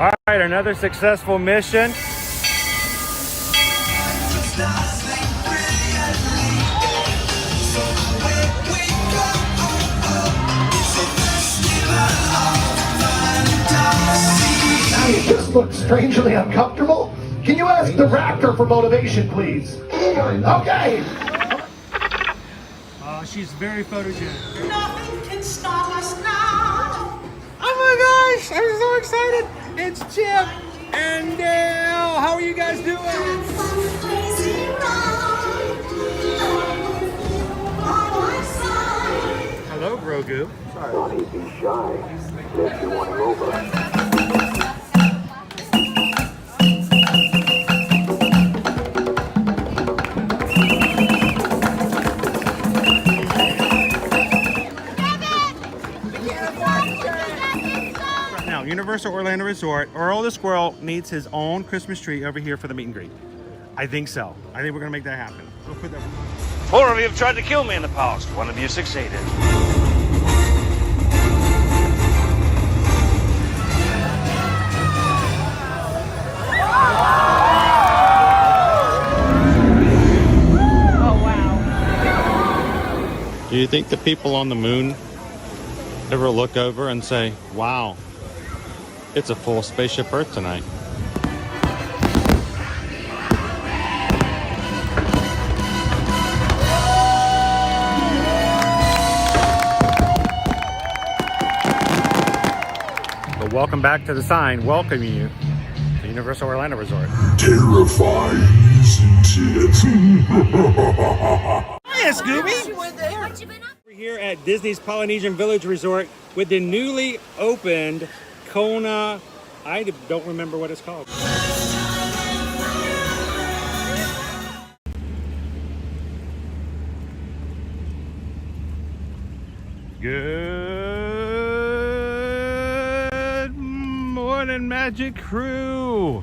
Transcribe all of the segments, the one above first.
All right, another successful mission. You just look strangely uncomfortable. Can you ask the raptor for motivation, please? Okay. She's very photogenic. Nothing can stop us now. Oh my gosh, I'm so excited. It's Chip and Dale. How are you guys doing? Crazy ride. Hello, Grogu. Bonnie, be shy. Said you want him over. Now, Universal Orlando Resort, Earl the Squirrel needs his own Christmas tree over here for the meet and greet. I think so. I think we're gonna make that happen. We'll put that. 4 of you have tried to kill me in the past. 1 of you succeeded. Do you think the people on the moon ever look over and say, wow, it's a full spaceship Earth tonight? But welcome back to the sign welcoming you to Universal Orlando Resort. Terrifying, isn't it? Hiya, Scooby! We're here at Disney's Polynesian Village Resort with the newly opened Kona. I don't remember what it's called. Good morning, Magic Crew,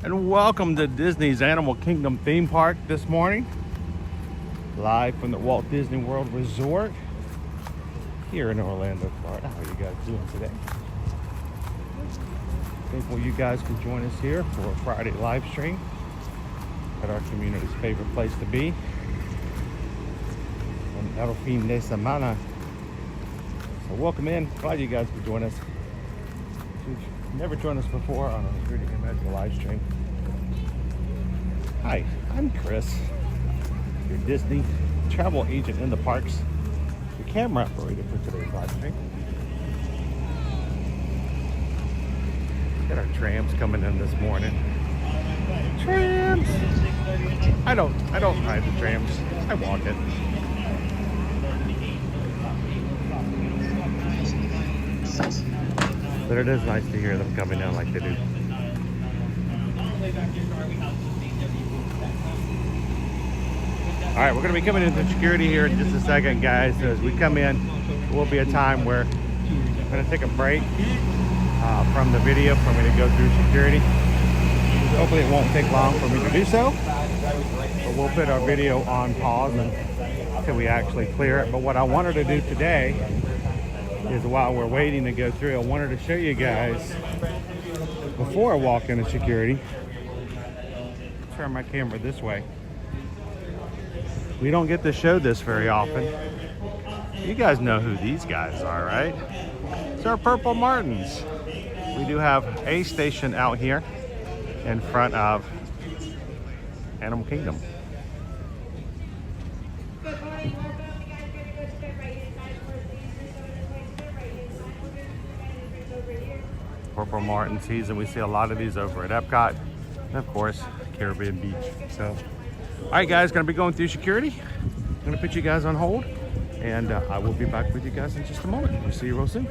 and welcome to Disney's Animal Kingdom theme park this morning. Live from the Walt Disney World Resort here in Orlando, Florida. How are you guys doing today? Thankful you guys could join us here for a Friday live stream at our community's favorite place to be, on El Fin de Semana. So welcome in. Glad you guys could join us. If you've never joined us before on a 3D Magic live stream. Hi, I'm Chris, your Disney travel agent in the parks, your camera operator for today's live stream. Got our trams coming in this morning. Trams! I don't ride the trams. I walk it. But it is nice to hear them coming in like they do. All right, we're going to be coming into security here in just a second, guys. So as we come in, there will be a time where I'm going to take a break from the video for me to go through security. Hopefully it won't take long for me to do so. But we'll put our video on pause until we actually clear it. But what I wanted to do today is, while we're waiting to go through, I wanted to show you guys, before I walk into security, turn my camera this way. We don't get to show this very often. You guys know who these guys are, right? It's our Purple Martins. We do have a station out here in front of Animal Kingdom. Purple Martin season. We see a lot of these over at Epcot, and of course Caribbean Beach. So all right, guys, gonna be going through security. I'm gonna put you guys on hold, and I will be back with you guys in just a moment. We'll see you real soon.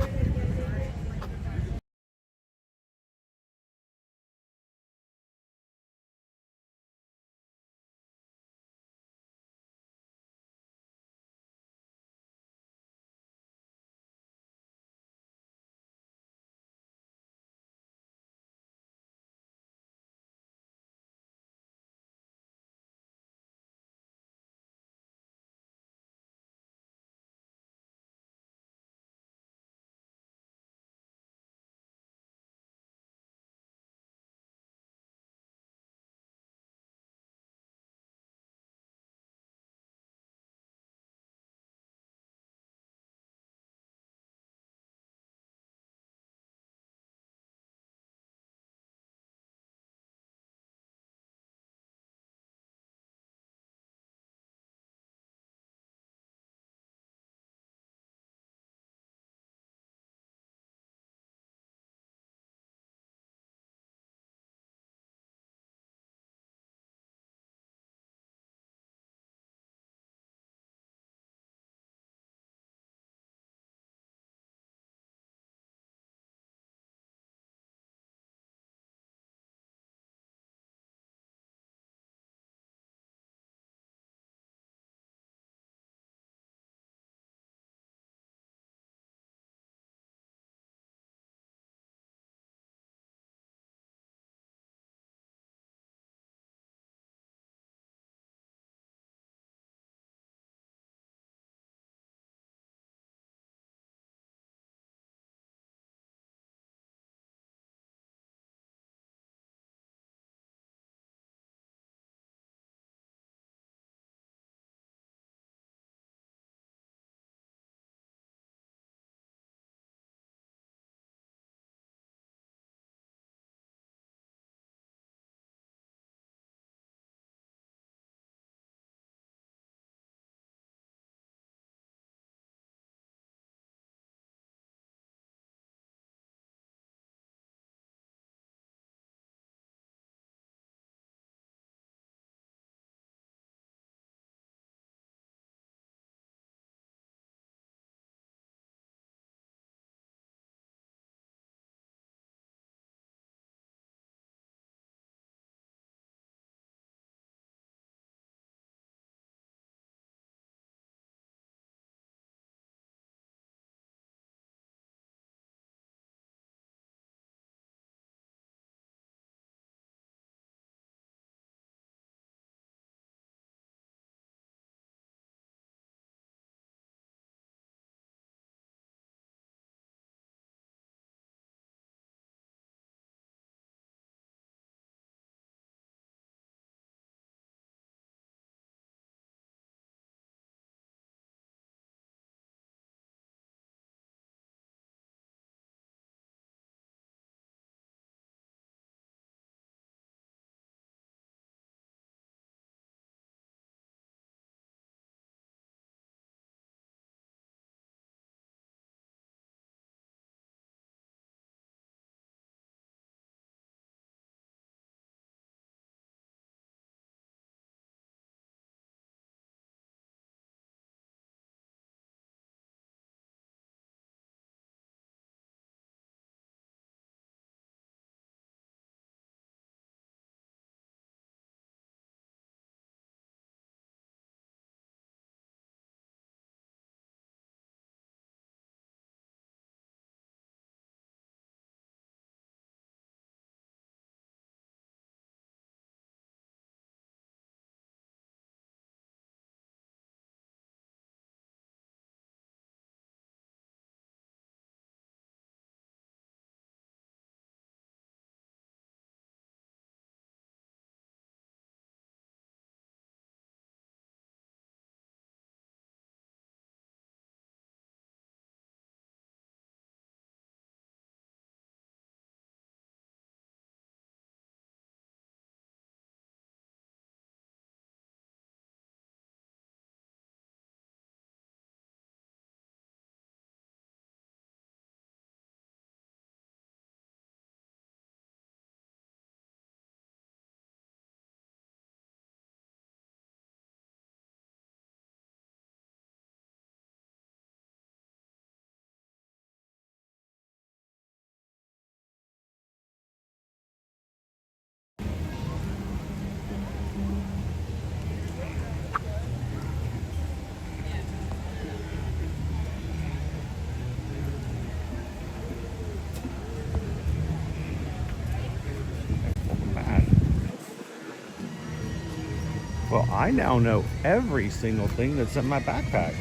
Well, I now know every single thing that's in my backpack.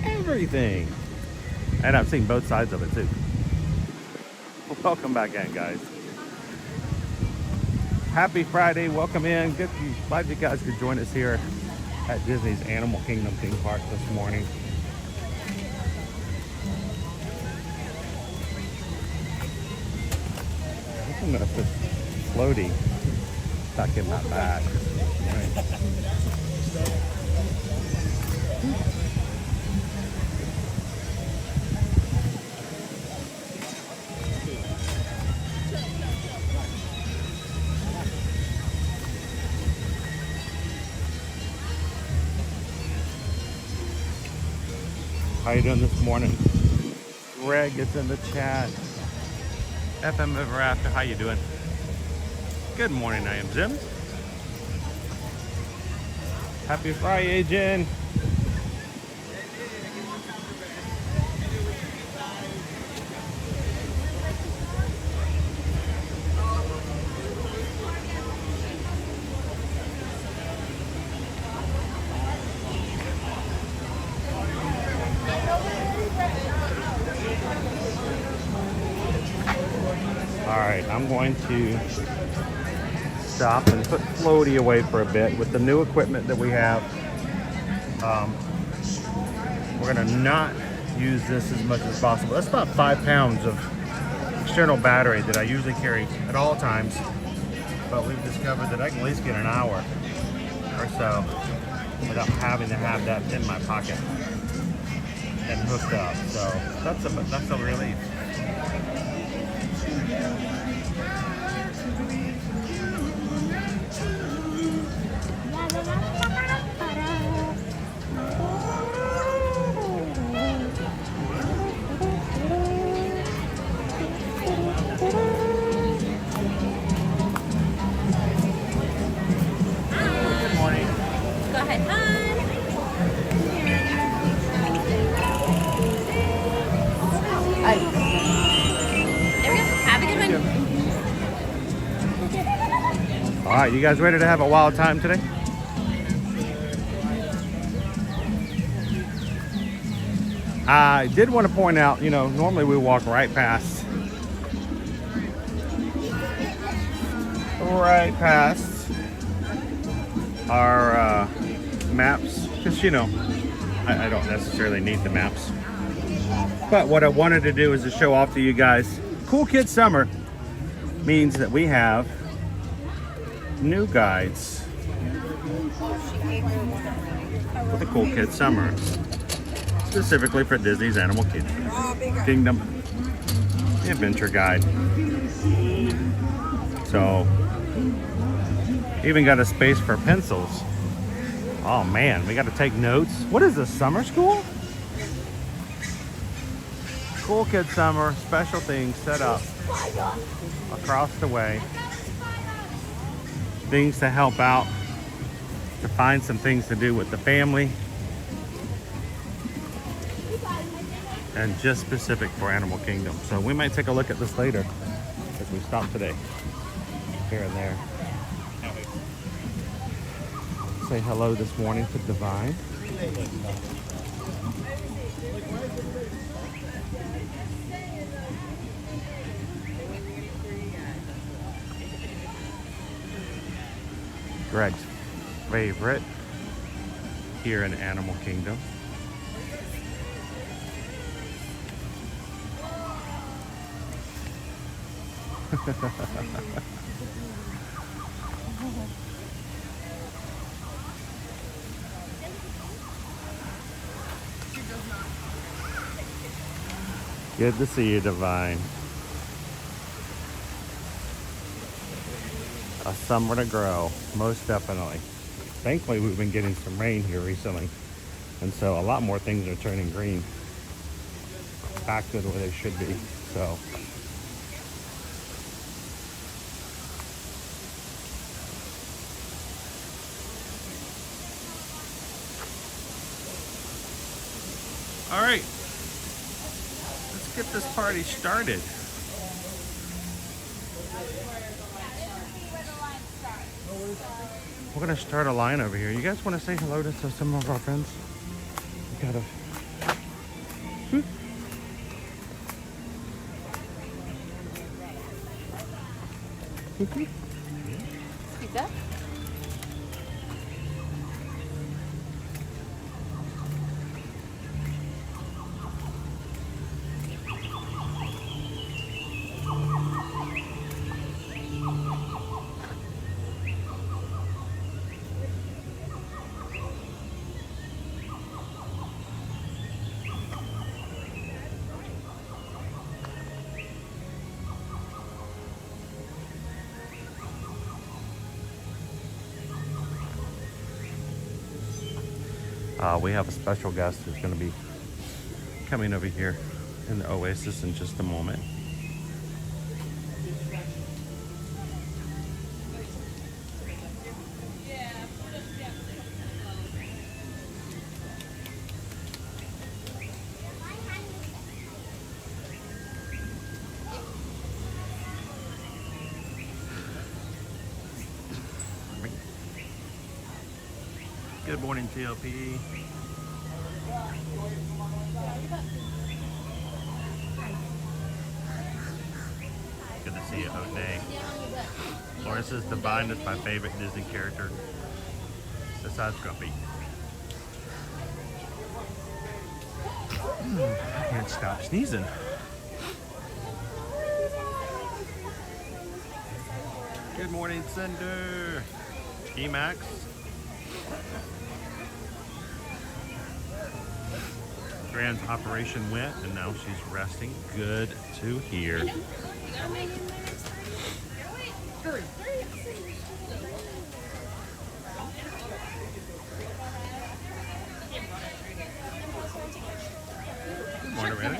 Everything. And I've seen both sides of it too. Welcome back in, guys. Happy Friday. Welcome in. Glad you guys could join us here at Disney's Animal Kingdom theme park this morning. I'm gonna put floaty stuck in my bag. Right. How you doing this morning? Greg is in the chat. FM Ever After, how you doing? Good morning, I am Jim. Happy Friday, Jen. Alright, I'm going to stop and put Floaty away for a bit with the new equipment that we have. We're going to not use this as much as possible. That's about 5 pounds of external battery that I usually carry at all times. But we've discovered that I can at least get an hour or so without having to have that in my pocket and hooked up. So that's a relief. All right, you guys ready to have a wild time today? I did want to point out, normally we walk right past our maps, because I don't necessarily need the maps. But what I wanted to do is to show off to you guys, Cool Kids Summer means that we have new guides for the Cool Kids Summer, specifically for Disney's Animal Kingdom, the Adventure Guide. So, even got a space for pencils. Oh man, we got to take notes. What is this, summer school? Cool Kids Summer, special things set up across the way. Things to help out, to find some things to do with the family, and just specific for Animal Kingdom. So we might take a look at this later as we stop today, here and there. Say hello this morning to Divine. Greg's favorite here in Animal Kingdom. Good to see you, Divine. A summer to grow, most definitely. Thankfully, we've been getting some rain here recently, and so a lot more things are turning green, back to the way they should be. So, all right, let's get this party started. we're gonna start a line over here. You guys want to say hello to some of our friends? We gotta. Pizza? We have a special guest who's going to be coming over here in the Oasis in just a moment. Good morning, TLP. Good to see you, Frday. Laura says Divine is my favorite Disney character, besides Grumpy. I can't stop sneezing. Good morning, Cinder. Emax. Grand's operation went, and now she's resting. Good to hear. Morning, ready?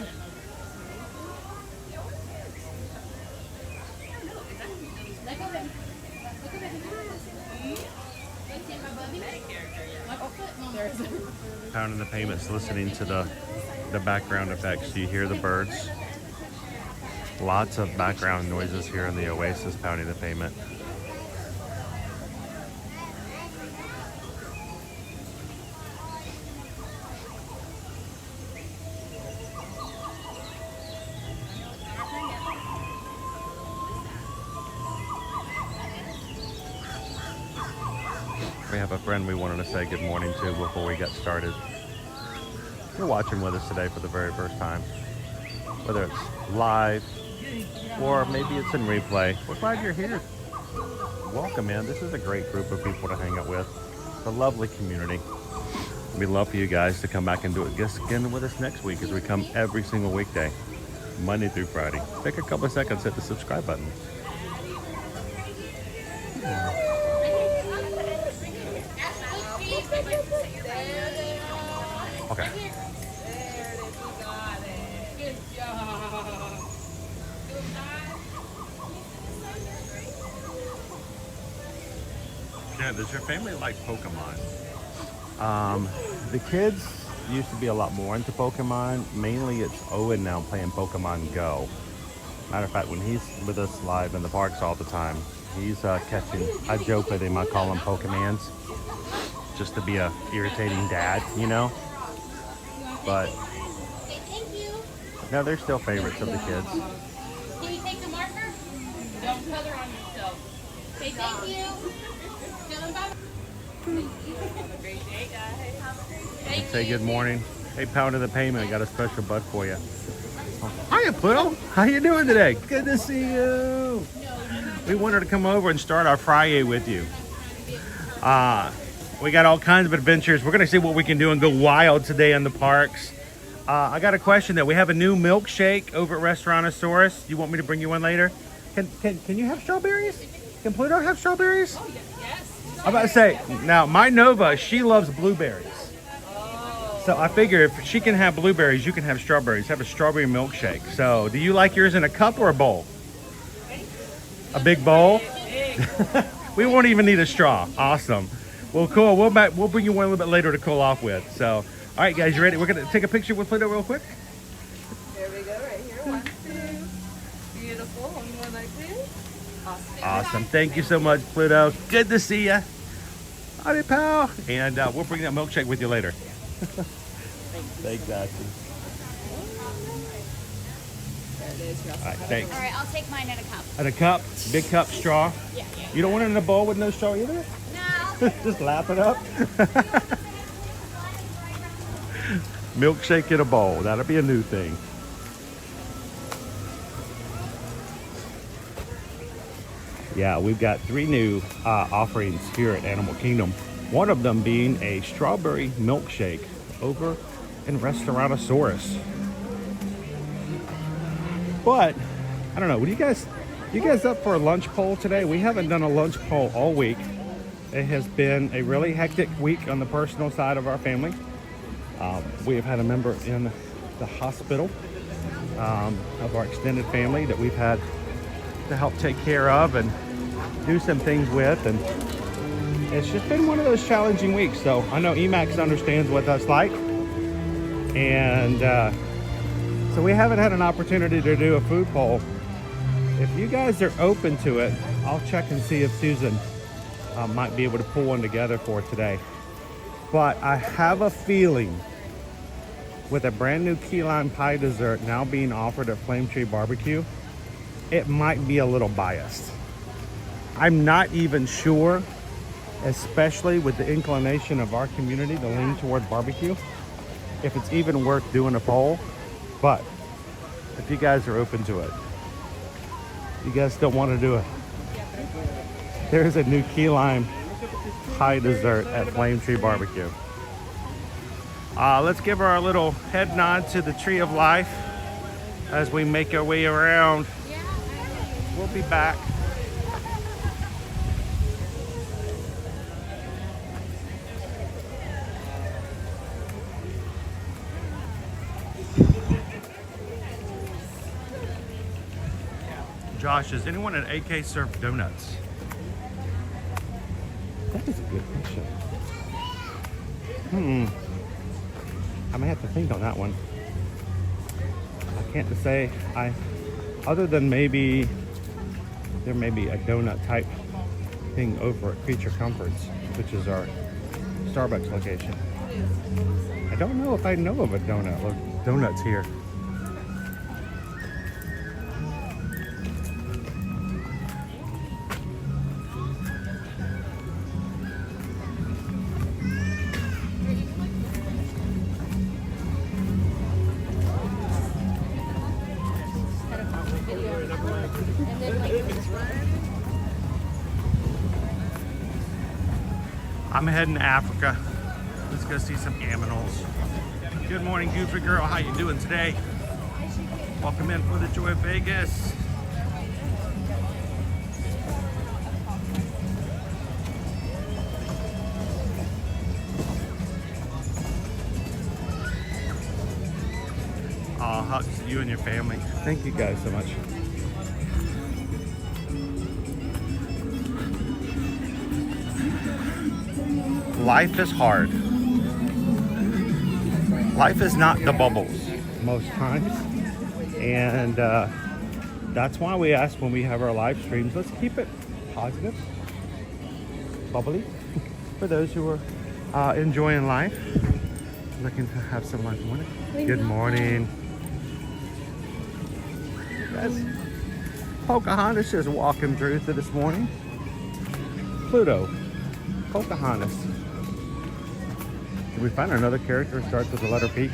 Pounding the payments, listening to the background effects. Do you hear the birds? Lots of background noises here in the Oasis pounding the pavement. We have a friend we wanted to say good morning to before we got started. You're watching with us today for the very first time. Whether it's live or maybe it's in replay, we're glad you're here. Welcome in. This is a great group of people to hang out with. It's a lovely community. We'd love for you guys to come back and do it again with us next week as we come every single weekday, Monday through Friday. Take a couple of seconds, hit the subscribe button. Okay. Yeah, does your family like Pokemon? The kids used to be a lot more into Pokemon. Mainly it's Owen now playing Pokemon Go. Matter of fact, when he's with us live in the parks all the time, he's catching, I joke with him, I call them Pokemans, just to be a irritating dad, you know? But no, they're still favorites of the kids. Can you take the marker? Don't color on yourself. Say thank you. Tell them bye. Have a great day, guys. Say good morning. Hey, Pound of the Payment, I got a special bud for you. Hiya, Pluto. How you doing today? Good to see you. We wanted to come over and start our Friday with you. We got all kinds of adventures. We're going to see what we can do and go wild today in the parks. I got a question though. We have a new milkshake over at Restaurantosaurus. You want me to bring you one later? Can you have strawberries? Can Pluto have strawberries? Oh, yes. I'm about to say, now my Nova, she loves blueberries. So I figure if she can have blueberries, you can have strawberries. Have a strawberry milkshake. So do you like yours in a cup or a bowl? A big bowl? We won't even need a straw. Awesome. Well, cool. We'll bring you one a little bit later to cool off with. So, all right, guys, you ready? We're going to take a picture with Pluto real quick. There we go, right here. 1, 2. Beautiful. One more like this. Awesome. Awesome. Thank you so much, Pluto. Good to see you. Howdy, pal. And we'll bring that milkshake with you later. Thanks, Ashley. There it is. All right, thanks. All right, I'll take mine in a cup. And a cup, big cup, straw. Yeah. You don't want it in a bowl with no straw either? No. Just lap it up. Milkshake in a bowl. That'll be a new thing. Yeah, we've got 3 new offerings here at Animal Kingdom. One of them being a strawberry milkshake over in Restaurantosaurus. But I don't know. What do you guys up for a lunch poll today? We haven't done a lunch poll all week. It has been a really hectic week on the personal side of our family. We have had a member in the hospital of our extended family that we've had to help take care of and do some things with, and it's just been one of those challenging weeks. So I know Emax understands what that's like, and so we haven't had an opportunity to do a food poll. If you guys are open to it, I'll check and see if Susan might be able to pull one together for today. But I have a feeling with a brand new key lime pie dessert now being offered at Flame Tree Barbecue, it might be a little biased. I'm not even sure, especially with the inclination of our community to lean toward barbecue, if it's even worth doing a poll. But if you guys are open to it, you guys don't want to do it. There's a new key lime pie dessert at Flame Tree Barbecue. Let's give our little head nod to the Tree of Life as we make our way around. We'll be back. Josh, does anyone at AK serve donuts? That is a good question. I may have to think on that one. I can't say. Other than maybe there may be a donut type thing over at Creature Comforts, which is our Starbucks location. I don't know if I know of a donuts here. I'm heading to Africa. Let's go see some aminals. Good morning, Goofy Girl. How you doing today? Welcome in for the Joy of Vegas. Hugs to you and your family. Thank you guys so much. Life is hard. Life is not the bubbles most times. And that's why we ask when we have our live streams, let's keep it positive, bubbly, for those who are enjoying life, looking to have some lunch. Good morning. Guys, Pocahontas is walking through this morning. Pluto, Pocahontas. Did we find another character that starts with the letter P?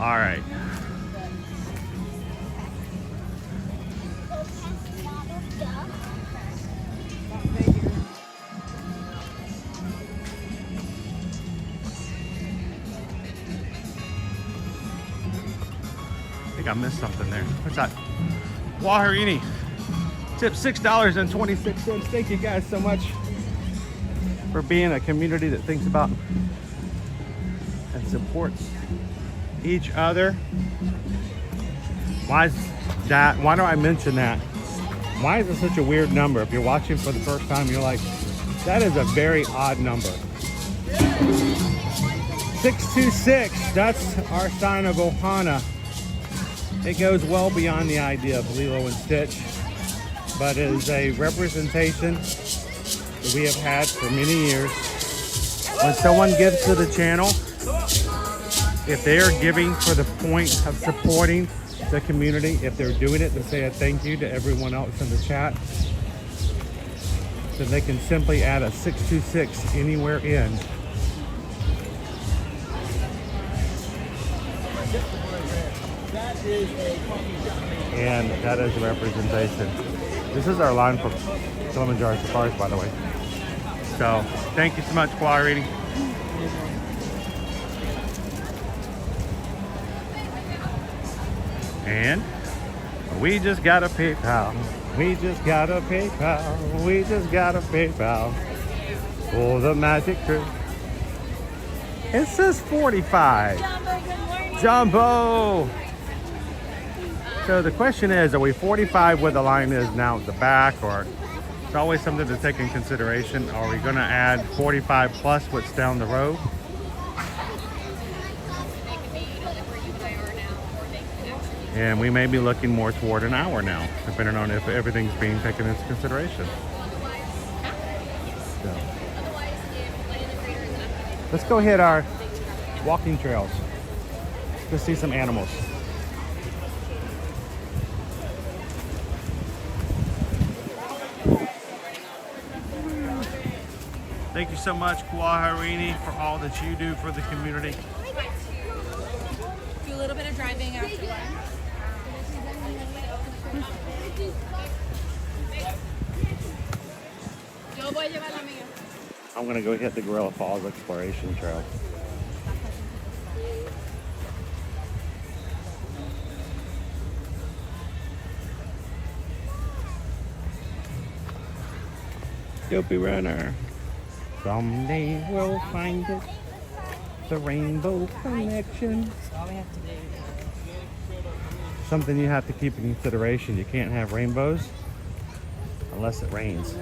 All right. I think I missed something there. What's that? Waharini. Tip $6.26. Thank you guys so much for being a community that thinks about and supports each other. Why is that? Why do I mention that? Why is it such a weird number? If you're watching for the first time, you're like, that is a very odd number. 626, that's our sign of Ohana. It goes well beyond the idea of Lilo and Stitch, but it is a representation that we have had for many years. When someone gives to the channel, if they are giving for the point of supporting the community, if they're doing it to say a thank you to everyone else in the chat, then they can simply add a 626 anywhere in. And that is a representation. This is our line for Kilimanjaro Safaris, by the way. So thank you so much, Aviary. And we just got a PayPal. We just got a PayPal. We just got a PayPal for the magic trick. It says 45. Jumbo. So the question is, are we 45 where the line is now at the back, or it's always something to take in consideration? Are we going to add 45 plus what's down the road? And we may be looking more toward an hour now, depending on if everything's being taken into consideration. So, let's go hit our walking trails. Let's see some animals. Thank you so much, Aviary, for all that you do for the community. Do a little bit of driving afterwards. I'm gonna go hit the Gorilla Falls Exploration Trail. Dopey runner. Someday we'll find it. The Rainbow Connection. That's all we have to do. Something you have to keep in consideration. You can't have rainbows unless it rains.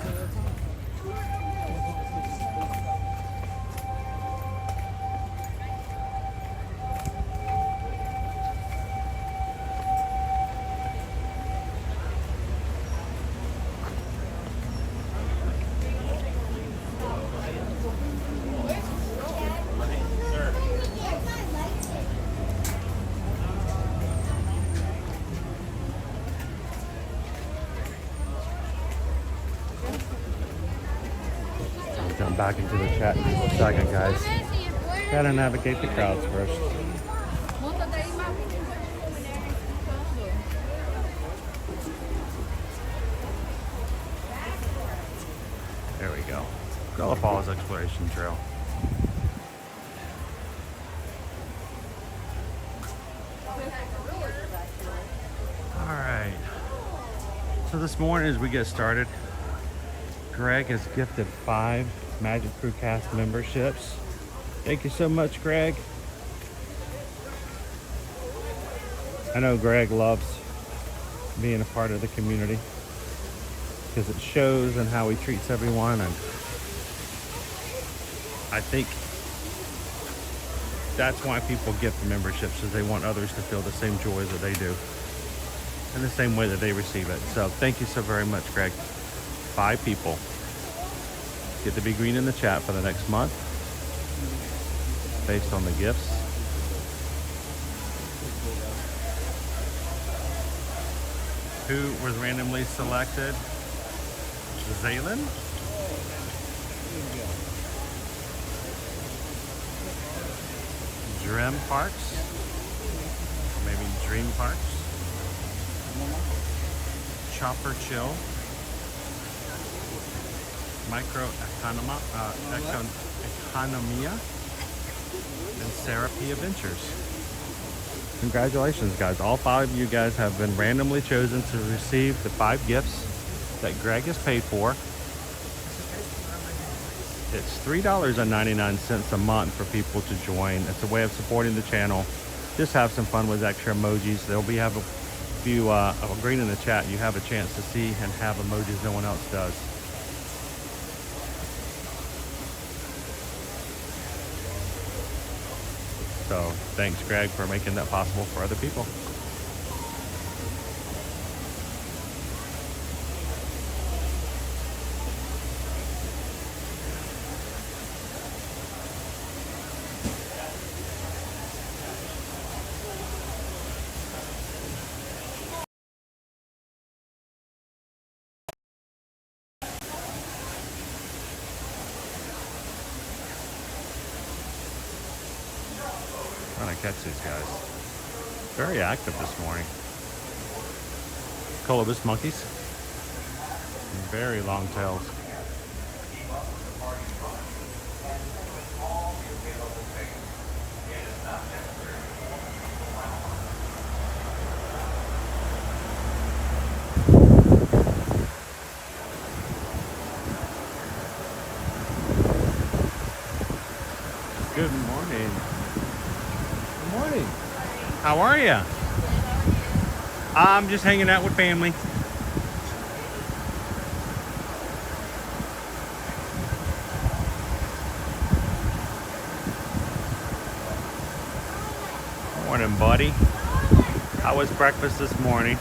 Jump back into the chat in just a second, guys. Gotta navigate the crowds first. There we go. Gorilla Falls Exploration Trail. Alright. So this morning as we get started, Greg has gifted 5 Magic Crew Cast memberships. Thank you so much, Greg. I know Greg loves being a part of the community because it shows in how he treats everyone, and I think that's why people gift memberships, is they want others to feel the same joy that they do in the same way that they receive it. So thank you so very much, Greg. 5 people get to be green in the chat for the next month based on the gifts. Who was randomly selected? Zaylin? Dream Parks? Maybe Dream Parks? Chopper Chill? Micro Economia, and Therapy Adventures. Congratulations, guys. All 5 of you guys have been randomly chosen to receive the 5 gifts that Greg has paid for. It's $3.99 a month for people to join. It's a way of supporting the channel. Just have some fun with extra emojis. There'll be have a few green in the chat. You have a chance to see and have emojis no one else does. So thanks, Greg, for making that possible for other people. Trying to catch these guys. Very active this morning. Colobus monkeys. Very long tails. Good morning. Good morning. How are you? I'm just hanging out with family. Morning, buddy. How was breakfast this morning?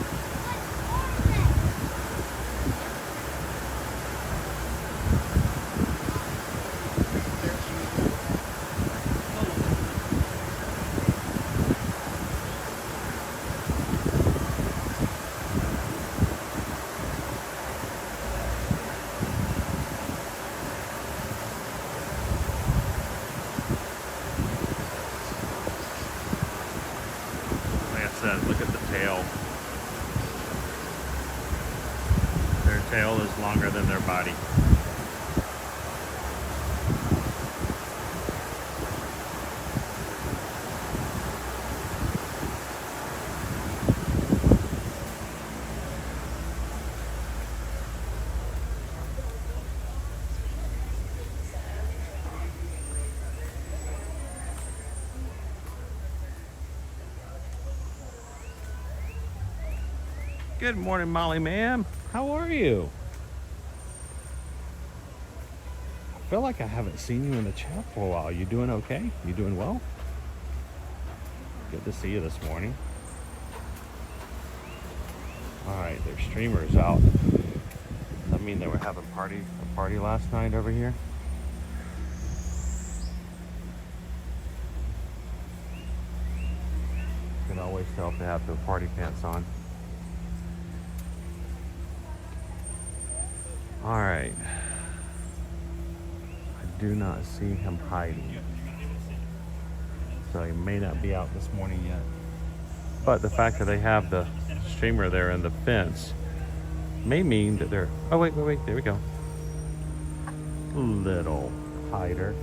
Look at the tail. Their tail is longer than their body. Good morning, Molly, ma'am. How are you? I feel like I haven't seen you in the chat for a while. You doing okay? You doing well? Good to see you this morning. All right, there's streamers out. Does that mean they were having a party last night over here? You can always tell if they have their party pants on. All right. I do not see him hiding. So he may not be out this morning yet. But the fact that they have the streamer there in the fence may mean that they're... Oh, wait. There we go. Little hider.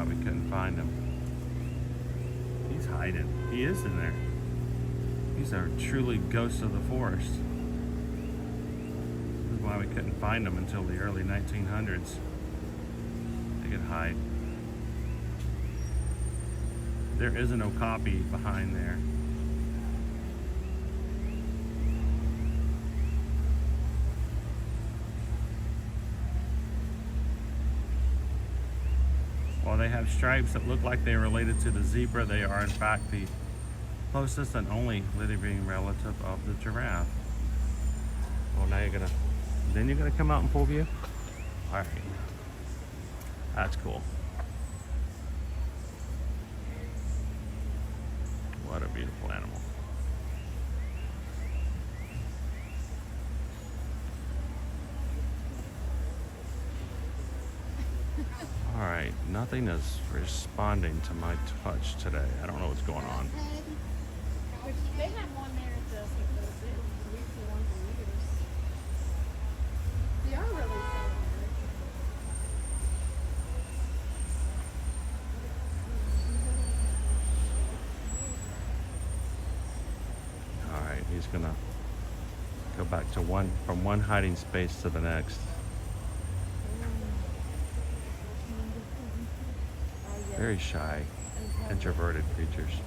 We couldn't find him. He's hiding. He is in there. These are truly ghosts of the forest. This is why we couldn't find them until the early 1900s. They could hide. There is an okapi behind there. While they have stripes that look like they're related to the zebra, they are in fact the closest and only living relative of the giraffe. Well, now you're gonna come out in full view? All right, that's cool. What a beautiful animal. All right, nothing is responding to my touch today. I don't know what's going on. They have one there at the weekly one for years. They are really selling All right, he's gonna go back to from one hiding space to the next. Very shy, introverted creatures.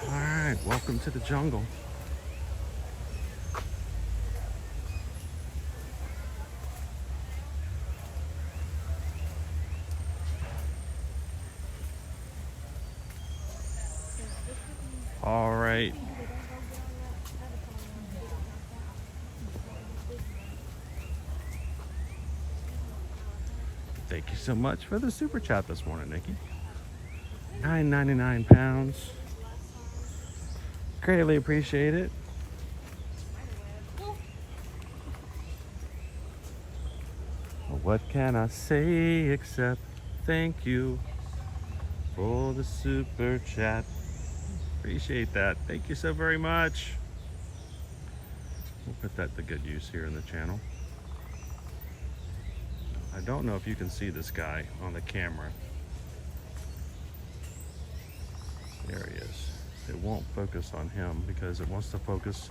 All right, welcome to the jungle. All right. Thank you so much for the super chat this morning, Nikki. 9.99 pounds. Greatly appreciate it. What can I say except thank you for the super chat. Appreciate that. Thank you so very much. We'll put that to good use here in the channel. I don't know if you can see this guy on the camera. There he is. It won't focus on him because it wants to focus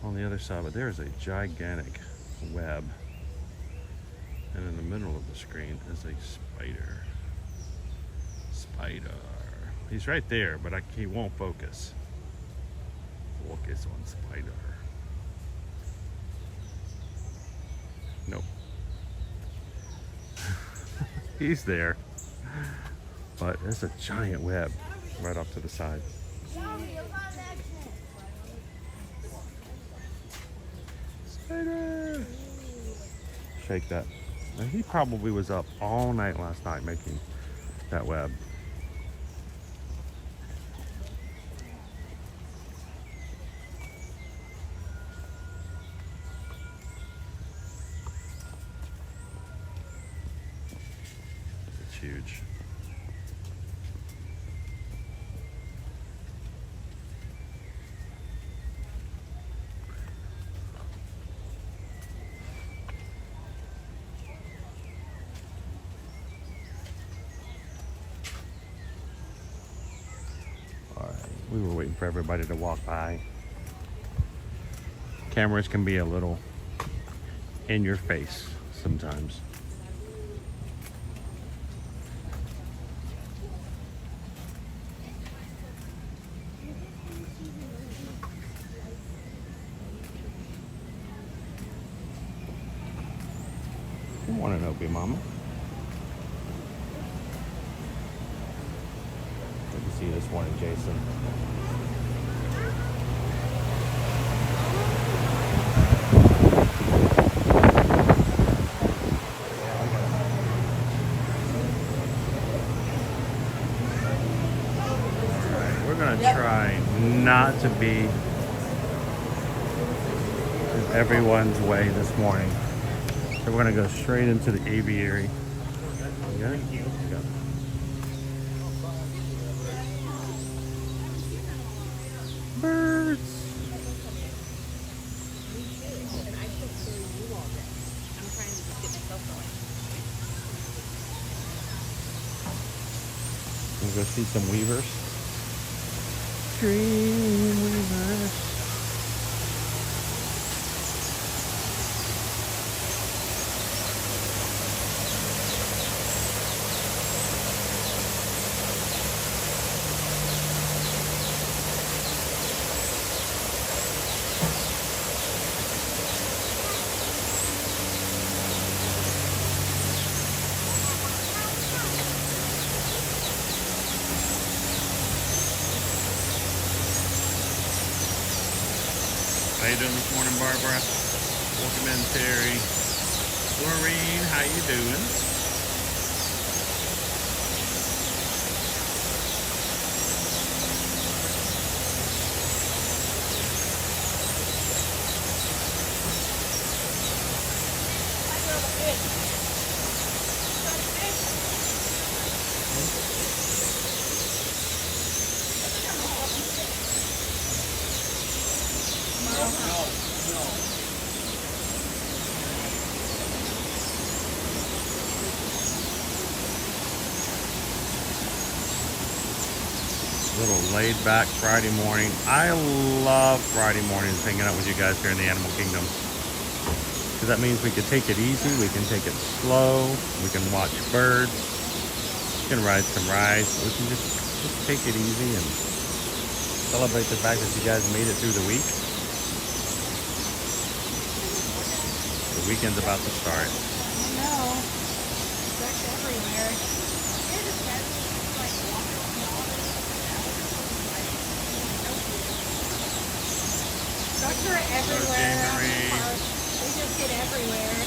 on the other side, but there's a gigantic web. And in the middle of the screen is a spider. Spider. He's right there, but he won't focus. Focus on spider. Nope. He's there. But there's a giant web right off to the side. Spider! Shake that. And he probably was up all night last night making that web. It's huge. We were waiting for everybody to walk by. Cameras can be a little in your face sometimes. Good morning, Opie Mama. Good to see you this morning, Jason. Try not to be in everyone's way this morning. So we're going to go straight into the aviary. Yeah? Yeah. Birds. We'll go see some weavers. Dreamweavers. How you doing this morning, Barbara? Welcome in, Terry. Lorraine, how you doing? Little laid back Friday morning. I love Friday mornings hanging out with you guys here in the Animal Kingdom. Because that means we can take it easy, we can take it slow, we can watch birds, we can ride some rides, we can just take it easy and celebrate the fact that you guys made it through the week. The weekend's about to start. I know. That's everywhere. everywhere. Jean Marie. They just get everywhere.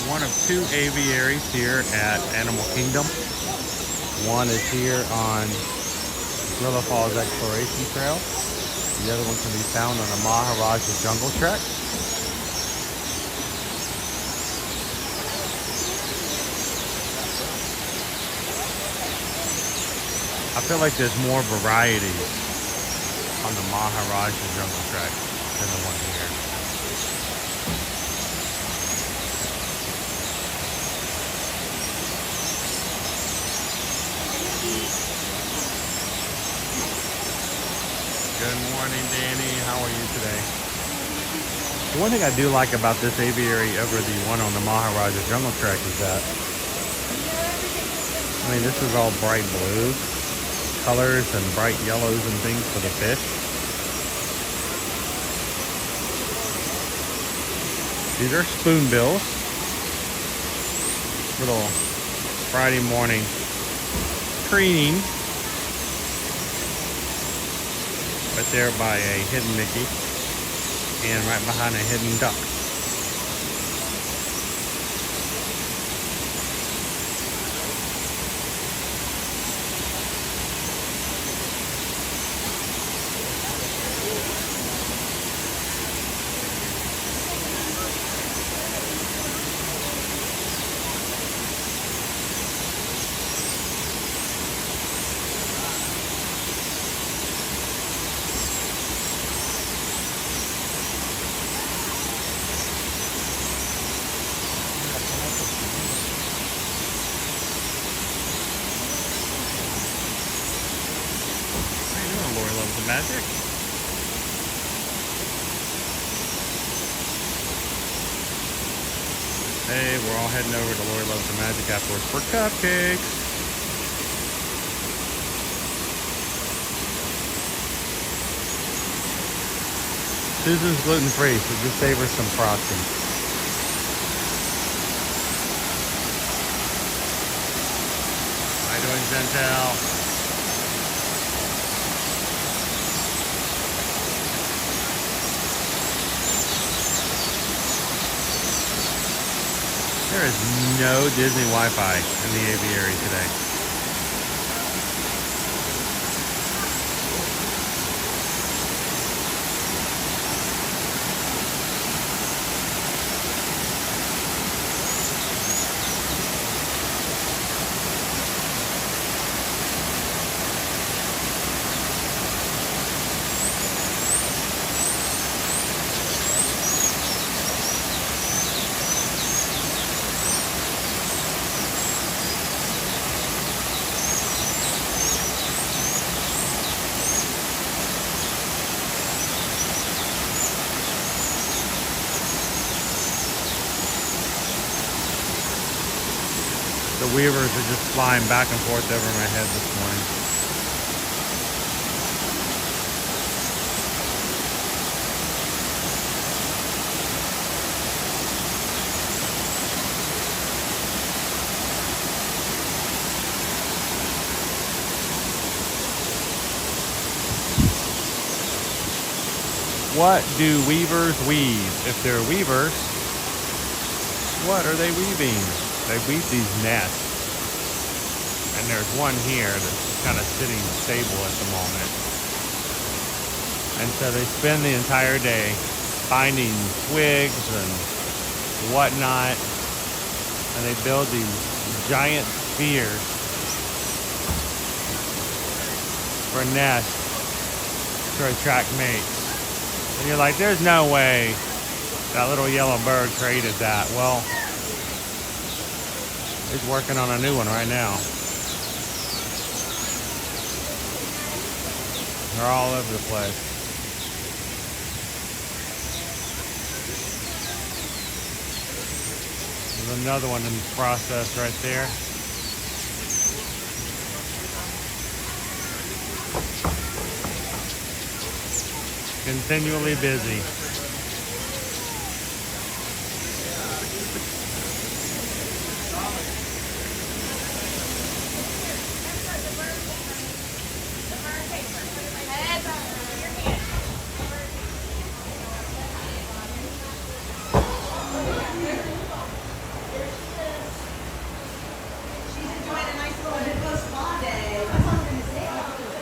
One of two aviaries here at Animal Kingdom. One is here on Gorilla Falls Exploration Trail. The other one can be found on the Maharaja Jungle Trek. I feel like there's more variety on the Maharaja Jungle Trek than the one here. Good morning, Danny. How are you today? The one thing I do like about this aviary over the one on the Maharaja Jungle Trek is that, I mean, this is all bright blue colors and bright yellows and things for the fish. These are spoonbills. Little Friday morning preening. Right there by a hidden Mickey and right behind a hidden duck. Magic. Hey, we're all heading over to Lori Loves the Magic afterwards for cupcakes. Susan's gluten-free, so just save her some frosting. How you doing, Chantel? There is no Disney Wi-Fi in the aviary today. The weavers are just flying back and forth over my head this morning. What do weavers weave? If they're weavers, what are they weaving? They weave these nets. And there's one here that's kind of sitting stable at the moment. And so they spend the entire day finding twigs and whatnot. And they build these giant spheres for nests to attract mates. And you're like, there's no way that little yellow bird created that. Well, he's working on a new one right now. They're all over the place. There's another one in process right there. Continually busy.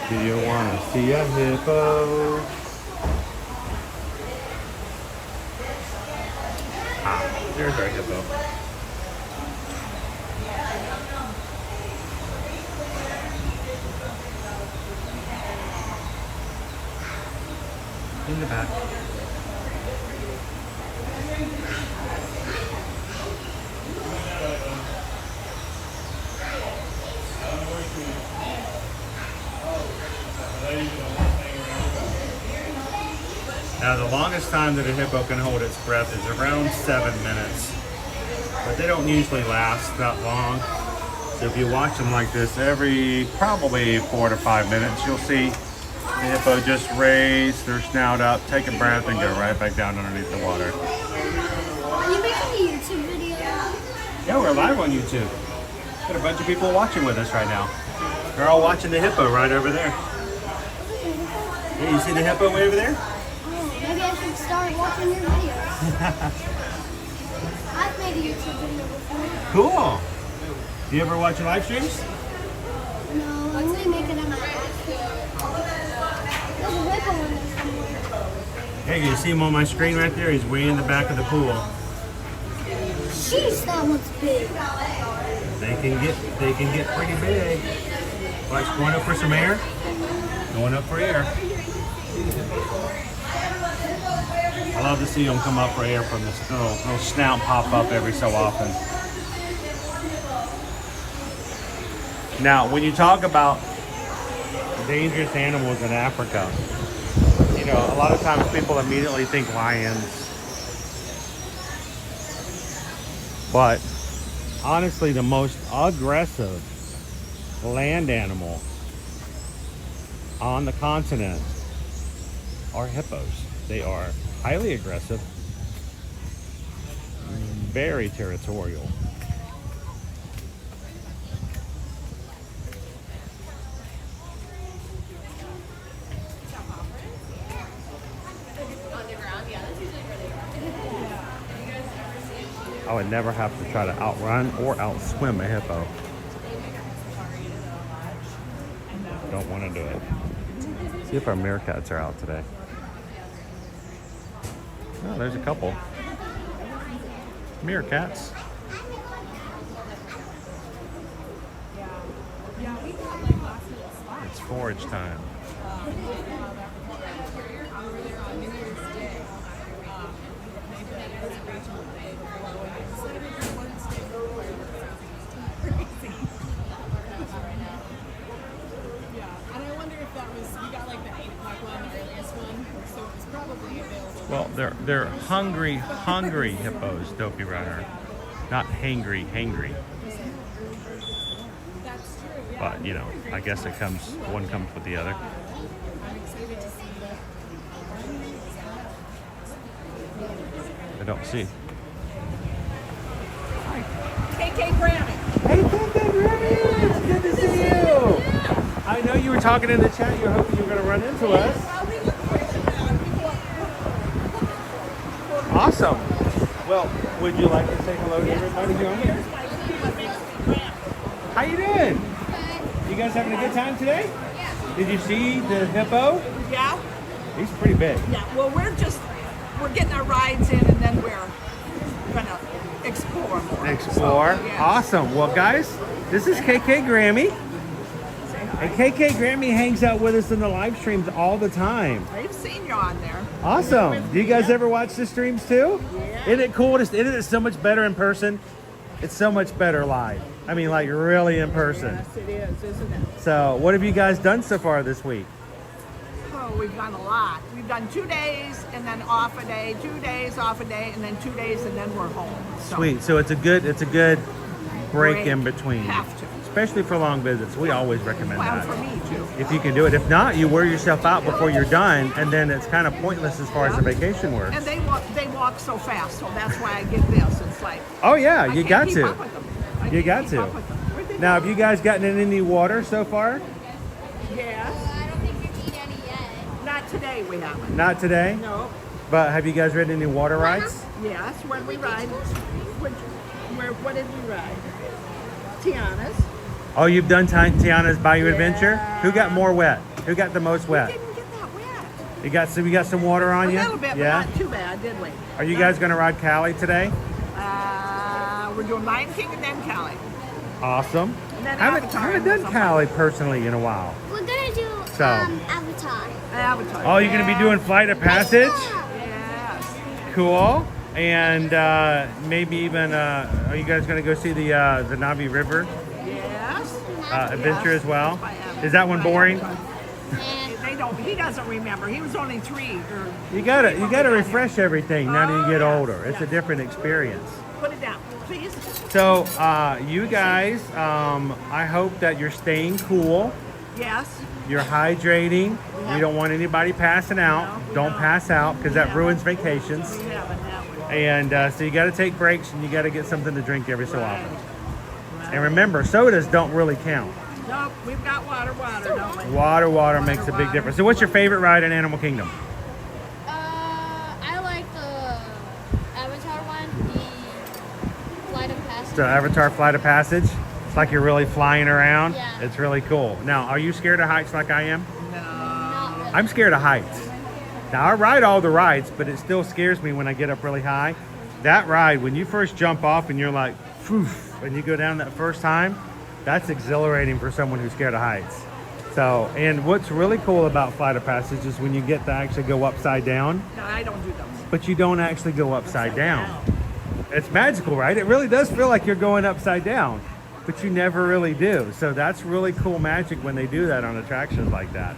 Do you want to see a hippo? Ah, there's our hippo. In the back. Now the longest time that a hippo can hold its breath is around 7 minutes, but they don't usually last that long. So if you watch them like this, every probably 4 to 5 minutes, you'll see the hippo just raise their snout up, take a breath, and go right back down underneath the water. Are you making a YouTube video? Yeah, we're live on YouTube. Got a bunch of people watching with us right now. They're all watching the hippo right over there. Yeah, you see the hippo way over there? Maybe I should start watching your videos. I've made a YouTube video before. Cool. Do you ever watch your live streams? No, I only make it on my iPhone. There's a hippo in there somewhere. Hey, you see him on my screen right there? He's way in the back of the pool. Jeez, that one's big. They can get pretty big. Watch, going up for some air. Going up for air. I love to see them come up for air from this little snout pop up every so often. Now, when you talk about dangerous animals in Africa, you know, a lot of times people immediately think lions. But honestly, the most aggressive land animal on the continent are hippos. They are highly aggressive, very territorial. I would never have to try to outrun or outswim a hippo. Don't want to do it. See if our meerkats are out today. Oh, there's a couple. Meerkats. It's forage time. Well, they're hungry hippos, Dopey Runner. Not hangry. But, you know, I guess it comes, one comes with the other. I don't see. KK Grammy. Hey, KK Grammy! It's good to see you! I know you were talking in the chat, you were hoping you were going to run into us. Awesome. Well, would you like to say hello to everybody, Joan? How you doing? guys having a good time today? Did you see the hippo? Yeah. He's pretty big. Yeah. Well, we're getting our rides in, and then we're gonna explore more. Explore. So, yeah. Awesome. Well, guys, this is KK Grammy. And KK Grammy hangs out with us in the live streams all the time. I've seen you on there. Awesome. Do you guys ever watch the streams too? Yeah. Isn't it cool? Isn't it so much better in person? It's so much better live. I mean, like really in person. Yes, it is, isn't it? So, what have you guys done so far this week? Oh, we've done a lot. We've done 2 days and then off a day, 2 days, off a day, and then 2 days, and then we're home. So, Sweet. So it's a good break in between. Have to. Especially for long visits. We always recommend Well, that. for me too. If you can do it. If not, you wear yourself out before you're done, and then it's kind of pointless as far as the vacation works. And they walk so fast, so that's why I get this. It's like, Oh yeah, I you can't got keep to. up with them. I You can't got keep to. up with them. Where'd they Now, go? have you guys gotten in any water so far? Yes. I don't think you've eaten any yet. Not today, we haven't. Not today. No. But have you guys ridden any water rides? Yes, when we ride. What did we ride? Tiana's. Oh, you've done Tiana's Bayou Yeah. Adventure. Who got more wet? Who got the most wet? Didn't get that wet. You got some water on A you? little bit, Yeah. but not too bad, did we? Are you guys going to ride Cali today? We're doing Lion King and then Cali. Awesome. And then I haven't Avatar done and Cali personally in a while. We're gonna do So. Avatar. Avatar. Oh, you're going to be doing Flight of Passage? Yes. Cool. And maybe even, are you guys going to go see the Navi River Yes. adventure Yes. as well? By Avatar. Is that one By boring? Avatar. He doesn't remember. He was only 3. You gotta refresh everything now that you get Oh, older. It's a yes. different experience. Put it down, please. So you guys, I hope that you're staying cool. Yes. You're hydrating. Yeah. We don't want anybody passing out. No, we Don't don't. pass out because that Yeah. ruins vacations. We haven't, have we? And so you got to take breaks and you got to get something to drink every so Right. often. Right. And remember, sodas don't really count. Nope, we've got water, don't we? Water makes a big water. difference. So what's your favorite ride in Animal Kingdom? I like the Avatar one, the Flight of Passage. So Avatar Flight of Passage. It's like you're really flying around. Yeah. It's really cool. Now, are you scared of heights like I am? No. Not really. I'm scared of heights. Now, I ride all the rides, but it still scares me when I get up really high. That ride, when you first jump off and you're like, poof, and you go down that first time, that's exhilarating for someone who's scared of heights. So, and what's really cool about Flight of Passage is when you get to actually go upside down, No, I don't do those. but you don't actually go upside down. It's magical, right? It really does feel like you're going upside down, but you never really do. So that's really cool magic when they do that on attractions like that.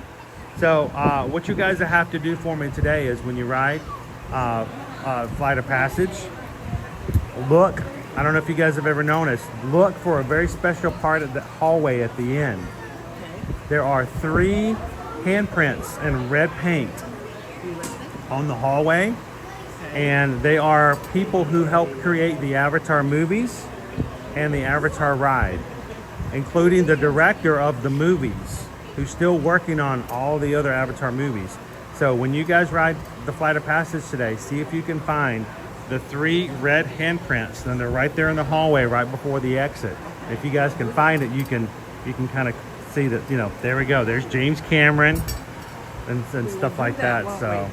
So what you guys have to do for me today is when you ride Flight of Passage, look, I don't know if you guys have ever noticed, look for a very special part of the hallway at the end. There are 3 handprints in red paint on the hallway, and they are people who helped create the Avatar movies and the Avatar ride, including the director of the movies, who's still working on all the other Avatar movies. So when you guys ride the Flight of Passage today, see if you can find the 3 red handprints, and they're right there in the hallway right before the exit. If you guys can find it, you can kind of see that, you know, there we go. There's James Cameron and stuff like that. So,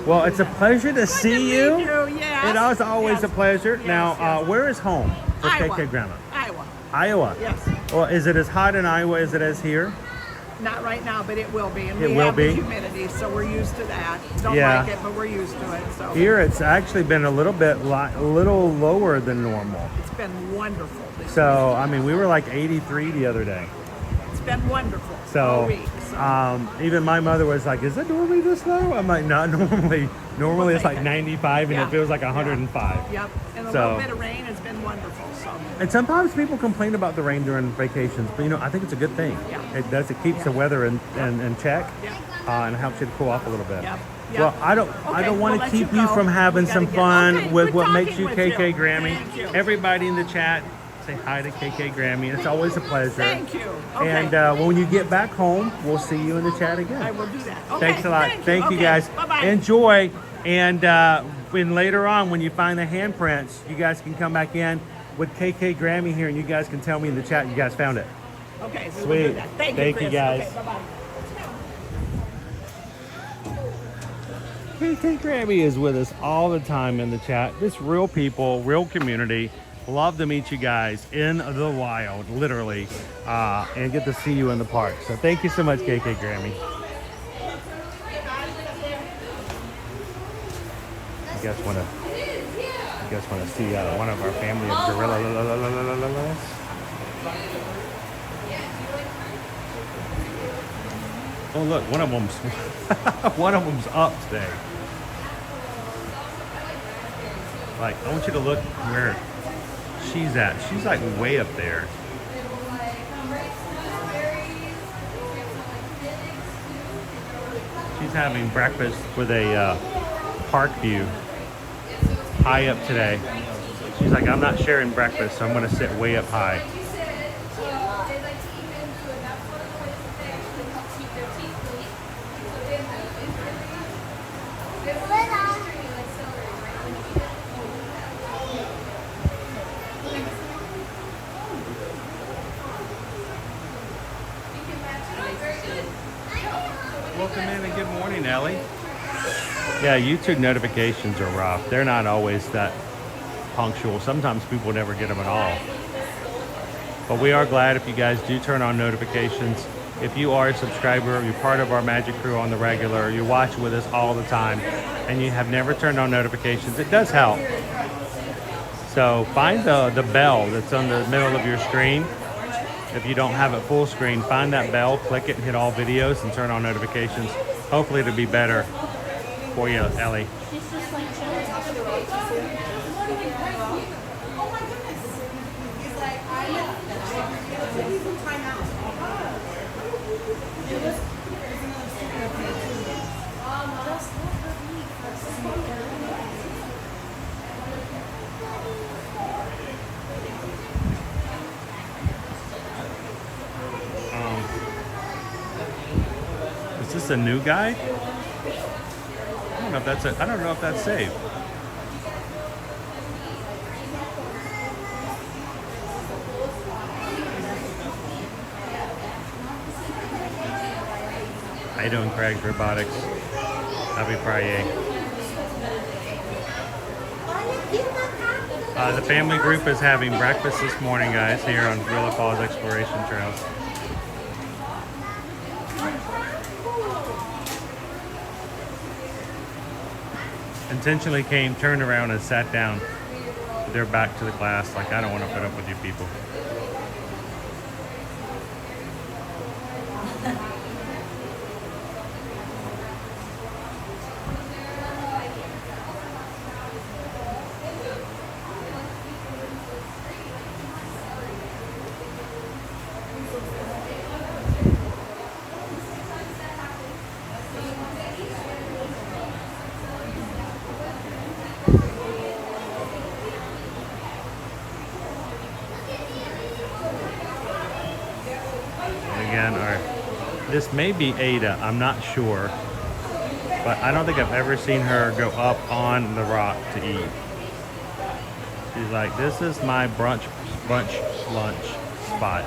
well, it's a pleasure to see you. Yes. It is always a pleasure. Yes, Now, yes. where is home for Iowa. KK Grandma? Iowa. Iowa. Yes. Well, is it as hot in Iowa as it is here? Not right now, but it will be. And It we will have be. the humidity, so we're used to that. Don't Yeah. like it, but we're used to it. So Here, it's actually been a little bit, a little lower than normal. it's been wonderful. So, I mean, we were like 83 the other day. It's been wonderful all So, week. So. even my mother was like, "Is it normally this low?" I'm like, "Not normally. Normally it's like 95, and Yeah. it feels like 105." Yep. And a So- little bit of rain has been wonderful. So And sometimes people complain about the rain during vacations, but you know, I think it's a good thing. Yeah. It does. It keeps the weather in check, Yep. and helps you to cool off a little bit. Yep. Yep. Well, I don't Okay, want we'll to let keep you you go. from having We gotta some get- fun okay, with good what makes talking you with KK you. Grammy. Thank you. Everybody in the chat, say hi to KK Grammy. It's always a pleasure. Thank you. Okay. And when you get back home, we'll see you in the chat again. I will do that. Okay. Thanks a lot. Thank you Okay. guys. Bye-bye. Enjoy. And when later on, when you find the handprints, you guys can come back in with KK Grammy here, and you guys can tell me in the chat you guys found it. Okay, we will do Sweet. that. Thank Thank you, you, Chris. guys. Okay, bye-bye. KK Grammy is with us all the time in the chat. Just real people, real community. Love to meet you guys in the wild, literally, and get to see you in the park. So thank you so much, KK Grammy. You guys want to see one of our family of gorillas? Oh look, one of them's up today. Like, I want you to look where she's at. She's like way up there. She's having breakfast with a park view high up today. She's like, I'm not sharing breakfast, so I'm going to sit way up high. Welcome in and good morning, Ellie. Yeah, YouTube notifications are rough. They're not always that punctual. Sometimes people never get them at all. But we are glad if you guys do turn on notifications. If you are a subscriber, you're part of our Magic Crew on the regular, you watch with us all the time, and you have never turned on notifications, it does help. So find the bell that's on the middle of your screen. If you don't have it full screen, find that bell, click it, and hit all videos, and turn on notifications. Hopefully it'll be better for you, Ellie. Is this a new guy? I don't know if that's saved. How you doing, Craig Robotics? Happy Friday. The family group is having breakfast this morning, guys, here on Gorilla Falls Exploration Trails. Intentionally turned around and sat down with their back to the glass, like, I don't want to put up with you people. This may be Ada, I'm not sure, but I don't think I've ever seen her go up on the rock to eat. She's like, this is my brunch lunch spot.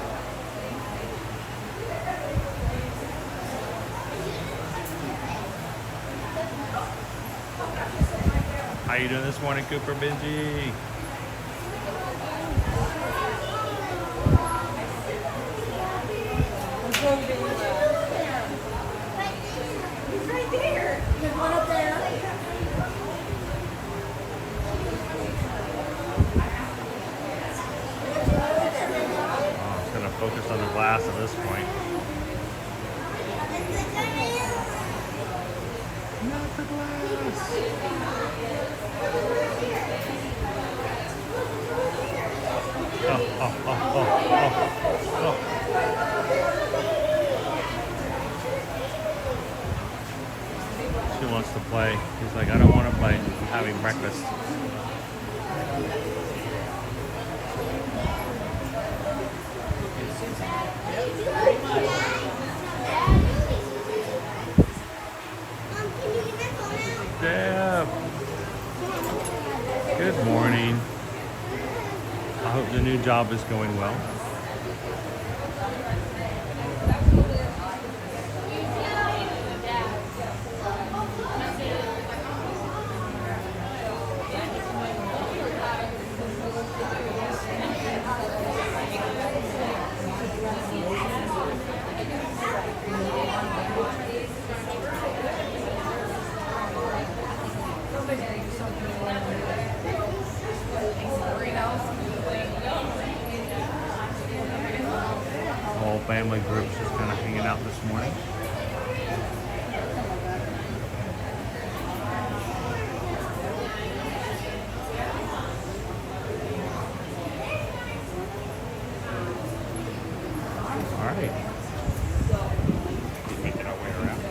How you doing this morning, Cooper Benji? Focus on the glass at this point. Not the glass. Oh. She wants to play. He's like, I don't want to play. I'm having breakfast. Deb. Good morning. I hope the new job is going well. family groups just kind of hanging out this morning. All right. Making our way around.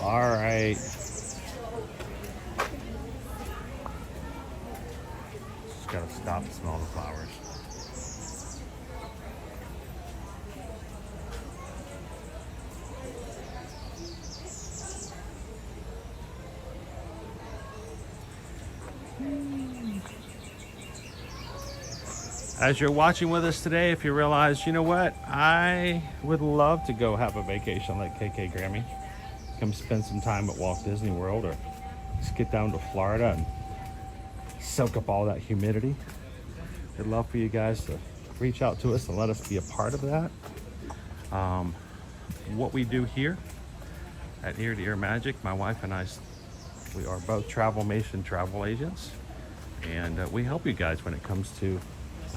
All right. Just gotta stop and smell the flowers. As you're watching with us today, if you realize, you know what, I would love to go have a vacation like KK Grammy. Come spend some time at Walt Disney World, or just get down to Florida and soak up all that humidity. We'd love for you guys to reach out to us and let us be a part of that. What we do here at Ear to Ear Magic, my wife and I, we are both Travelmation travel agents, and we help you guys when it comes to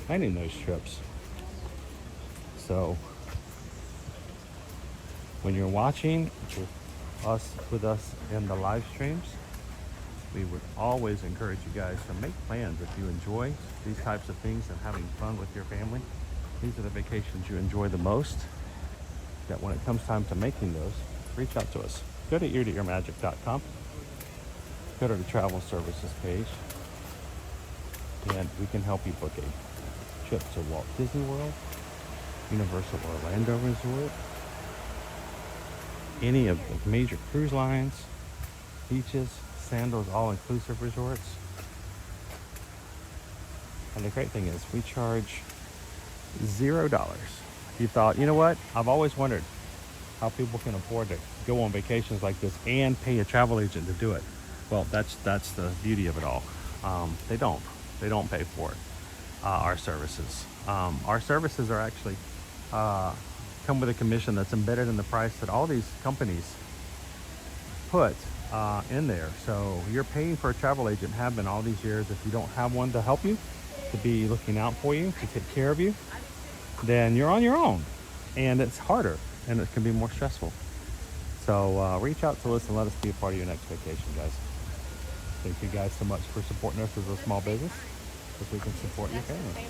planning those trips. So when you're watching with us in the live streams, we would always encourage you guys to make plans. If you enjoy these types of things and having fun with your family, these are the vacations you enjoy the most. That when it comes time to making those, reach out to us. Go to eartoearmagic.com, go to the travel services page, and we can help you book a trip to Walt Disney World, Universal Orlando Resort, any of the major cruise lines, beaches, Sandals all-inclusive resorts. And the great thing is we charge $0. If you thought, you know what, I've always wondered how people can afford to go on vacations like this and pay a travel agent to do it. Well, that's the beauty of it all. They don't pay for it. Our services. Our services are actually come with a commission that's embedded in the price that all these companies put in there. So you're paying for a travel agent, have been all these years. If you don't have one to help you, to be looking out for you, to take care of you, then you're on your own, and it's harder and it can be more stressful. So reach out to us and let us be a part of your next vacation, guys. Thank you guys so much for supporting us as a small business, so we can support your family.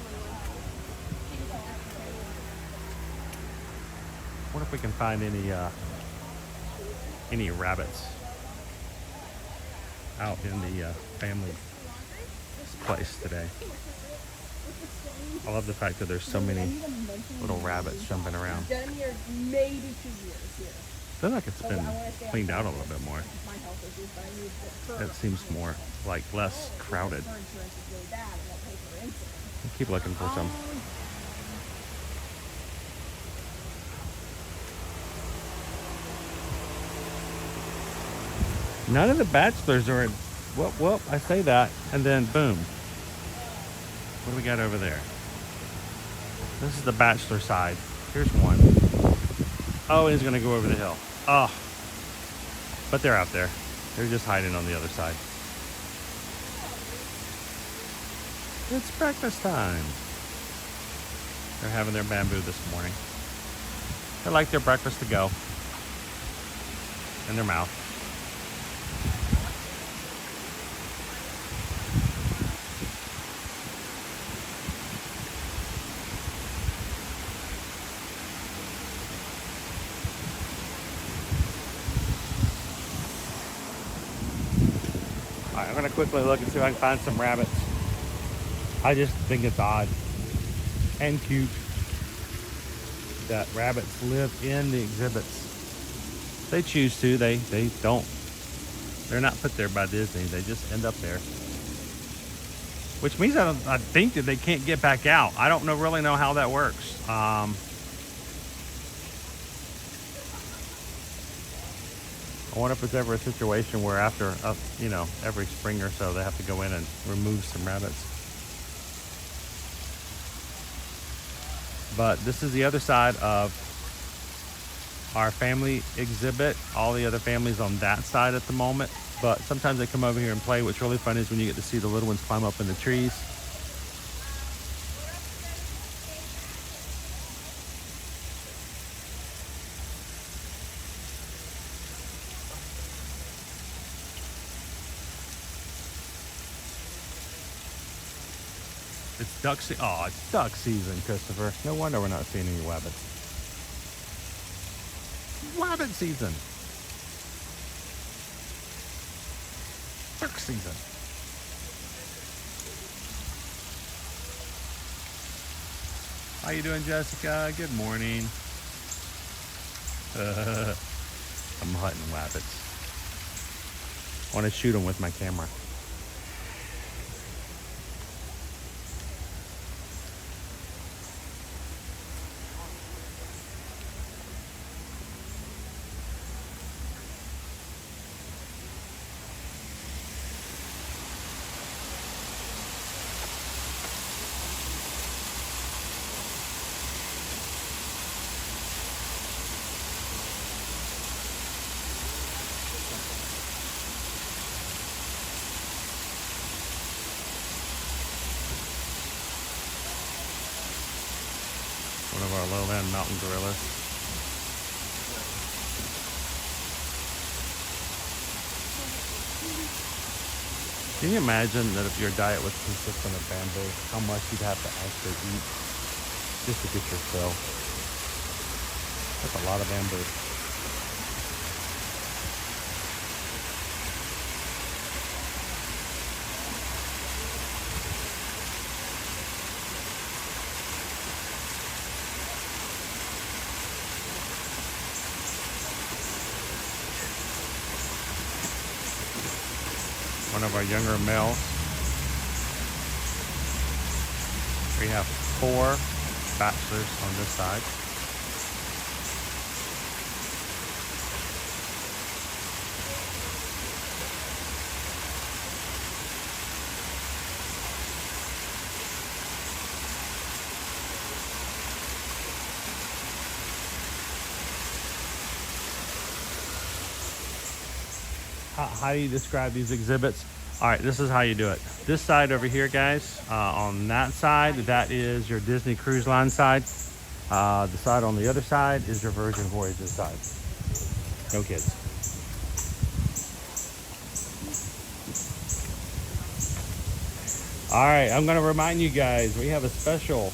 I wonder if we can find any rabbits out in the family place today. I love the fact that there's so many little rabbits jumping around. Been here maybe 2 years here. I feel like it's been cleaned out a little bit more. It seems more like less crowded. Keep looking for some. None of the bachelors are in. Well, I say that, and then boom. What do we got over there? This is the bachelor side. Here's one. Oh, he's gonna go over the hill. Oh, but they're out there. They're just hiding on the other side. It's breakfast time. They're having their bamboo this morning. They like their breakfast to go in their mouth. I'm gonna quickly look and see if I can find some rabbits. I just think it's odd and cute that rabbits live in the exhibits. They choose to, they don't. They're not put there by Disney, they just end up there. Which means I think that they can't get back out. I don't really know how that works. I wonder if it's ever a situation where after, every spring or so, they have to go in and remove some rabbits. But this is the other side of our family exhibit. All the other families on that side at the moment, but sometimes they come over here and play. What's really fun is when you get to see the little ones climb up in the trees. It's duck season. Oh, it's duck season, Christopher. No wonder we're not seeing any rabbits. Rabbit season. Duck season. How you doing, Jessica? Good morning. I'm hunting rabbits. I want to shoot them with my camera. One of our lowland mountain gorillas. Can you imagine that if your diet was consistent of bamboo, how much you'd have to actually eat just to get your fill? That's a lot of bamboo. One of our younger males. We have 4 bachelors on this side. How do you describe these exhibits? All right, this is how you do it. This side over here, guys, on that side, that is your Disney Cruise Line side. The side on the other side is your Virgin Voyages side. No kids. All right, I'm gonna remind you guys, we have a special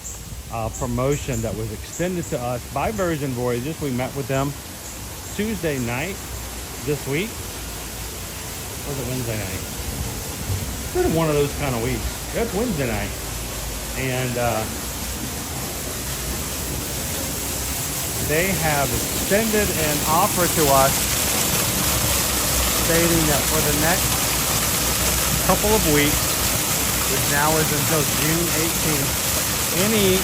promotion that was extended to us by Virgin Voyages. We met with them Tuesday night this week. Or was it Wednesday night? It's been one of those kind of weeks. It's Wednesday night. And they have extended an offer to us stating that for the next couple of weeks, which now is until June 18th, any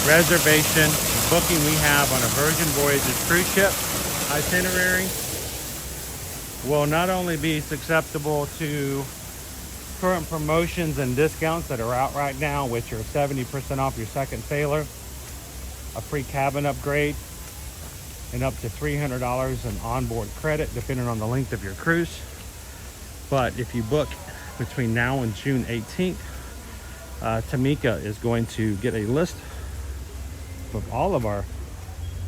reservation booking we have on a Virgin Voyages cruise ship itinerary will not only be susceptible to current promotions and discounts that are out right now, which are 70% off your second sailor, a free cabin upgrade, and up to $300 in onboard credit depending on the length of your cruise. But if you book between now and June 18th, Tamika is going to get a list of all of our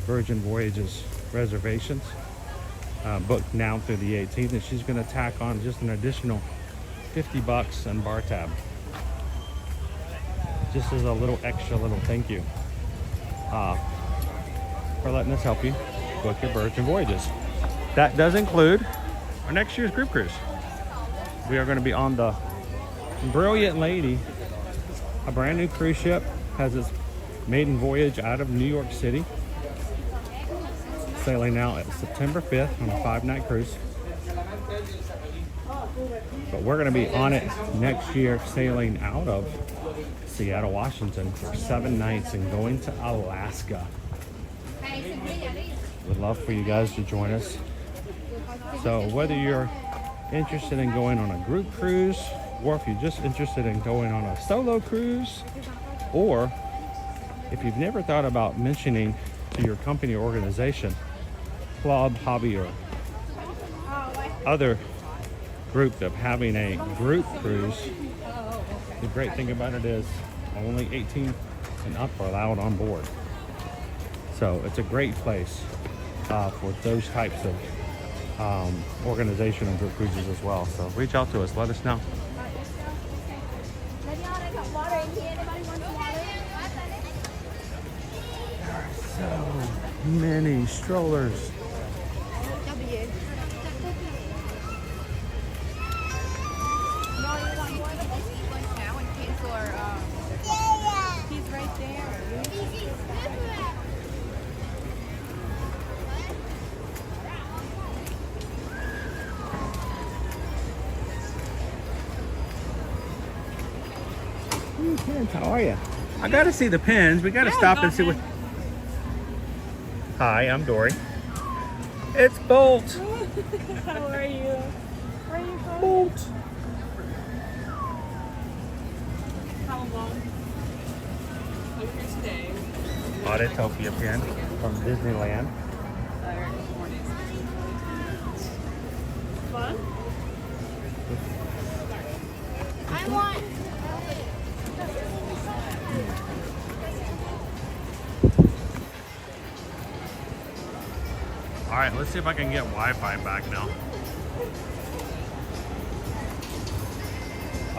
Virgin Voyages reservations booked now through the 18th, and she's going to tack on just an additional $50 in bar tab, just as a little extra little thank you for letting us help you book your Virgin Voyages. That does include our next year's group cruise. We are going to be on the Brilliant Lady, a brand new cruise ship, has its maiden voyage out of New York City, sailing out at September 5th on a 5-night cruise. But we're going to be on it next year, sailing out of Seattle, Washington for 7 nights and going to Alaska. We'd love for you guys to join us. So whether you're interested in going on a group cruise, or if you're just interested in going on a solo cruise, or if you've never thought about mentioning to your company or organization club hobby or other group of having a group cruise, the great thing about it is only 18 and up are allowed on board. So it's a great place for those types of organization and group cruises as well. So reach out to us, let us know. There are so many strollers. He's right there. How are you? I gotta see the pins. We gotta stop and see what. Hi, I'm Dory. It's Bolt. How are you? Where are you going? Bolt. How long? Hope you're staying. Autotopia pin from Disneyland. Fun? I want. All right, let's see if I can get Wi-Fi back now.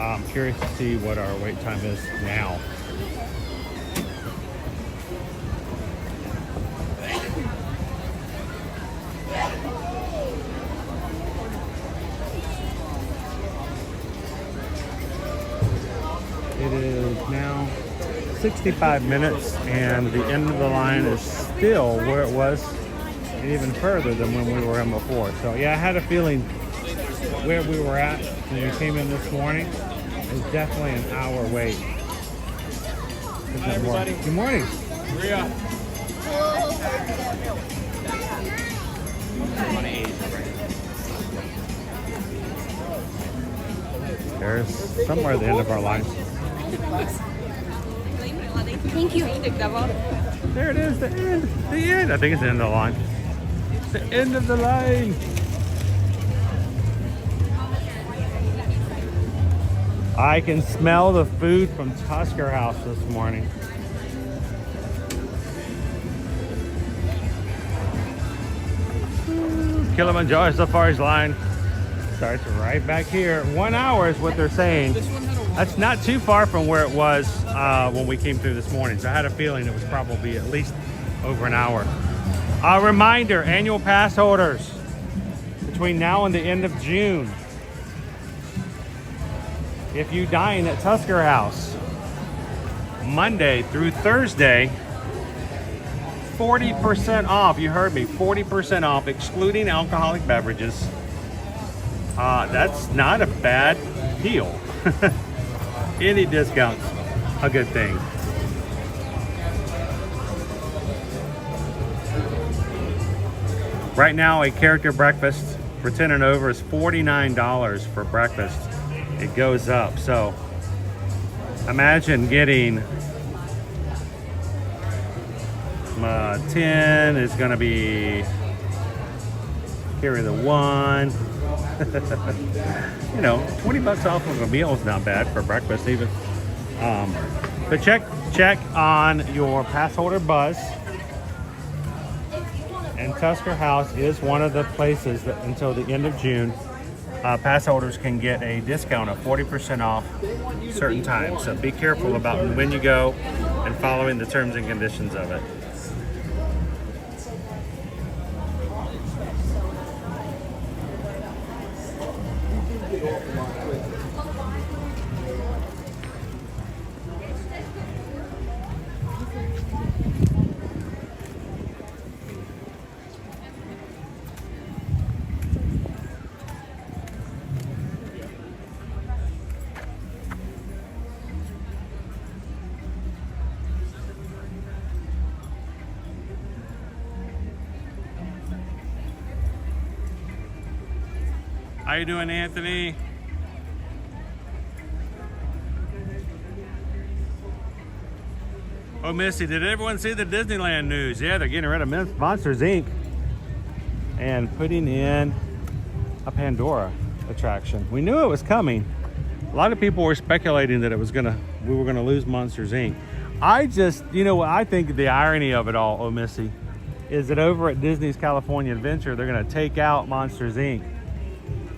I'm curious to see what our wait time is now. It is now 65 minutes and the end of the line is still where it was, and even further than when we were in before. So yeah, I had a feeling where we were at when we came in this morning is definitely an hour wait. Hi, everybody. Good morning. Maria. There's somewhere at the end of our line. Thank you. There it is, the end. The end. I think it's the end of the line. The end of the line. I can smell the food from Tusker House this morning. Kilimanjaro Safari's line starts right back here. 1 hour is what they're saying. That's not too far from where it was when we came through this morning. So I had a feeling it was probably at least over an hour. A reminder, annual pass holders between now and the end of June. If you dine at Tusker House Monday through Thursday, 40% off. You heard me, 40% off, excluding alcoholic beverages. That's not a bad deal. Any discounts, a good thing. Right now, a character breakfast for 10 and over is $49 for breakfast. It goes up. So imagine getting 10 is going to be carry the one. You know, 20 bucks off of a meal is not bad for breakfast even. But check on your pass holder buzz. And Tusker House is one of the places that until the end of June, pass holders can get a discount of 40% off certain times. So be careful about when you go and following the terms and conditions of it. How you doing, Anthony? Oh, Missy, did everyone see the Disneyland news? Yeah, they're getting rid of Monsters, Inc. and putting in a Pandora attraction. We knew it was coming. A lot of people were speculating that we were gonna lose Monsters Inc. I just, you know what I think the irony of it all, oh Missy, is that over at Disney's California Adventure, they're gonna take out Monsters Inc.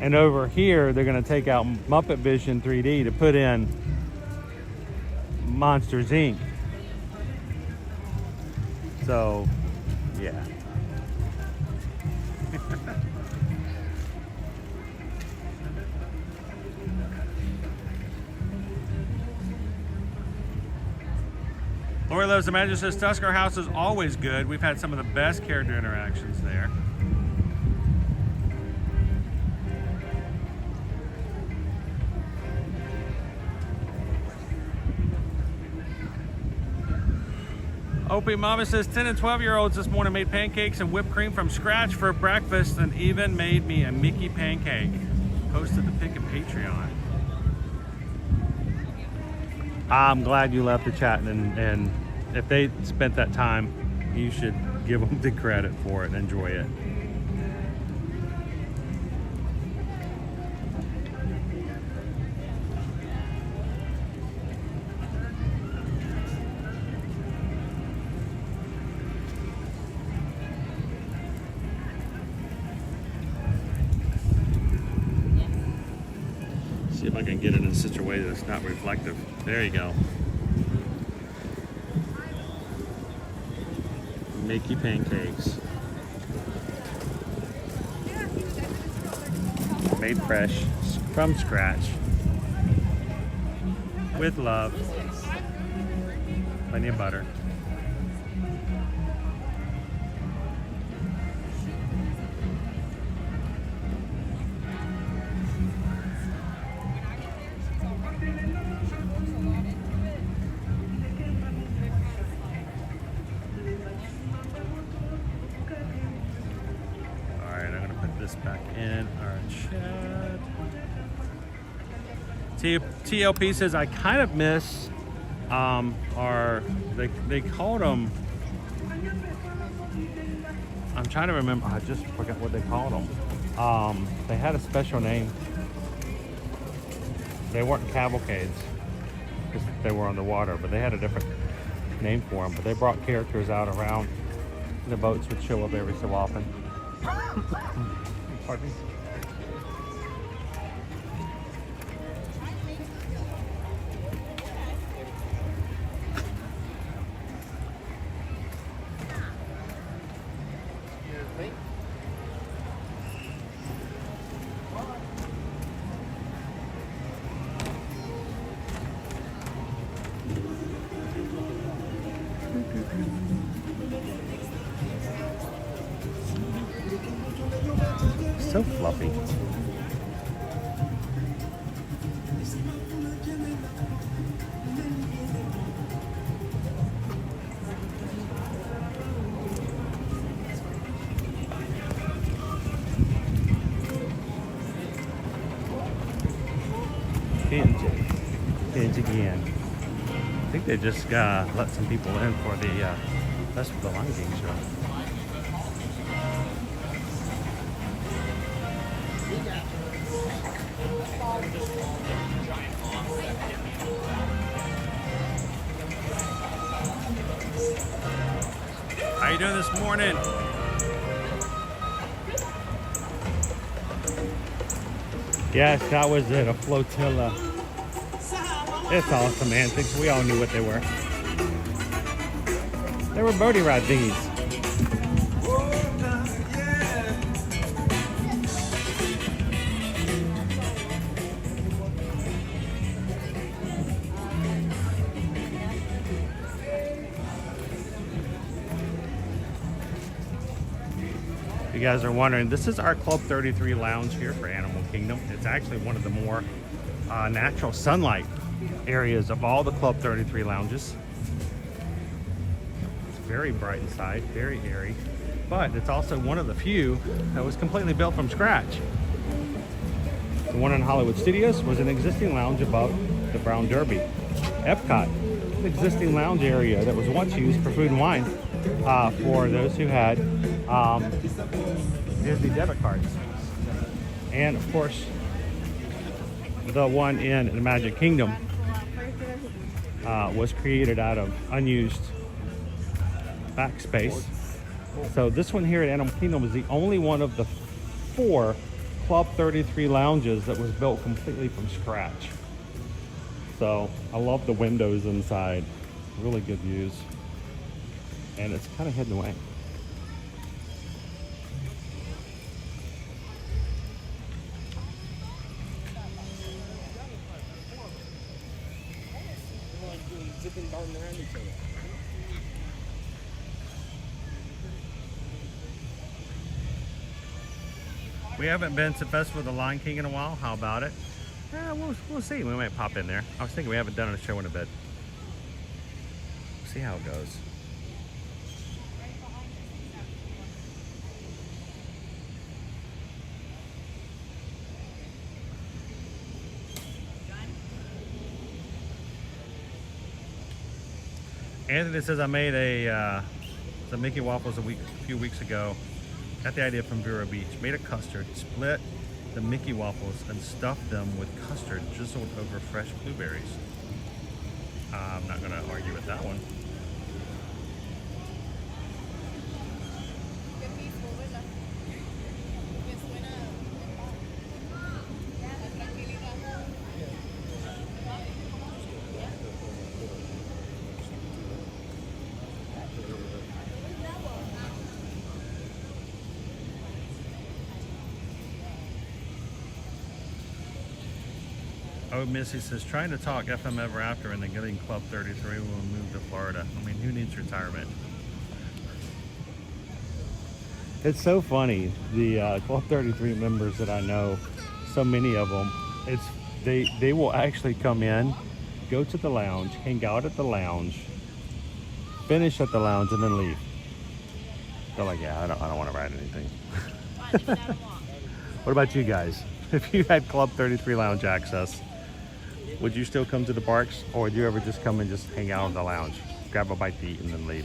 And over here, they're gonna take out Muppet Vision 3D to put in Monsters Inc. So, yeah. Lori Loves the Magic says Tusker House is always good. We've had some of the best character interactions there. Opie Mama says 10 and 12-year-olds this morning made pancakes and whipped cream from scratch for breakfast and even made me a Mickey pancake. Posted the pic of Patreon. I'm glad you left the chat, and if they spent that time, you should give them the credit for it and enjoy it. See if I can get it in such a way that it's not reflective. There you go. Mickey pancakes. Made fresh from scratch. With love. Plenty of butter. Back in our chat. TLP says I kind of miss they called them, I'm trying to remember, I just forgot what they called them. They had a special name. They weren't cavalcades because they were on the water, but they had a different name for them. But they brought characters out around. The boats would show up every so often. Pardon me. So fluffy. Hinge again. I think they just let some people in for the Best of the Lion King show. How you doing this morning? Yes, that was it, a flotilla. It's all semantics. We all knew what they were. They were boating ride dinghies. If you guys are wondering, this is our Club 33 lounge here for Animal Kingdom. It's actually one of the more natural sunlight areas of all the Club 33 lounges. It's very bright inside, very airy, but it's also one of the few that was completely built from scratch. The one in Hollywood Studios was an existing lounge above the Brown Derby. Epcot, an existing lounge area that was once used for food and wine, for those who had Disney debit cards. And of course, the one in the Magic Kingdom was created out of unused backspace. So this one here at Animal Kingdom was the only one of the 4 Club 33 lounges that was built completely from scratch. So I love the windows inside, really good views, and it's kind of hidden away. We haven't been to Festival of the Lion King in a while. How about it? We'll see. We might pop in there. I was thinking we haven't done a show in a bit. See how it goes. Anthony says I made some Mickey waffles a few weeks ago. Got the idea from Vero Beach. Made a custard, split the Mickey waffles, and stuffed them with custard drizzled over fresh blueberries. I'm not going to argue with that one. Oh, Missy says, trying to talk FM Ever After and then getting Club 33 when we move to Florida. I mean, who needs retirement? It's so funny. The Club 33 members that I know, so many of them, they will actually come in, go to the lounge, hang out at the lounge, finish at the lounge, and then leave. They're like, yeah, I don't want to ride anything. What about you guys? If you had Club 33 lounge access, would you still come to the parks, or would you ever just come and just hang out in the lounge, grab a bite to eat, and then leave?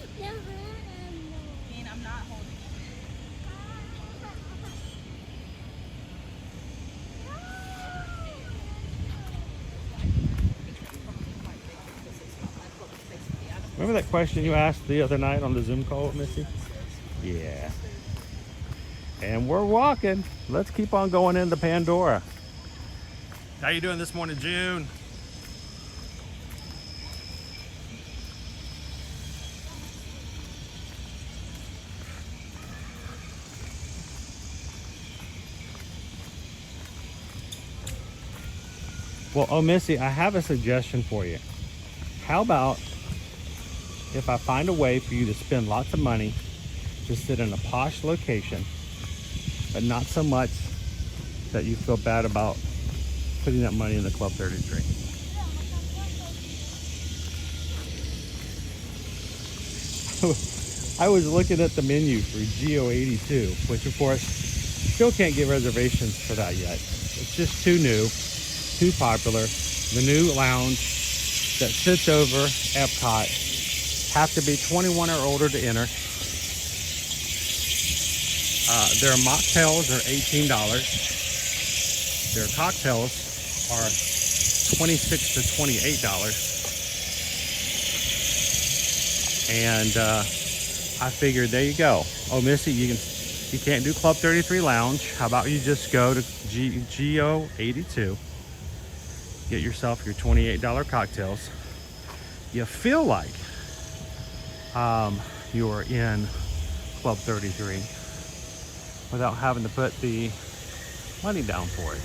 Remember that question you asked the other night on the Zoom call with Missy? Yeah. And we're walking. Let's keep on going into Pandora. How you doing this morning, June? Well, oh, Missy, I have a suggestion for you. How about if I find a way for you to spend lots of money to sit in a posh location, but not so much that you feel bad about putting that money in the Club 33. I was looking at the menu for GO82, which of course still can't get reservations for that yet. It's just too new, too popular. The new lounge that sits over Epcot, have to be 21 or older to enter. Their mocktails are $18. Their cocktails are $26 to $28. And I figured, there you go. Oh, Missy, you can't do Club 33 Lounge. How about you just go to GO82, get yourself your $28 cocktails. You feel like you're in Club 33 without having to put the money down for it.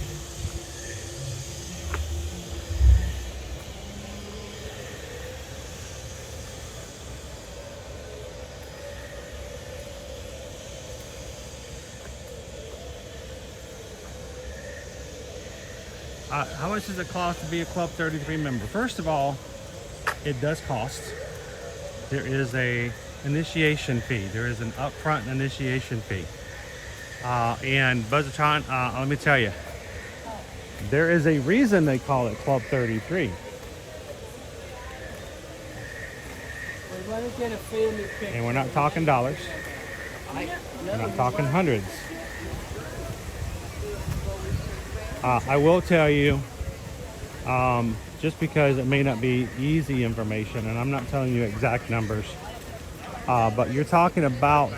How much does it cost to be a Club 33 member? First of all, it does cost. There is a initiation fee. There is an upfront initiation fee. And Buzzatron, let me tell you, there is a reason they call it Club 33. Everybody get a family picture. And we're not talking dollars. We're not talking hundreds. I will tell you, just because it may not be easy information, and I'm not telling you exact numbers, but you're talking about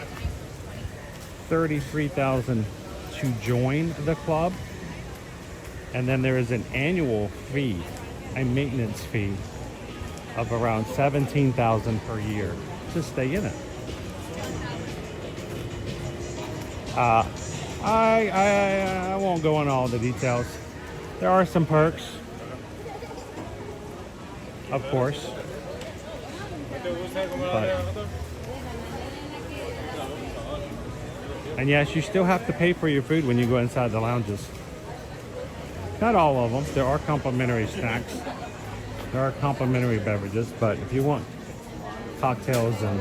$33,000 to join the club, and then there is an annual fee, a maintenance fee of around $17,000 per year to stay in it. I won't go into all the details. There are some perks, of course, and yes, you still have to pay for your food when you go inside the lounges. Not all of them. There are complimentary snacks. There are complimentary beverages, but if you want cocktails and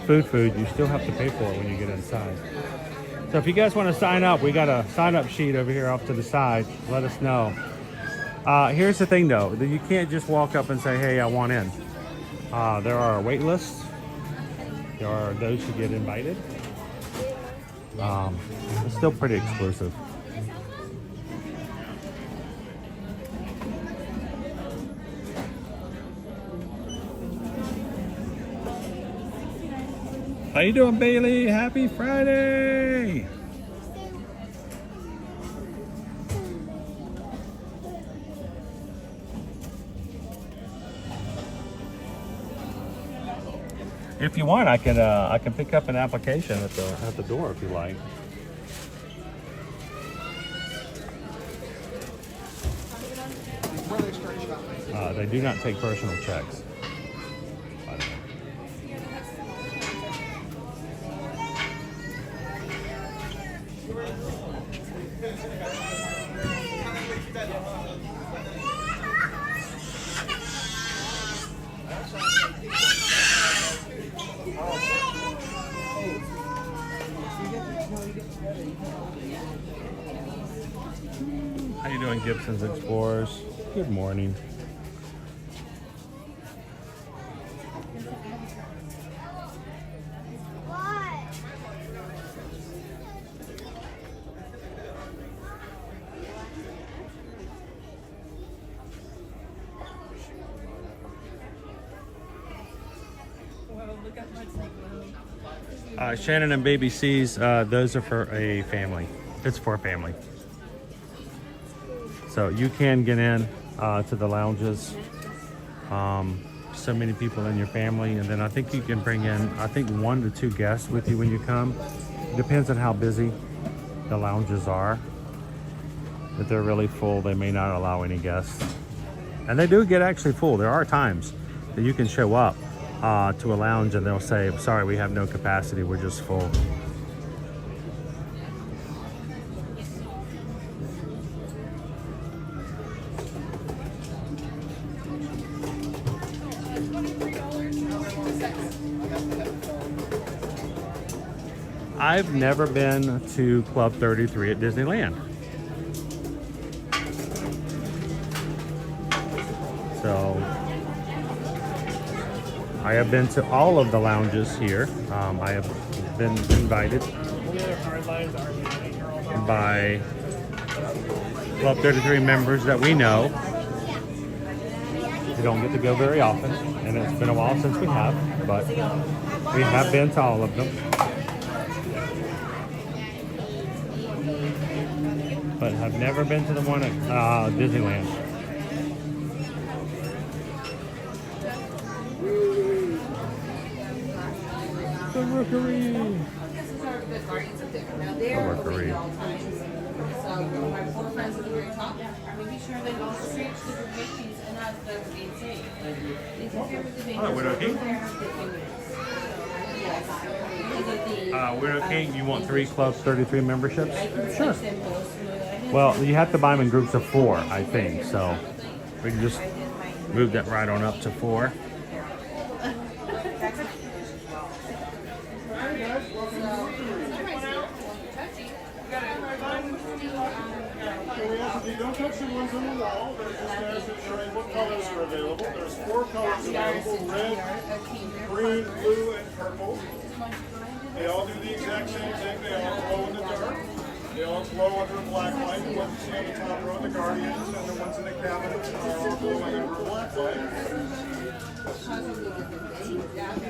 food, you still have to pay for it when you get inside. So if you guys want to sign up, we got a sign-up sheet over here off to the side. Let us know. Here's the thing, though, that you can't just walk up and say, "Hey, I want in." There are wait lists. There are those who get invited. It's still pretty exclusive. How you doing, Bailey? Happy Friday! If you want, I can pick up an application at the door if you like. They do not take personal checks. How you doing, Gibson's Explorers? Good morning. Shannon and Baby C's, those are for a family. It's for a family. So you can get in to the lounges. So many people in your family, and then I think you can bring in, I think 1 to 2 guests with you when you come. It depends on how busy the lounges are. If they're really full, they may not allow any guests. And they do get actually full. There are times that you can show up to a lounge and they'll say, "Sorry, we have no capacity, we're just full." I've never been to Club 33 at Disneyland. So I have been to all of the lounges here. I have been invited by Club 33 members that we know. We don't get to go very often, and it's been a while since we have, but we have been to all of them. But have never been to the one at Disneyland. The Rookery. The Rookery. Hello, Widow King. Widow King, you want 3 Club 33 memberships? Sure. Well, you have to buy them in groups of 4, I think. So we can just move that right on up to 4. we ask you don't touch the ones on the wall. They're just there to show you what colors are available. There's 4 colors available: red, green, blue, and purple. They all do the exact same thing. They all glow in the dark. They all glow under a black light. The ones you see on the top row are the Guardians, and the ones in the cabinet are all glowing under a black light.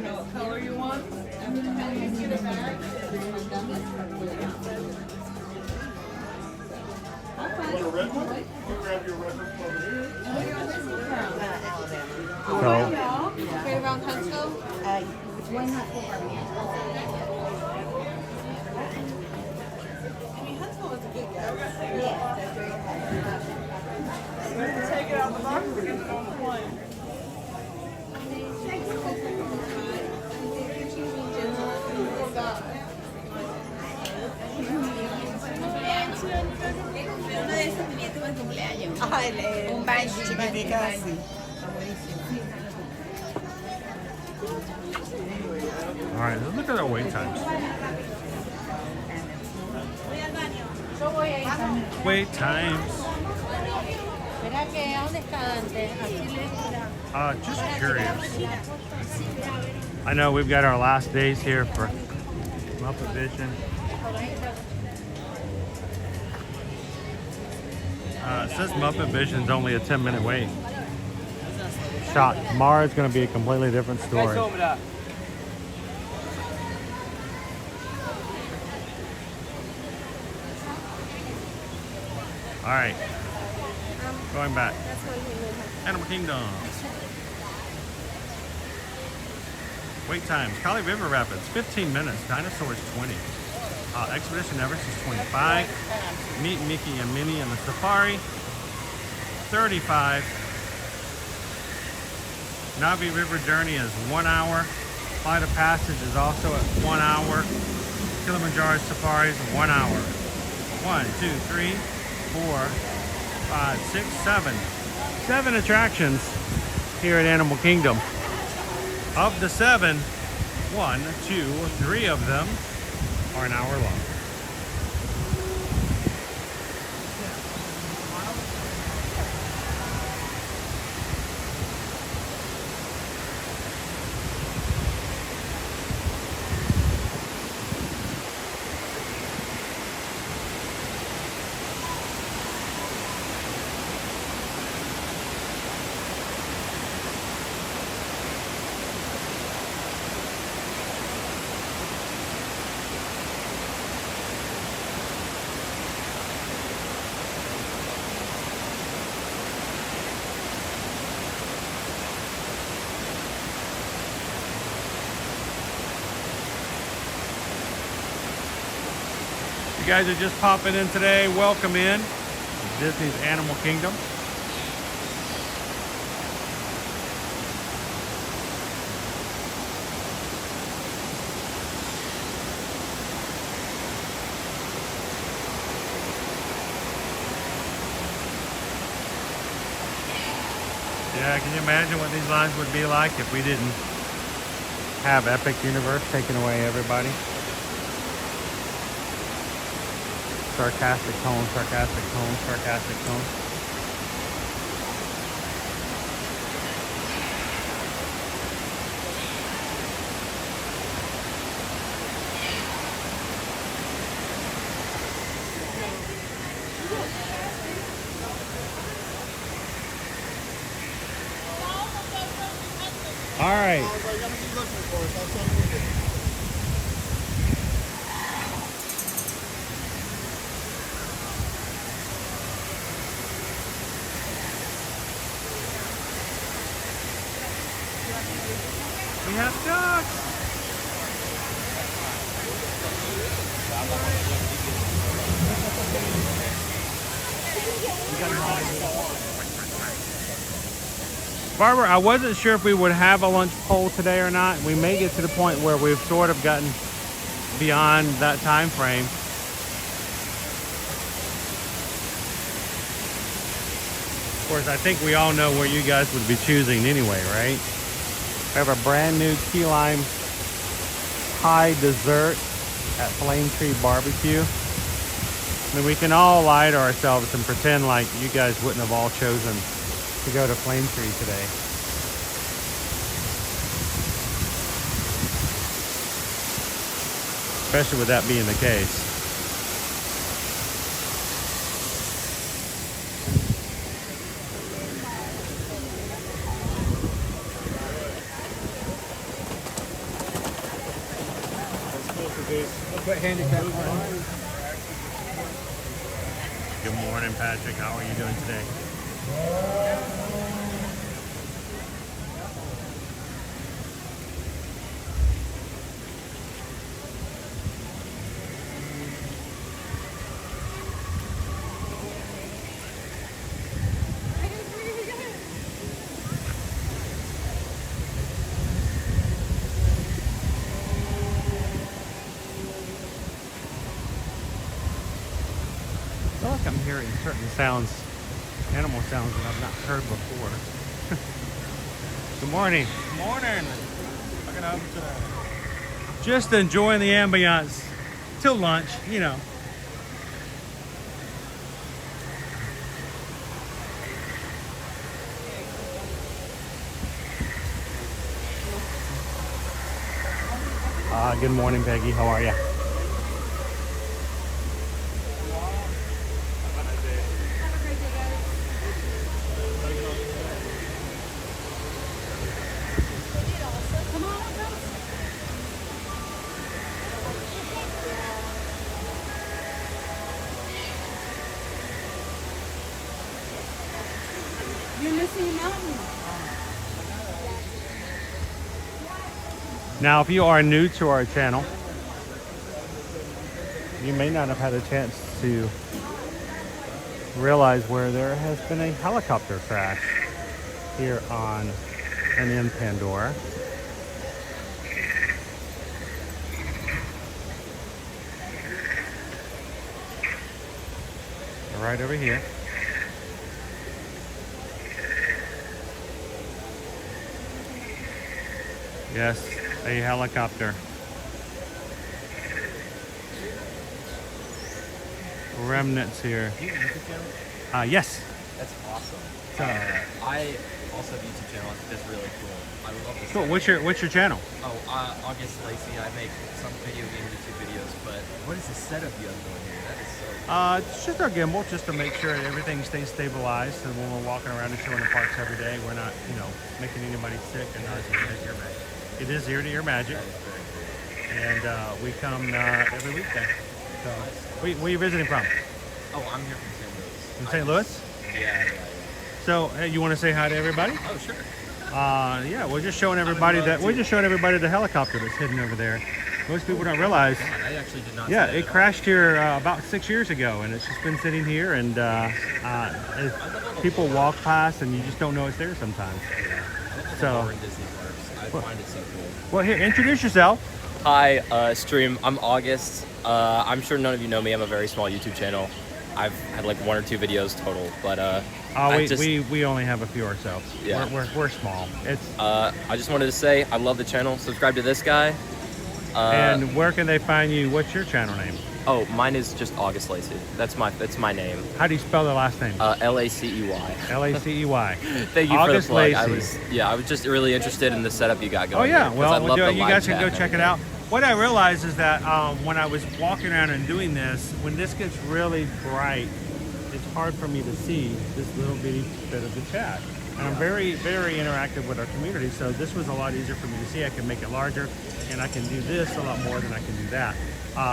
What color you want? Want a red one? You can grab your red one over here. So, Right around Huntsville? Why not? Take it out the box and get it on the plane. Uno de esos tenía tuvo el cumpleaños. Un banshee. Chiquitica así. all right, let's look at our wait times. Wait times. Just curious. I know we've got our last days here for Muppet Vision. It says Muppet Vision's only a 10-minute wait. Shock. Tomorrow's going to be a completely different story. All right. Going back. Animal Kingdom. Wait times. Kali River Rapids, 15 minutes. Dinosaurs, 20. Expedition Everest is 25. Meet Mickey and Minnie in the Safari, 35. Navi River Journey is 1 hour. Flight of Passage is also at 1 hour. Kilimanjaro Safari is 1 hour. 1, 2, 3, 4, 5, 6, 7. 7 attractions here at Animal Kingdom. Of the 7, 1, 2, 3 of them are an hour long. You guys are just popping in today, welcome in to Disney's Animal Kingdom. Yeah, can you imagine what these lines would be like if we didn't have Epic Universe taking away everybody? Sarcastic tone, sarcastic tone, sarcastic tone. All right. We have ducks. Barbara, I wasn't sure if we would have a lunch poll today or not. We may get to the point where we've sort of gotten beyond that time frame. Of course, I think we all know where you guys would be choosing anyway, right? We have a brand new key lime pie dessert at Flame Tree Barbecue. I mean, we can all lie to ourselves and pretend like you guys wouldn't have all chosen to go to Flame Tree today. Especially with that being the case. Good morning, Patrick. How are you doing today? I feel like I'm hearing certain sounds, animal sounds that I've not heard before. Good morning. Good morning. How can I help you today? Just enjoying the ambiance till lunch, you know. Good morning, Peggy. How are you? You're missing a mountain. Now, if you are new to our channel, you may not have had a chance to realize where there has been a helicopter crash here on and in Pandora. Right over here. Yes, a helicopter. Remnants here. Yes. That's awesome. I also have a YouTube channel. It's just really cool. I love this. Cool. What's your channel? Oh, August Lacey. I make some video game YouTube videos, but what is the setup you have going here? That is so cool. It's just our gimbal, just to make sure everything stays stabilized, and when we're walking around and showing the parks every day, we're not, you know, making anybody sick. And it is ear-to-ear magic, and we come every weekday. So, where are you visiting from? Oh, I'm here from St. Louis. From St. Louis? Yeah. So, you want to say hi to everybody? Oh, sure. Yeah, we're just showing everybody the helicopter that's hidden over there. Most people don't realize. I actually did not. Yeah, it crashed here about 6 years ago, and it's just been sitting here. And people walk past, and you just don't know it's there sometimes. So, I find it so cool. Well, here, introduce yourself. Hi, stream. I'm August. I'm sure none of you know me. I'm a very small YouTube channel. I've had like 1 or 2 videos total, but we only have a few ourselves. Yeah. We're small. It's I just wanted to say I love the channel. Subscribe to this guy. And where can they find you? What's your channel name? Oh, mine is just August Lacey. That's my name. How do you spell the last name? Lacey. Lacey. Thank you August for the plug. Lacey. I was just really interested in the setup you got going. Oh yeah, here, well, you guys can chat go check it out. What I realized is that when I was walking around and doing this, when this gets really bright, it's hard for me to see this little bitty bit of the chat. And I'm very, very interactive with our community, so this was a lot easier for me to see. I can make it larger, and I can do this a lot more than I can do that.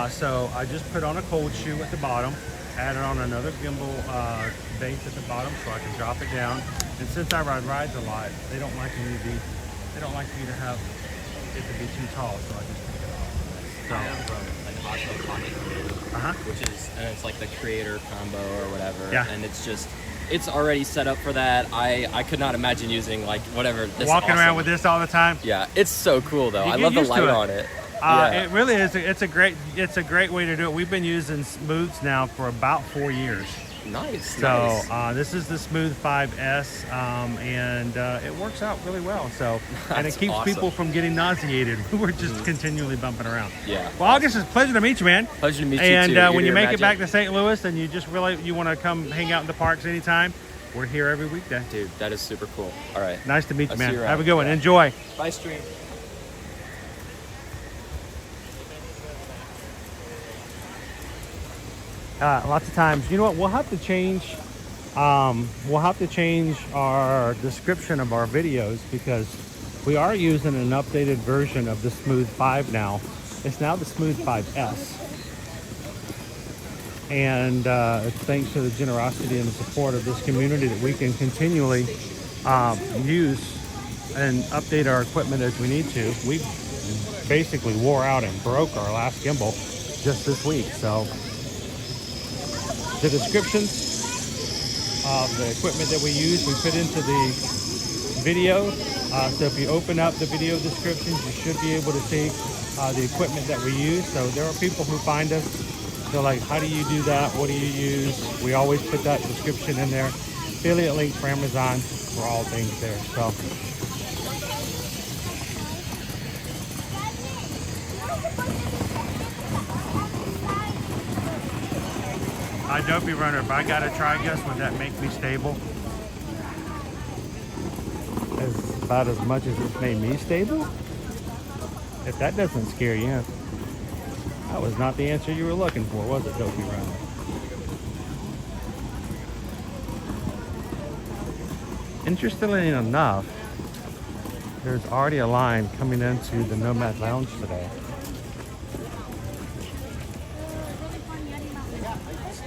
So I just put on a cold shoe at the bottom, added on another gimbal base at the bottom so I can drop it down. And since I ride rides a lot, they don't like me to have it to be too tall, so I just take it off. So, I have which is, and it's like the creator combo or whatever. Yeah. And it's already set up for that. I could not imagine using like whatever. This walking around with this all the time. Yeah, it's so cool though. I love the light on it. It really is. It's a great way to do it. We've been using smooths now for about 4 years. Nice. So nice. this is the Smooth 5S, and it works out really well. So, and it That's keeps awesome. people from getting nauseated. We're just continually bumping around. Yeah. Well, August, it's a pleasure to meet you, man. Pleasure to meet and you too. when you make Magic. it back to St. Louis, and you just really you want to come hang out in the parks anytime, we're here every weekday. Dude, that is super cool. All right. Nice to meet you, I'll man. see you Have a around. good one. Yeah. Enjoy. Bye, stream. Lots of times, you know what? We'll have to change. We'll have to change our description of our videos because we are using an updated version of the Smooth 5 now. It's now the Smooth 5S, and it's thanks to the generosity and the support of this community that we can continually use and update our equipment as we need to. We basically wore out and broke our last gimbal just this week, so. The descriptions of the equipment that we use, we put into the video. So if you open up the video descriptions, you should be able to see the equipment that we use. So there are people who find us. They're like, how do you do that? What do you use? We always put that description in there. Affiliate link for Amazon for all things there. So. Dopey Runner, if I got a Trigus, would that make me stable? As about as much as it's made me stable? If that doesn't scare you, that was not the answer you were looking for, was it, Dopey Runner? Interestingly enough, there's already a line coming into the Nomad Lounge today.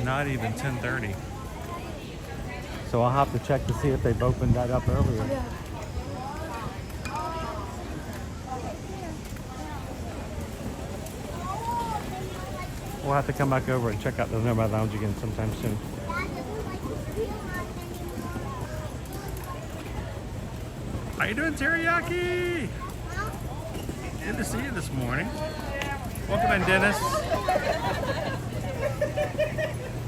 Not even 10:30. So I'll have to check to see if they've opened that up earlier. Yeah. We'll have to come back over and check out the Nomad Lounge again sometime soon. How you doing, Teriyaki? Good to see you this morning. Welcome in, Dennis.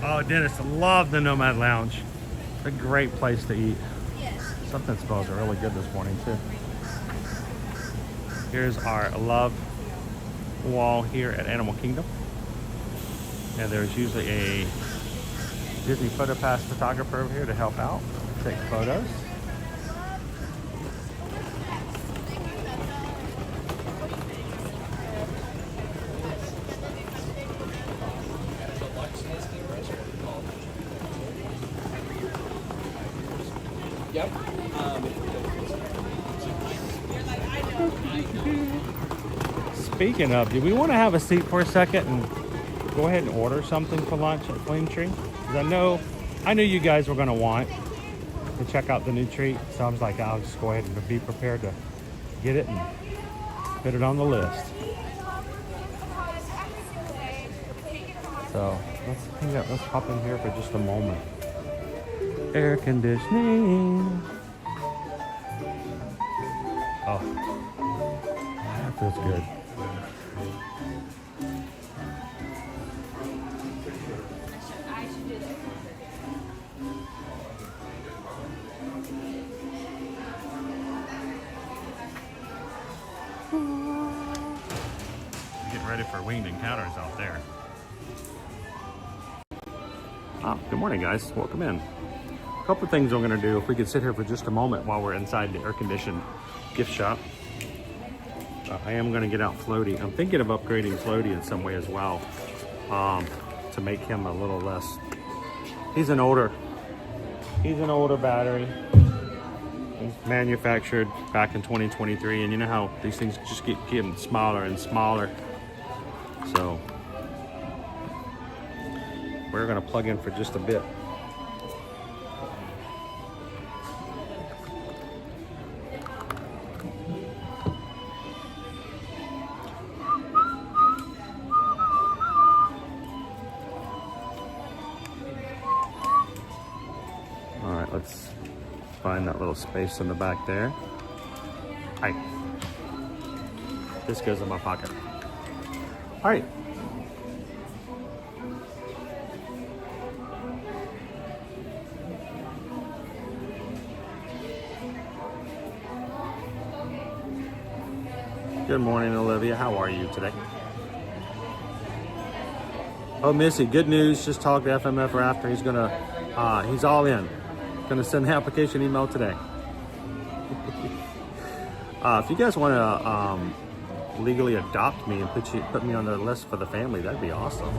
Oh, Dennis, I love the Nomad Lounge. It's a great place to eat. Something smells really good this morning, too. Here's our love wall here at Animal Kingdom. And there's usually a Disney Photo Pass photographer over here to help out, take photos. Yep. Speaking of, do we want to have a seat for a second and go ahead and order something for lunch at Flame Tree? Because I knew you guys were going to want to check out the new treat, so I was like, I'll just go ahead and be prepared to get it and put it on the list. So let's pop in here for just a moment. Air conditioning. Oh, that feels good. Getting ready for winged encounters out there. Oh, good morning, guys. Welcome in. A couple of things I'm going to do. If we could sit here for just a moment while we're inside the air-conditioned gift shop. I am going to get out Floaty. I'm thinking of upgrading Floaty in some way as well, to make him a little less. He's an older battery. He's manufactured back in 2023, and you know how these things just keep getting smaller and smaller. So we're going to plug in for just a bit. All right, let's find that little space in the back there. Hi. This goes in my pocket. All right. Good morning, Olivia. How are you today? Oh, Missy, good news. Just talked to FMF Rafter. He's gonna, he's all in. Gonna send the application email today. If you guys want to legally adopt me and put me on the list for the family, that'd be awesome.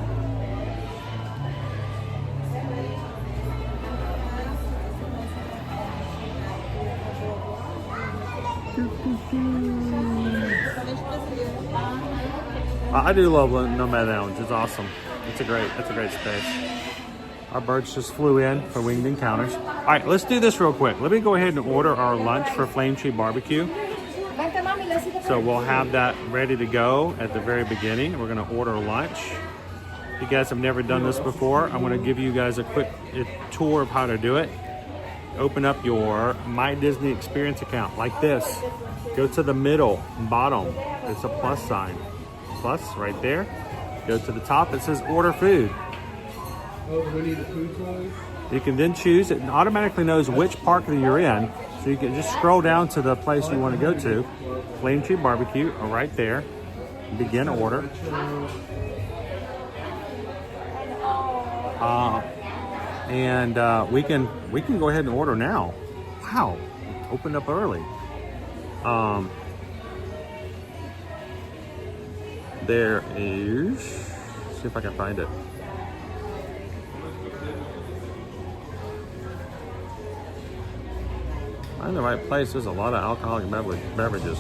I do love Nomad Lounge. It's awesome. That's a great space. Our birds just flew in for winged encounters. All right, let's do this real quick. Let me go ahead and order our lunch for Flame Tree Barbecue. So we'll have that ready to go at the very beginning. We're gonna order lunch. If you guys have never done this before, I'm gonna give you guys a quick tour of how to do it. Open up your My Disney Experience account like this. Go to the middle, bottom. It's a plus sign. Plus right there. Go to the top. It says order food. Oh, we need the food choice. You can then choose. It automatically knows which park that you're in. So you can just scroll down to the place you want to go to. Flame Tree Barbecue, right there. Begin order. We can go ahead and order now. Wow, opened up early. There is. See if I can find it. I'm in the right place. There's a lot of alcoholic beverages.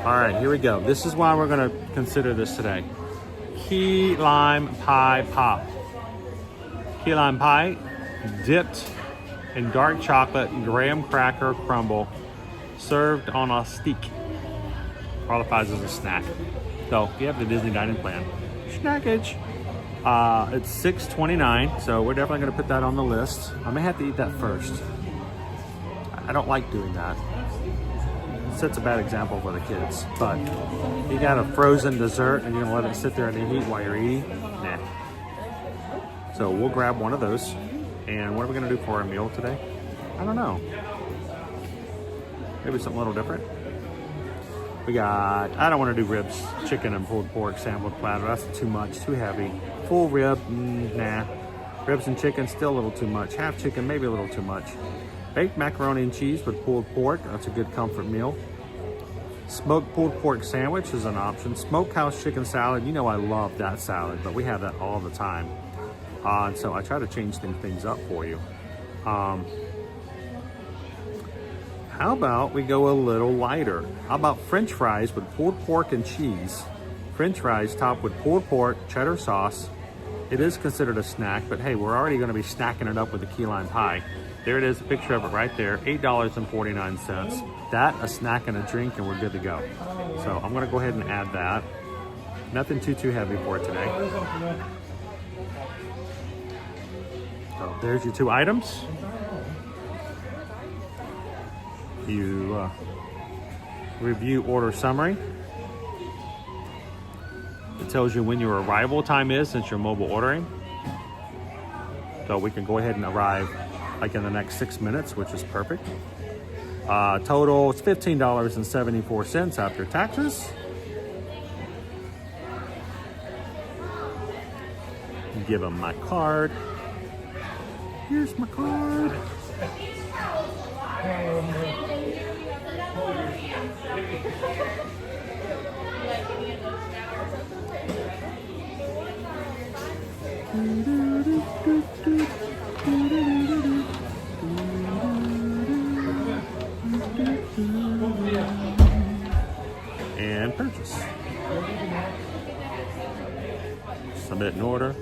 All right, here we go. This is why we're going to consider this today. Key lime pie pop. Key lime pie dipped in dark chocolate graham cracker crumble, served on a stick. Qualifies as a snack. So if you have the Disney dining plan, snackage. It's $6.29, so we're definitely going to put that on the list. I may have to eat that first. I don't like doing that. It sets a bad example for the kids. But you got a frozen dessert and you're going to let it sit there and eat while you're eating? Nah. So we'll grab one of those. And what are we going to do for our meal today? I don't know. Maybe something a little different. We got, I don't want to do ribs, chicken, and pulled pork sandwich platter. That's too much, too heavy. Full rib, nah. Ribs and chicken, still a little too much. Half chicken, maybe a little too much. Baked macaroni and cheese with pulled pork. That's a good comfort meal. Smoked pulled pork sandwich is an option. Smokehouse chicken salad. You know I love that salad, but we have that all the time. And so I try to change things up for you. How about we go a little lighter? How about French fries with pulled pork and cheese? French fries topped with pulled pork, cheddar sauce. It is considered a snack, but hey, we're already going to be snacking it up with the key lime pie. There it is, a picture of it right there, $8.49. That, a snack and a drink, and we're good to go. So I'm going to go ahead and add that. Nothing too heavy for today. So there's your 2 items. You review order summary. It tells you when your arrival time is since you're mobile ordering. So we can go ahead and arrive like in the next 6 minutes, which is perfect. Total is $15.74 after taxes. Give them my card. Here's my card. And purchase. Submit an order.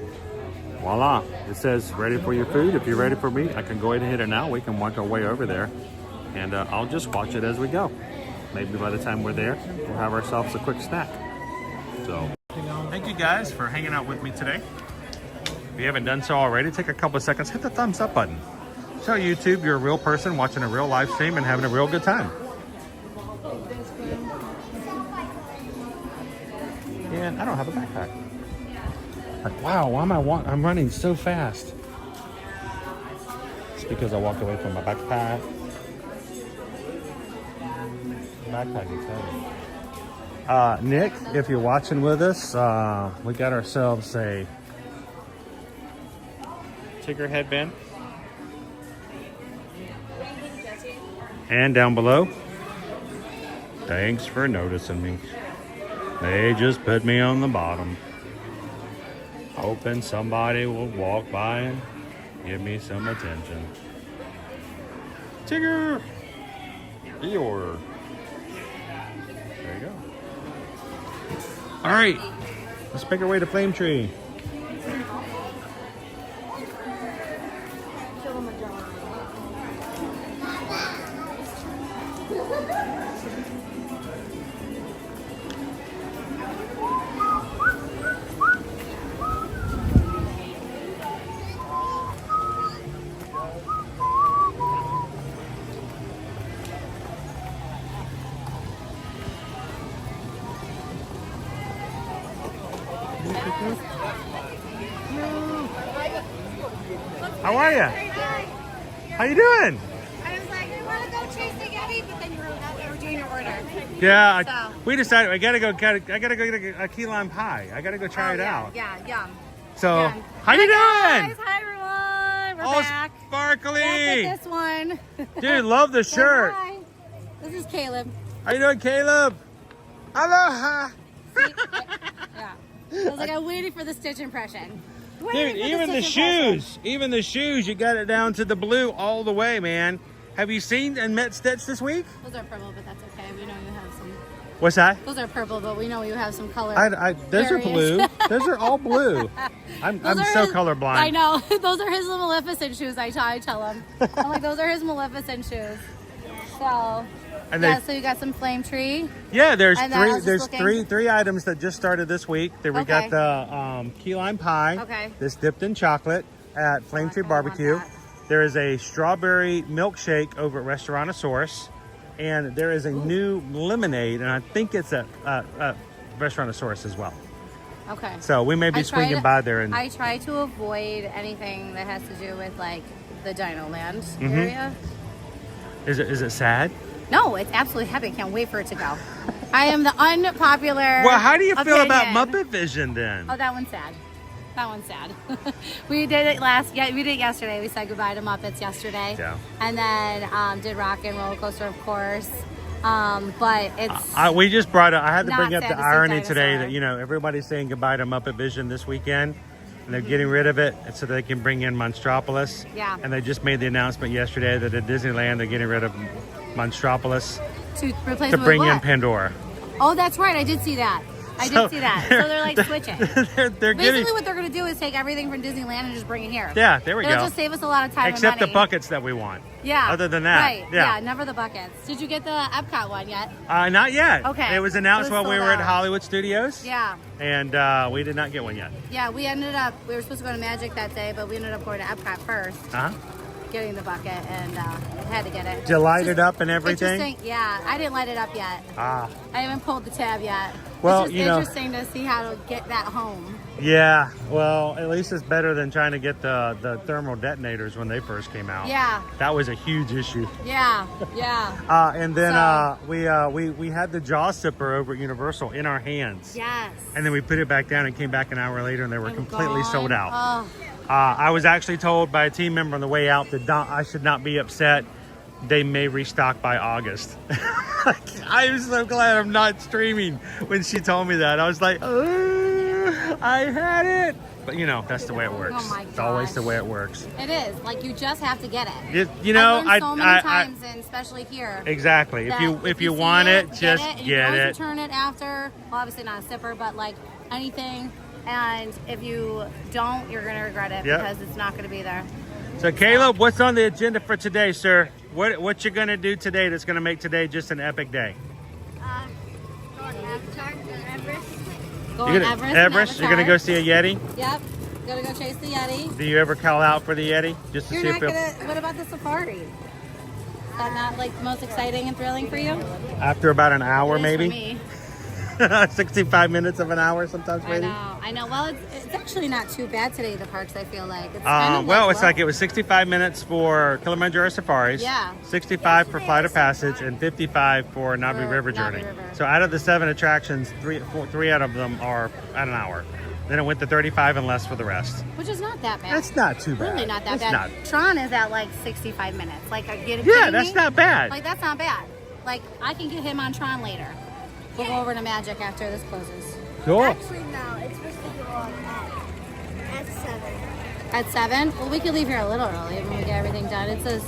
Voila, it says ready for your food. If you're ready for me, I can go ahead and hit it now. We can walk our way over there and I'll just watch it as we go. Maybe by the time we're there, we'll have ourselves a quick snack. So, thank you guys for hanging out with me today. If you haven't done so already, take a couple of seconds, hit the thumbs up button. Tell YouTube you're a real person watching a real live stream and having a real good time. And I don't have a backpack. Like, wow, why am I'm running so fast? It's because I walked away from my backpack. Backpack is heavy. Nick, if you're watching with us, we got ourselves a tiger headband. And down below, thanks for noticing me. They just put me on the bottom. Hoping somebody will walk by and give me some attention. Tigger! Eeyore. There you go. All right, let's make our way to Flame Tree. How are you? How you doing? I was like, I want to go chase the Yeti, but then you were doing your order. Yeah, we decided I gotta go get a key lime pie. I gotta go try it out. Yeah, yum. So, Yum. how you Hi, doing? guys. Hi, everyone. We're All back. sparkly. Back with this one. Dude, love the Say shirt. hi. This is Caleb. How you doing, Caleb? Aloha. Yeah. I was like, I'm waiting for the Stitch impression. Dude, even the shoes, you got it down to the blue all the way, man. Have you seen and met Stitch this week? Those are purple, but that's okay. We know you have some. What's that? Those are purple, but we know you have some color. Those are blue. Those are all blue. I'm so colorblind. I know. Those are his Maleficent shoes. I tell him. I'm like, those are his Maleficent shoes. So, And yeah. So you got some Flame Tree. Yeah, there's And then I was three. just There's looking- three items that just started this week. There we Okay. got the key lime pie. Okay. This dipped in chocolate at Flame Tree I want Barbecue. that. There is a strawberry milkshake over at Restaurantosaurus, and there is a new lemonade, and I think it's at Restaurantosaurus as well. Okay. So we may be swinging by there. And I try to avoid anything that has to do with like the Dino Land Mhm. area. is it sad? No, it's absolutely happy. I can't wait for it to go. I am the unpopular. Well, how do you feel about opinion. Muppet Vision then? Oh, that one's sad. That one's sad. We did it we did it yesterday. We said goodbye to Muppets yesterday. Yeah. And then did Rock and Roller Coaster, of course. But it's We just brought up, I had to Not bring up sad the to see irony today Dinosaur. that, you know, everybody's saying goodbye to Muppet Vision this weekend, and they're getting rid of it so they can bring in Monstropolis. Yeah. And they just made the announcement yesterday that at Disneyland they're getting rid of Monstropolis to replace to it with bring in what? Pandora. Oh, that's right. I did see that. I did see that. So they're like switching. they're Basically, getting, what they're going to do is take everything from Disneyland and just bring it here. yeah, there we It'll go. just save us a lot of time Except and the money. buckets that we want. Yeah. Other than that, Right. yeah. Never the buckets. Did you get the Epcot one yet? Not yet. Okay. It was announced It was while we sold were at out. Hollywood Studios. Yeah. And we did not get one yet. Yeah, we were supposed to go to Magic that day, but we ended up going to Epcot first, Uh-huh. getting the bucket, and had to get it. Did you light It's it just up and everything? Interesting. Yeah, I didn't light it up yet. Ah. I haven't pulled the tab yet. Well, it's just you know- interesting to see how to get that home. Yeah, well, at least it's better than trying to get the thermal detonators when they first came out. Yeah. That was a huge issue. Yeah, yeah. And then So- we had the jaw sipper over at Universal in our hands. Yes. And then we put it back down and came back an hour later and they were completely Gone. sold out. Oh, I was actually told by a team member on the way out that I should not be upset. They may restock by August. I'm so glad I'm not streaming when she told me that. I was like, oh, I had it. But you know, that's the way it works. Oh my It's always the gosh. way it works. it is. Like, you just have to get it. You know, I've learned so many times, and especially here. Exactly. that If you see want it, just and you get can always it. return it after. Well, obviously not a sipper, but like anything. And if you don't, you're gonna regret it Yep. because it's not gonna be there. So Caleb, what's on the agenda for today, sir? What you gonna do today that's gonna make today just an epic day? Go to Avatar, go to Everest. You're Go gonna, to Everest. Everest? You're gonna go see a Yeti? Yep. Gotta go chase the Yeti. Do you ever call out for the Yeti just to You're see not if it, gonna. What about the safari? Is that not like the most exciting and thrilling for you? after about an hour It is maybe? For me. 65 minutes of an hour sometimes waiting. I know. Well, it's actually not too bad today, the parks, I feel like. It's kind of well, it's like it was 65 minutes for Kilimanjaro Safaris, Yeah. 65 for Flight of Passage, and 55 for Navi River Journey. River. So out of the 7 attractions, three out of them are at an hour. Then it went to 35 and less for the rest. Which is not that bad. That's not too bad. Really not that It's bad. not. Tron is at like 65 minutes. Like, Yeah, that's not bad. Like, that's not bad. Like, I can get him on Tron later. We'll go over to Magic after this closes. Cool. Actually, no. It's supposed to go on at 7. At 7? Well, we could leave here a little early when we get everything done. It says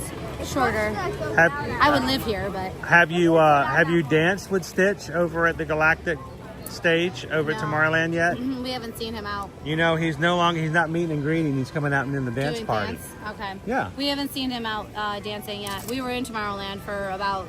shorter. I would live here, but... Have you danced with Stitch over at the Galactic stage over at Tomorrowland yet? We haven't seen him out. You know, he's not meeting and greeting. He's coming out and in the dance Doing party. dance? Okay. Yeah. We haven't seen him out dancing yet. We were in Tomorrowland for about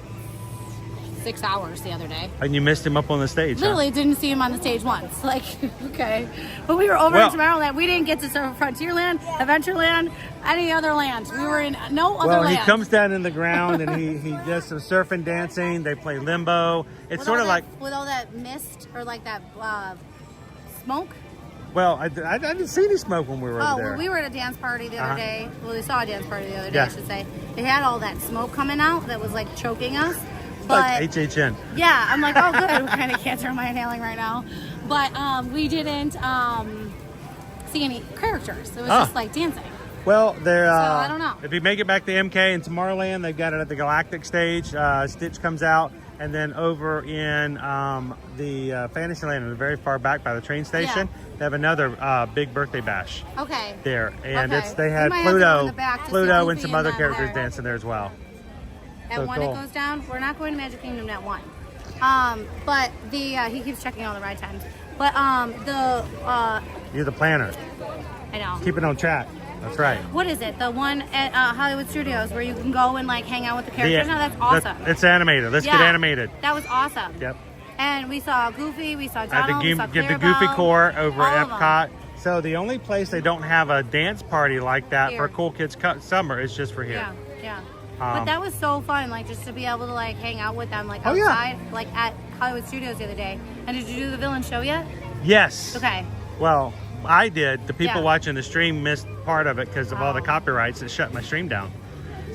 6 hours the other day. And you missed him up on the stage, Literally didn't see him on the stage once. Like, okay. But we were over in Tomorrowland. We didn't get to Frontierland, Adventureland, any other land. We were in no other land. Well, he comes down in the ground and he does some surfing, dancing. They play limbo. It's sort of like... With all that mist or like that smoke. Well, I didn't see any smoke when we were over there. Well, we were at a dance party the other day. Well, we saw a dance party the other day, Yeah. I should say. They had all that smoke coming out that was like choking us. Like HHN. Yeah, I'm like, oh, good. We kind of can't turn my inhaling right now. But we didn't see any characters. It was just like dancing. Well, they're. So I don't know. If you make it back to MK and Tomorrowland, they've got it at the Galactic stage. Stitch comes out, and then over in the Fantasyland, in the very far back by the train station, they have another big birthday bash. Okay. There, and Okay. they had We might have to go in Pluto, the back to see and Goofy some and other them characters there. dancing there as well. At So 1 cool. it goes down. We're not going to Magic Kingdom at 1. But the he keeps checking all the ride times. But You're the planner. I know. Keep it on track. That's right. What is it? The one at Hollywood Studios where you can go and like hang out with the characters? No, that's awesome. It's animated. Let's get animated. That was awesome. Yep. And we saw Goofy, we saw At Donald, we saw the Goofy Clarabelle, Corps over all at of them. Epcot. So the only place they don't have a dance party like that Here. for Cool Kids Summer is just for here. Yeah, yeah. But that was so fun, like just to be able to like hang out with them, like Oh, yeah. outside, like at Hollywood Studios the other day. And did you do the villain show yet? Yes. Okay. Well, I did. The people Yeah. watching the stream missed part of it because of all the copyrights that shut my stream down.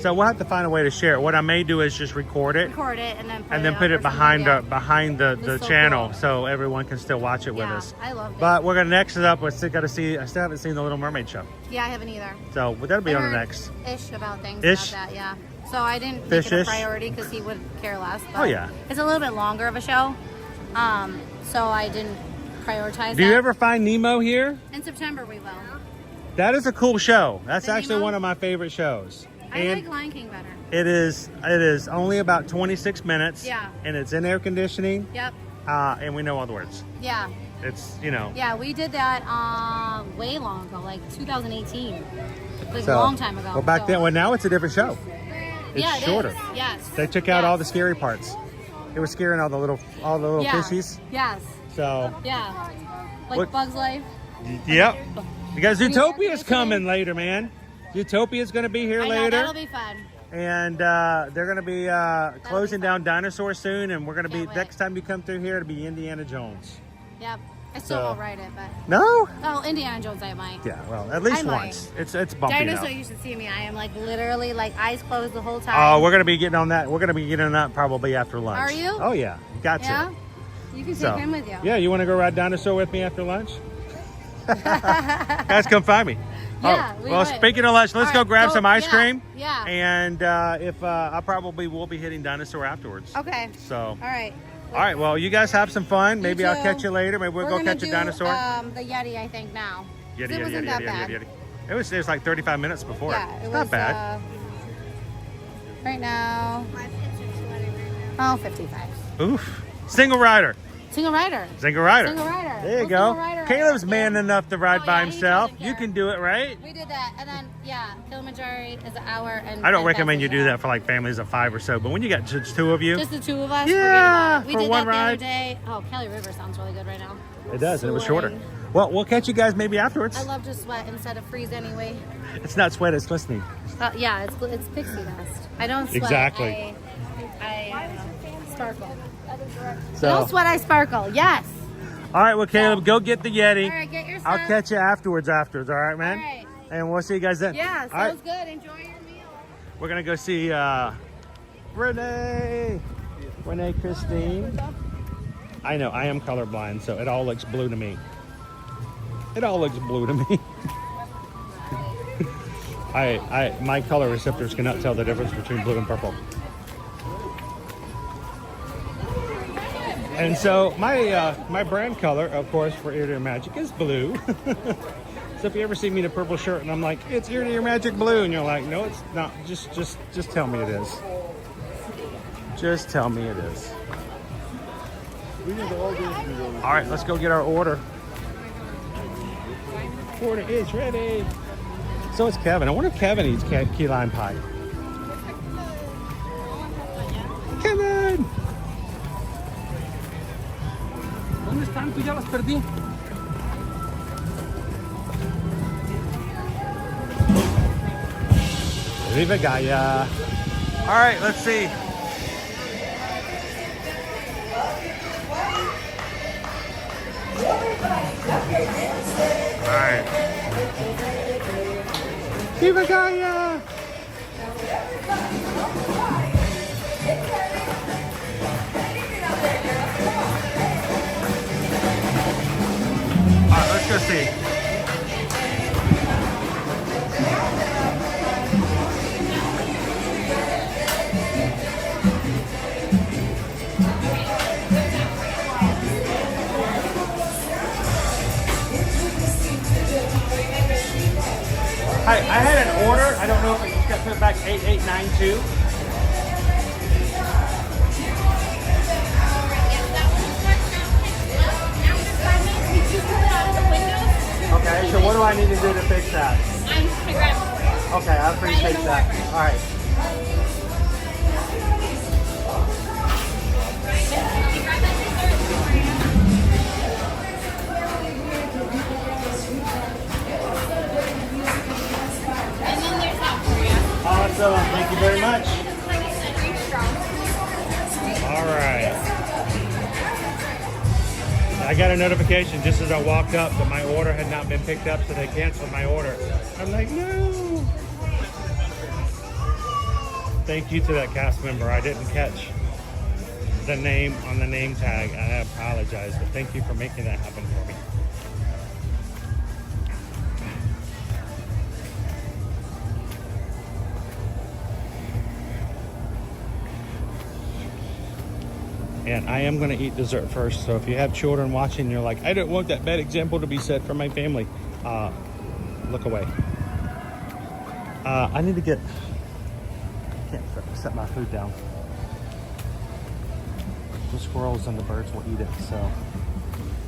So we'll have to find a way to share it. What I may do is just record it. Record it and then Put it up or behind something, the That's so channel cool. so everyone can still watch it with Yeah, us. I loved it. But we're gonna next it up. I still haven't seen the Little Mermaid show. Yeah, I haven't either. So that'll be I on the heard next. Ish about things Ish? about that, yeah. So I didn't make it Fish-ish? a priority because he would care less. But Oh, yeah. It's a little bit longer of a show, so I didn't prioritize Do you that. ever find Nemo here? In September we will. That is a cool show. That's The actually Nemo? one of my favorite shows. I like Lion King better. It is only about 26 minutes. Yeah. And it's in air conditioning. Yep. And we know all the words. Yeah. It's, you know. Yeah, we did that way long ago, like 2018. Like So, a long time ago. Well, back then, well, now it's a different show. It's Yeah, it shorter. is. Yes. They took out all the scary parts. It was scaring all the little Yeah. fishies. Yes. So, Yeah. Like What- Bug's Life. yep. Because Zootopia's coming later, man. Zootopia's going to be here I know, later. that'll be fun. And they're going to be closing down Dinosaur soon. And we're going to be, next time you come through here, it'll be Indiana Jones. Yep. I still So- won't ride it, but. No? Oh, Indiana Jones, I might. Yeah, well, at least I might. once. It's bumpy Dinosaur, now. you should see me. I am like literally like eyes closed the whole time. Oh, we're going to be getting on that. We're going to be getting on that probably after lunch. Are you? Oh, yeah. Got to. Yeah? You can take So, him with you. Yeah, you want to go ride Dinosaur with me after lunch? Guys, come find me. Yeah, Oh, we well, would. speaking of lunch, let's All go right, grab so- some ice yeah, cream. yeah. And if I probably will be hitting Dinosaur afterwards. Okay. So. All right. All right. Well, you guys have some fun. Maybe I'll too. catch you later. Maybe we'll We're go gonna catch a do, dinosaur. The Yeti, I think now. Yeti, It wasn't that bad. It was like 35 minutes before. Yeah, it It's was not bad. Right now. Oh, 55. Oof. Single rider. Single rider. Single rider. Single rider. There you Well, go. single rider. Caleb's man enough to ride Oh, by yeah, he himself. doesn't You care. can do it, right? We did that, and then Kilimanjaro is an hour and. I don't 10 recommend you do passengers. that for like families of 5 or so, but when you got just 2 of you, Just the 2 of us. Yeah, forget about it. We for did one that the ride. other day. Oh, Kelly River sounds really good right now. it does, and it was shorter. Sweating. Well, we'll catch you guys maybe afterwards. I love to sweat instead of freeze anyway. It's not sweat, it's glistening. Yeah, it's pixie dust. I don't sweat. Exactly. I sparkle. So, Don't sweat, I sparkle. Yes. all right, well, Caleb, go get the Yeti. All right, get your I'll stuff. catch you afterwards, all right, man? All right. And we'll see you guys then. Yeah, All right. sounds good. Enjoy your meal. We're gonna go see Renee Christine. I know, I am colorblind, so it all looks blue to me. It all looks blue to me. My color receptors cannot tell the difference between blue and purple. And so my brand color, of course, for Ear to Ear Magic is blue. So if you ever see me in a purple shirt and I'm like, it's Ear to Ear Magic blue, and you're like, no, it's not. Just tell me it is. Just tell me it is. All right, let's go get our order. Order is ready. So it's Kevin. I wonder if Kevin eats key lime pie. Kevin! ¿Dónde están? Tú ya las perdí. Viva Gaia. All right, let's see. All right. Viva Gaia. All right, let's go see. Hi, I had an order. I don't know if it just got put back 8892. Okay, so what do I need to do to fix that? I'm just gonna grab it. Okay, I appreciate that. All right. And then there's that for you. Awesome. Thank you very much. Like I said, very strong. All right. I got a notification just as I walked up that my order had not been picked up, so they canceled my order. I'm like, no. Thank you to that cast member. I didn't catch the name on the name tag. I apologize, but thank you for making that happen for me. And I am going to eat dessert first. So if you have children watching, you're like, I don't want that bad example to be set for my family. Look away. I need to get, I can't set my food down. The squirrels and the birds will eat it. So,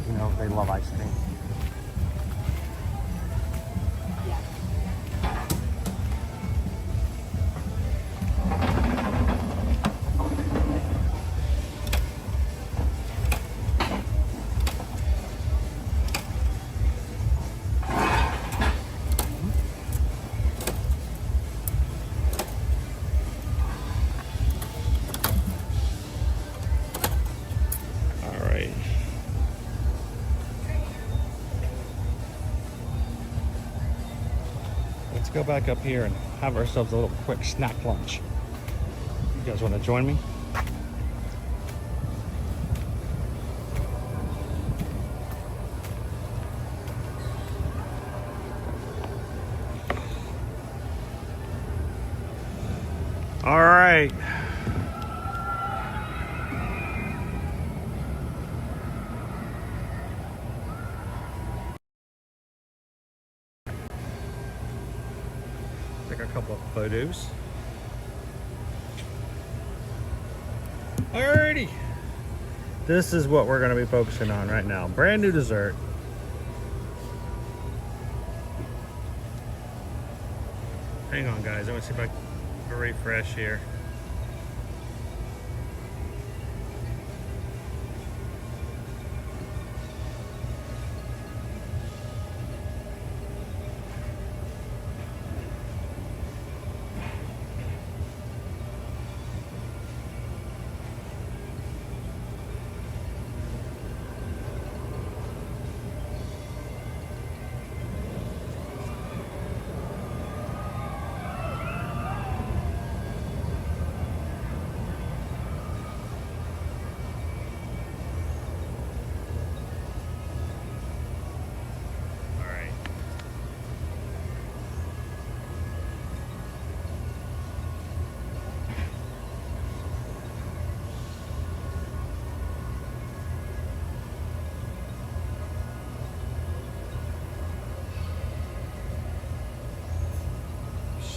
you know, they love ice cream. Let's go back up here and have ourselves a little quick snack lunch. You guys want to join me? All right. Take a couple of photos. Alrighty. This is what we're going to be focusing on right now. Brand new dessert. Hang on, guys. I'm going to see if I can refresh here.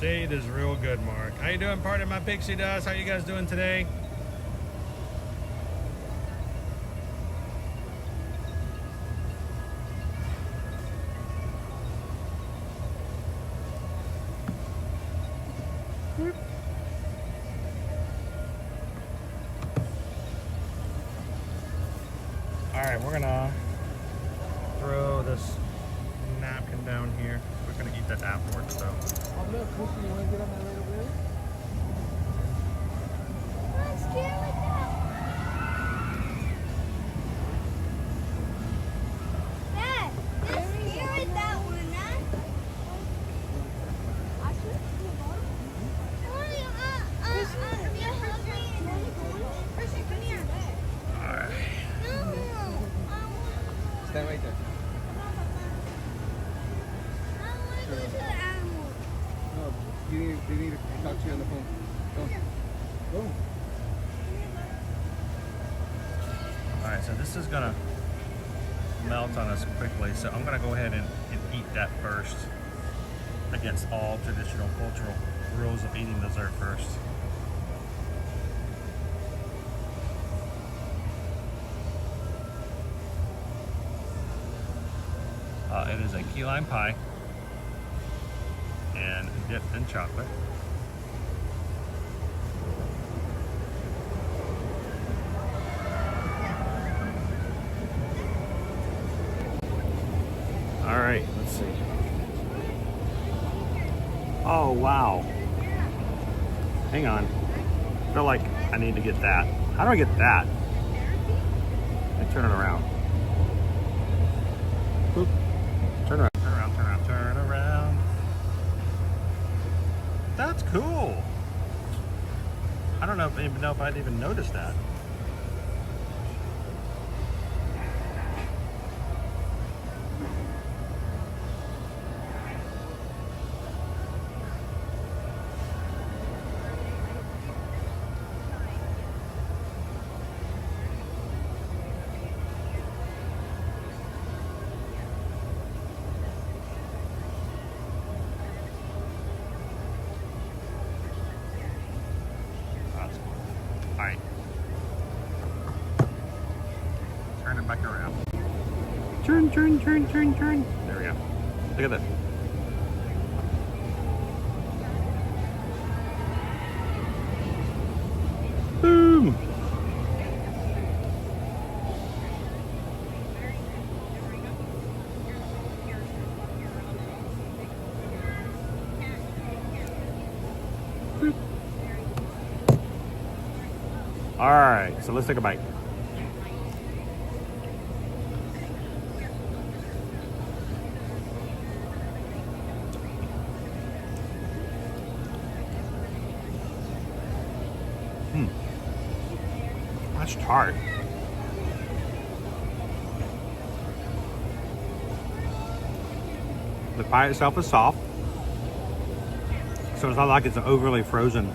Shade is real good, Mark. How you doing, part of my pixie dust? How you guys doing today? All right, we're gonna throw this napkin down here. We're gonna eat that afterwards, though. Oh, look, Christy, you want to get on my right over there? I'm scared like that. Dad, I'm scared with that one, Dad. Christy, come here. All right. Stand right there. No, you need to talk to you on the phone. Go. Go. All right, so this is gonna melt on us quickly, so I'm gonna go ahead and eat that first against all traditional cultural rules of eating dessert first. It is a key lime pie and dipped in chocolate. All right, let's see. Oh, wow. Hang on. I feel like I need to get that. How do I get that? Let me turn it around. Boop. Turn around, turn around, turn around, turn around. That's cool. I don't even know if I'd even noticed that. Alright. Turn it back around. Turn, turn, turn, turn, turn. There we go. Look at that. Boom! All right, so let's take a bite. That's tart. The pie itself is soft, so it's not like it's an overly frozen,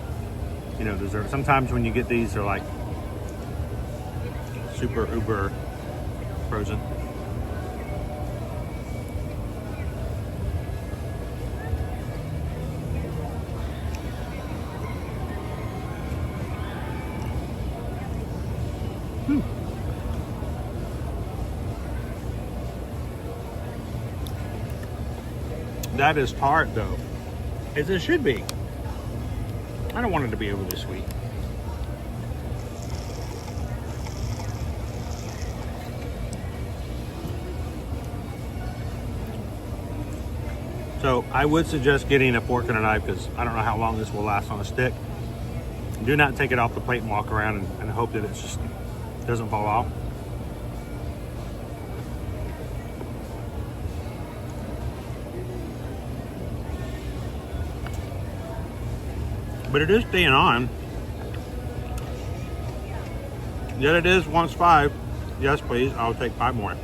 you know, dessert. Sometimes when you get these, they're like super uber frozen. That is tart though, as it should be. I don't want it to be overly sweet. So I would suggest getting a fork and a knife because I don't know how long this will last on a stick. Do not take it off the plate and walk around and hope that it just doesn't fall off. But it is staying on. Yet it is once 5. Yes, please. I'll take 5 more.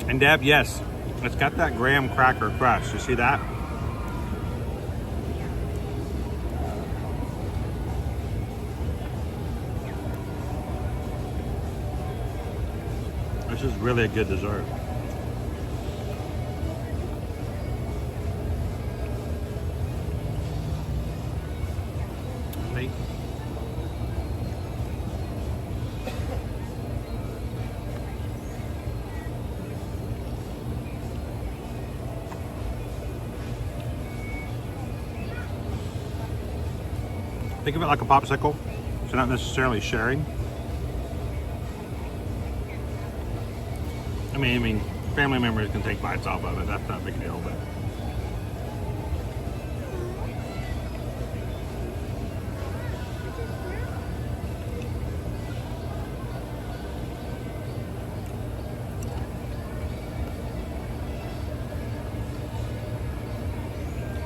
And Deb, yes, it's got that graham cracker crust. You see that? This is really a good dessert. Think of it like a popsicle, so not necessarily sharing. I mean, family members can take bites off of it. That's not a big deal, but.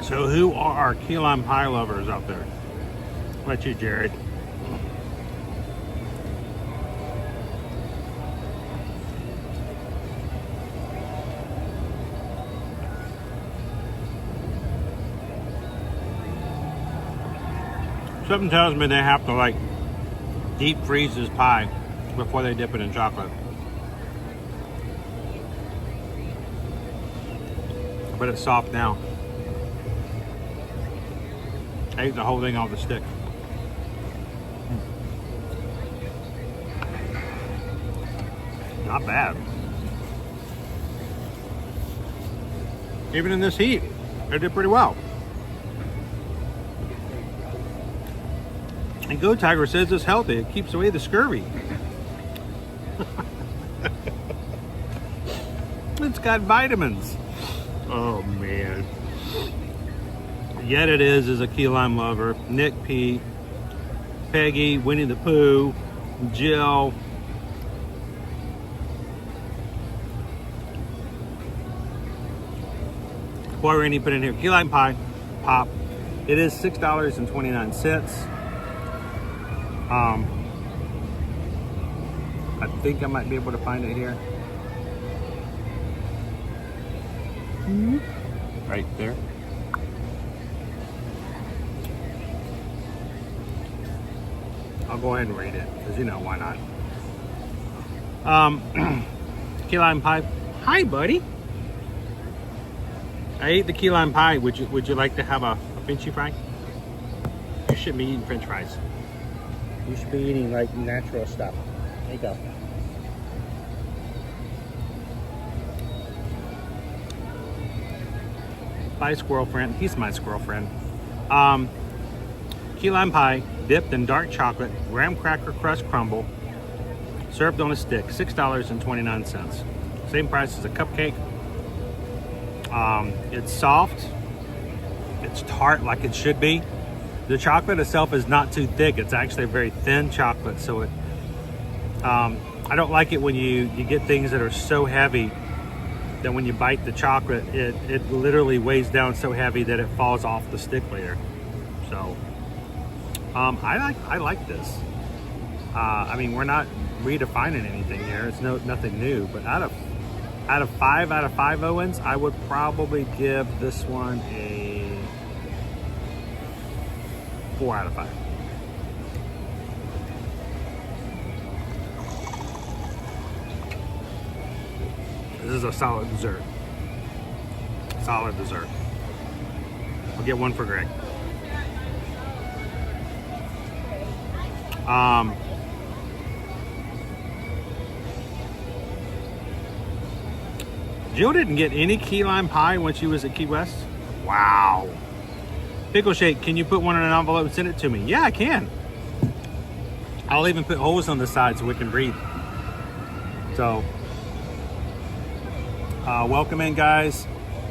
So who are our key lime pie lovers out there? What about you, Jared? Something tells me they have to like deep freeze this pie before they dip it in chocolate. But it's soft now. I ate the whole thing off the stick. Not bad. Even in this heat, they did pretty well. And Go Tiger says it's healthy. It keeps away the scurvy. It's got vitamins. Oh man. Yet it is a key lime lover. Nick, Pete, Peggy, Winnie the Pooh, Jill. Boy, Randy put in here key lime pie pop. It is $6.29. I think I might be able to find it here. Right there. I'll go ahead and rate it, because you know, why not? Key lime pie. Hi, buddy. I ate the key lime pie. Would you like to have a Frenchy fry? You shouldn't be eating French fries. You should be eating like natural stuff. There you go. Bye, squirrel friend. He's my squirrel friend. Key lime pie dipped in dark chocolate, graham cracker crust crumble, served on a stick, $6.29. Same price as a cupcake. It's soft. It's tart like it should be. The chocolate itself is not too thick. It's actually a very thin chocolate, so it. I don't like it when you get things that are so heavy that when you bite the chocolate, it literally weighs down so heavy that it falls off the stick later. So. I like this. I mean, we're not redefining anything here. It's nothing new. But out of 5 Owens, I would probably give this one a 4 out of 5. This is a solid dessert. Solid dessert. I'll get one for Greg. Jill didn't get any key lime pie when she was at Key West. Wow. Pickle Shake, can you put one in an envelope and send it to me? Yeah, I can. I'll even put holes on the side so we can breathe. So, welcome in, guys.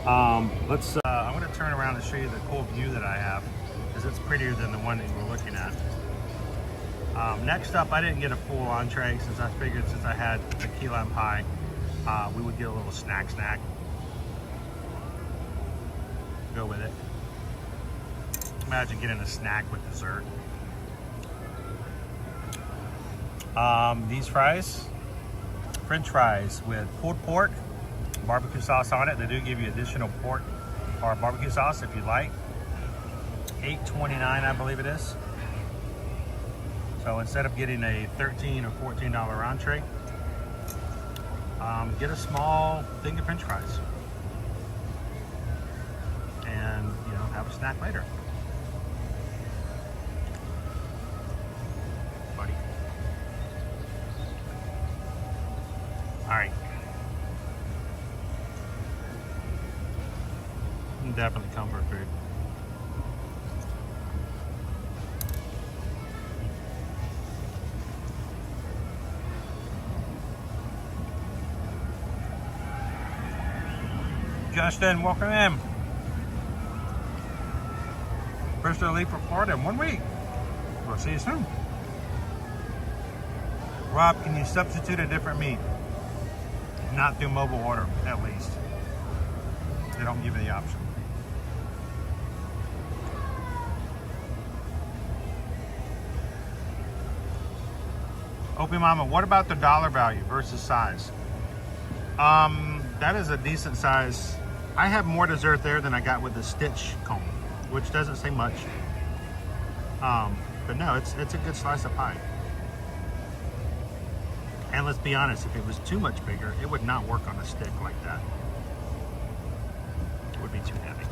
I'm going to turn around and show you the cool view that I have, because it's prettier than the one that you were looking at. Next up, I didn't get a full entree since I figured since I had the key lime pie, we would get a little snack. Go with it. Imagine getting a snack with dessert. These fries, French fries with pulled pork, barbecue sauce on it. They do give you additional pork or barbecue sauce if you like. $8.29, I believe it is. So instead of getting a $13 or $14 entree, get a small thing of French fries, and have a snack later, buddy. All right, definitely comfort food. Justin, welcome in. First to leave for Florida in 1 week. We'll see you soon. Rob, can you substitute a different meat? Not through mobile order, at least. They don't give you the option. Opie Mama, what about the dollar value versus size? That is a decent size. I have more dessert there than I got with the stitch cone, which doesn't say much. But no, it's a good slice of pie. And let's be honest, if it was too much bigger, it would not work on a stick like that. It would be too heavy.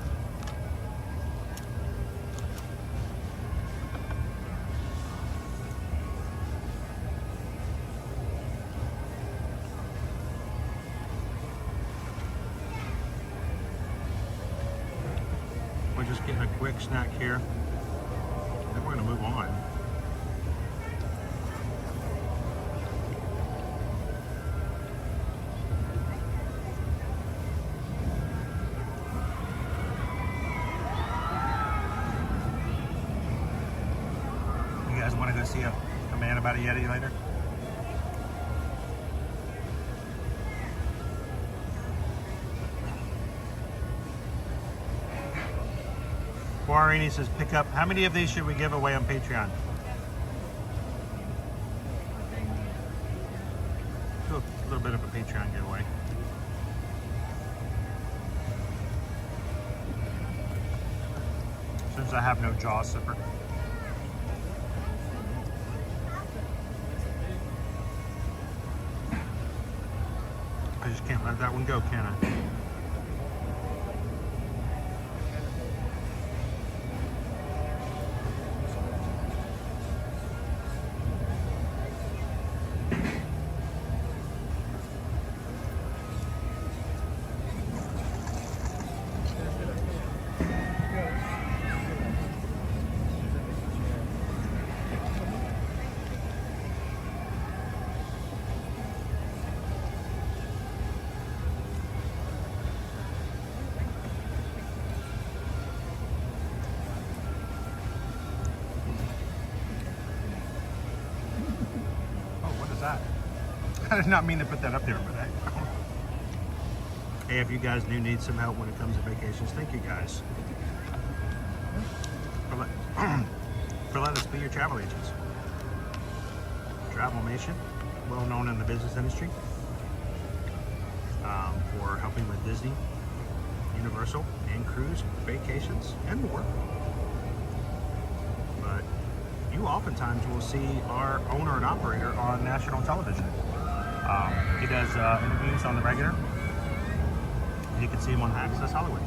We're just getting a quick snack here. Then we're gonna move on. You guys wanna go see a man about a Yeti later? Guarini says pick up. How many of these should we give away on Patreon? Do a little bit of a Patreon giveaway. Since I have no jaw zipper. I just can't let that one go, can I? I did not mean to put that up there, but hey, if you guys do need some help when it comes to vacations, thank you guys for letting us be your travel agents. Travel Nation, well known in the business industry, for helping with Disney, Universal, and cruise vacations and more. But you oftentimes will see our owner and operator on national television. He does interviews on the regular. You can see him on Access Hollywood.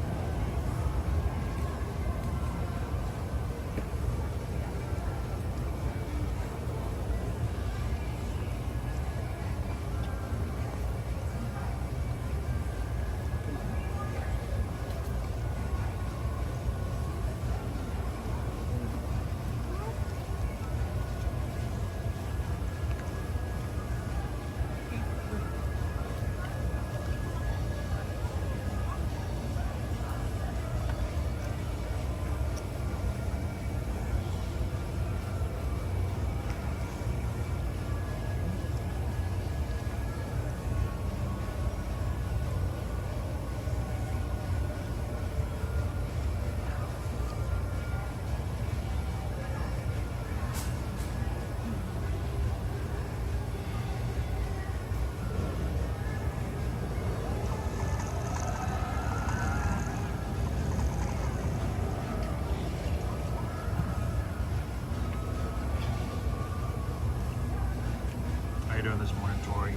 This morning, Tori.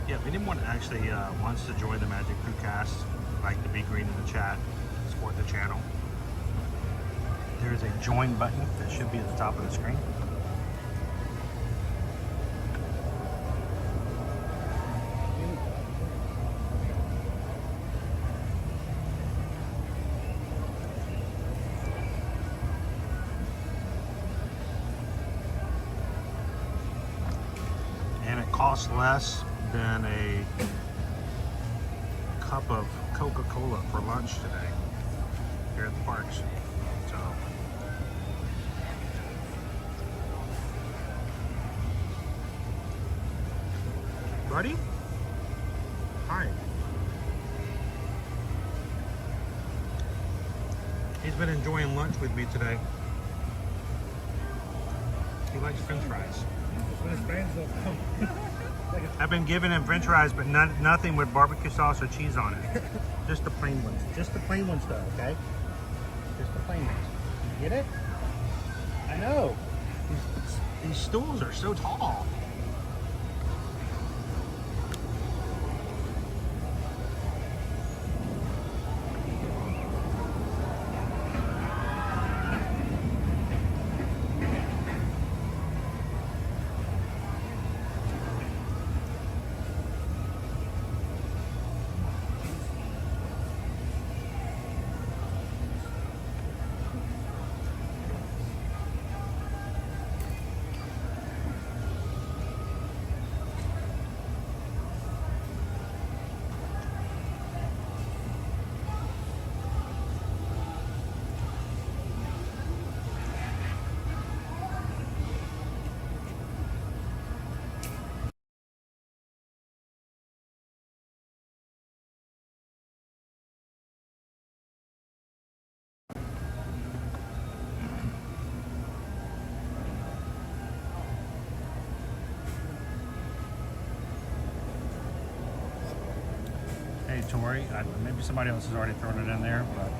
Yeah, if anyone actually wants to join the Magic Crew cast, like to be green in the chat, support the channel, there's a join button that should be at the top of the screen. Costs less than a cup of Coca-Cola for lunch today here at the parks. So, buddy, hi. He's been enjoying lunch with me today. He likes French fries. I've been giving him French fries, but nothing with barbecue sauce or cheese on it. Just the plain ones. Just the plain ones, though. Okay. Just the plain ones. You get it? I know. These stools are so tall. Hey Tori, maybe somebody else has already thrown it in there, but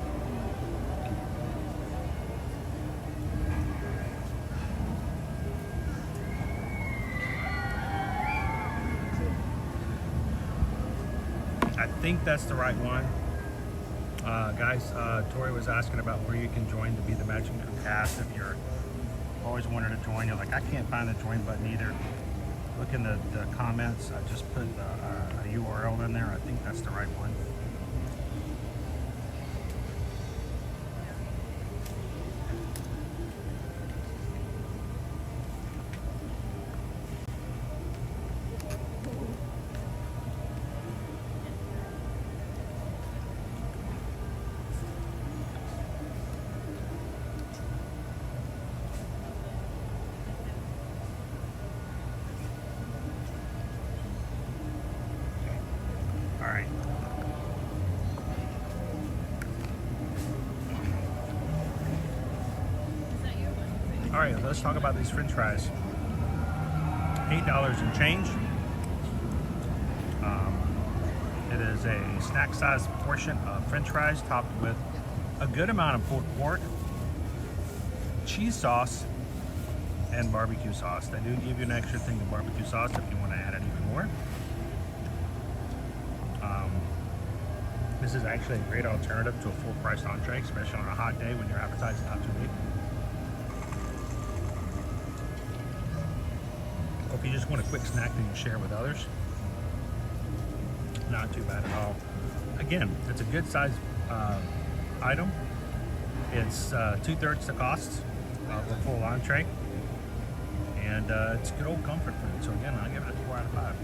I think that's the right one. Guys, Tori was asking about where you can join to be the matching cast if you're always wanted to join. You're like, I can't find the join button either. Look in the comments. I just put a URL in there. I think that's the right one. All right, let's talk about these French fries. $8 and change. It is a snack-sized portion of French fries topped with a good amount of pulled pork, cheese sauce, and barbecue sauce. They do give you an extra thing of barbecue sauce if you want to add it even more. This is actually a great alternative to a full-priced entree, especially on a hot day when your appetite's not too big. Or if you just want a quick snack that you can share with others, not too bad at all. Again, it's a good size item. It's 2/3 the cost of a full entree, and it's good old comfort food. So again, I'll give it a 4 out of 5.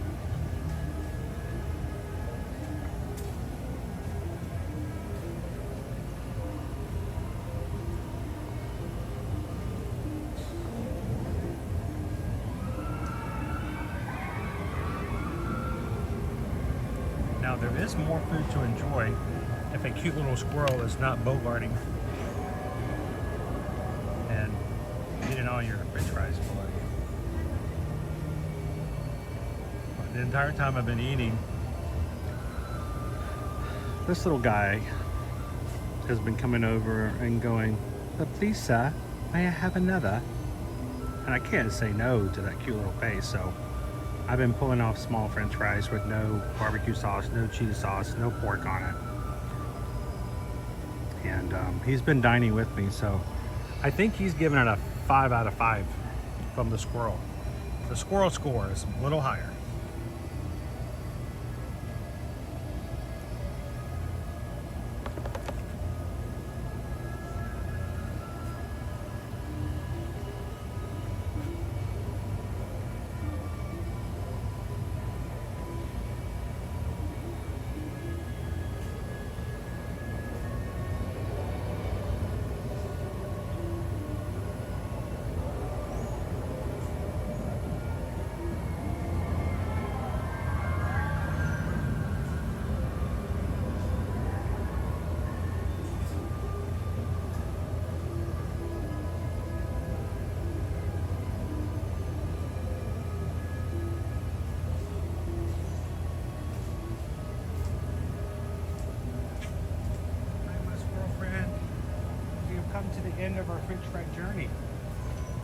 Now there is more food to enjoy if a cute little squirrel is not bogarting and eating all your French fries below you. But the entire time I've been eating, this little guy has been coming over and going, "Please sir, may I have another?" And I can't say no to that cute little face, so I've been pulling off small French fries with no barbecue sauce, no cheese sauce, no pork on it. And he's been dining with me, so I think he's giving it a 5 out of 5 from the squirrel. The squirrel score is a little higher. fry journey.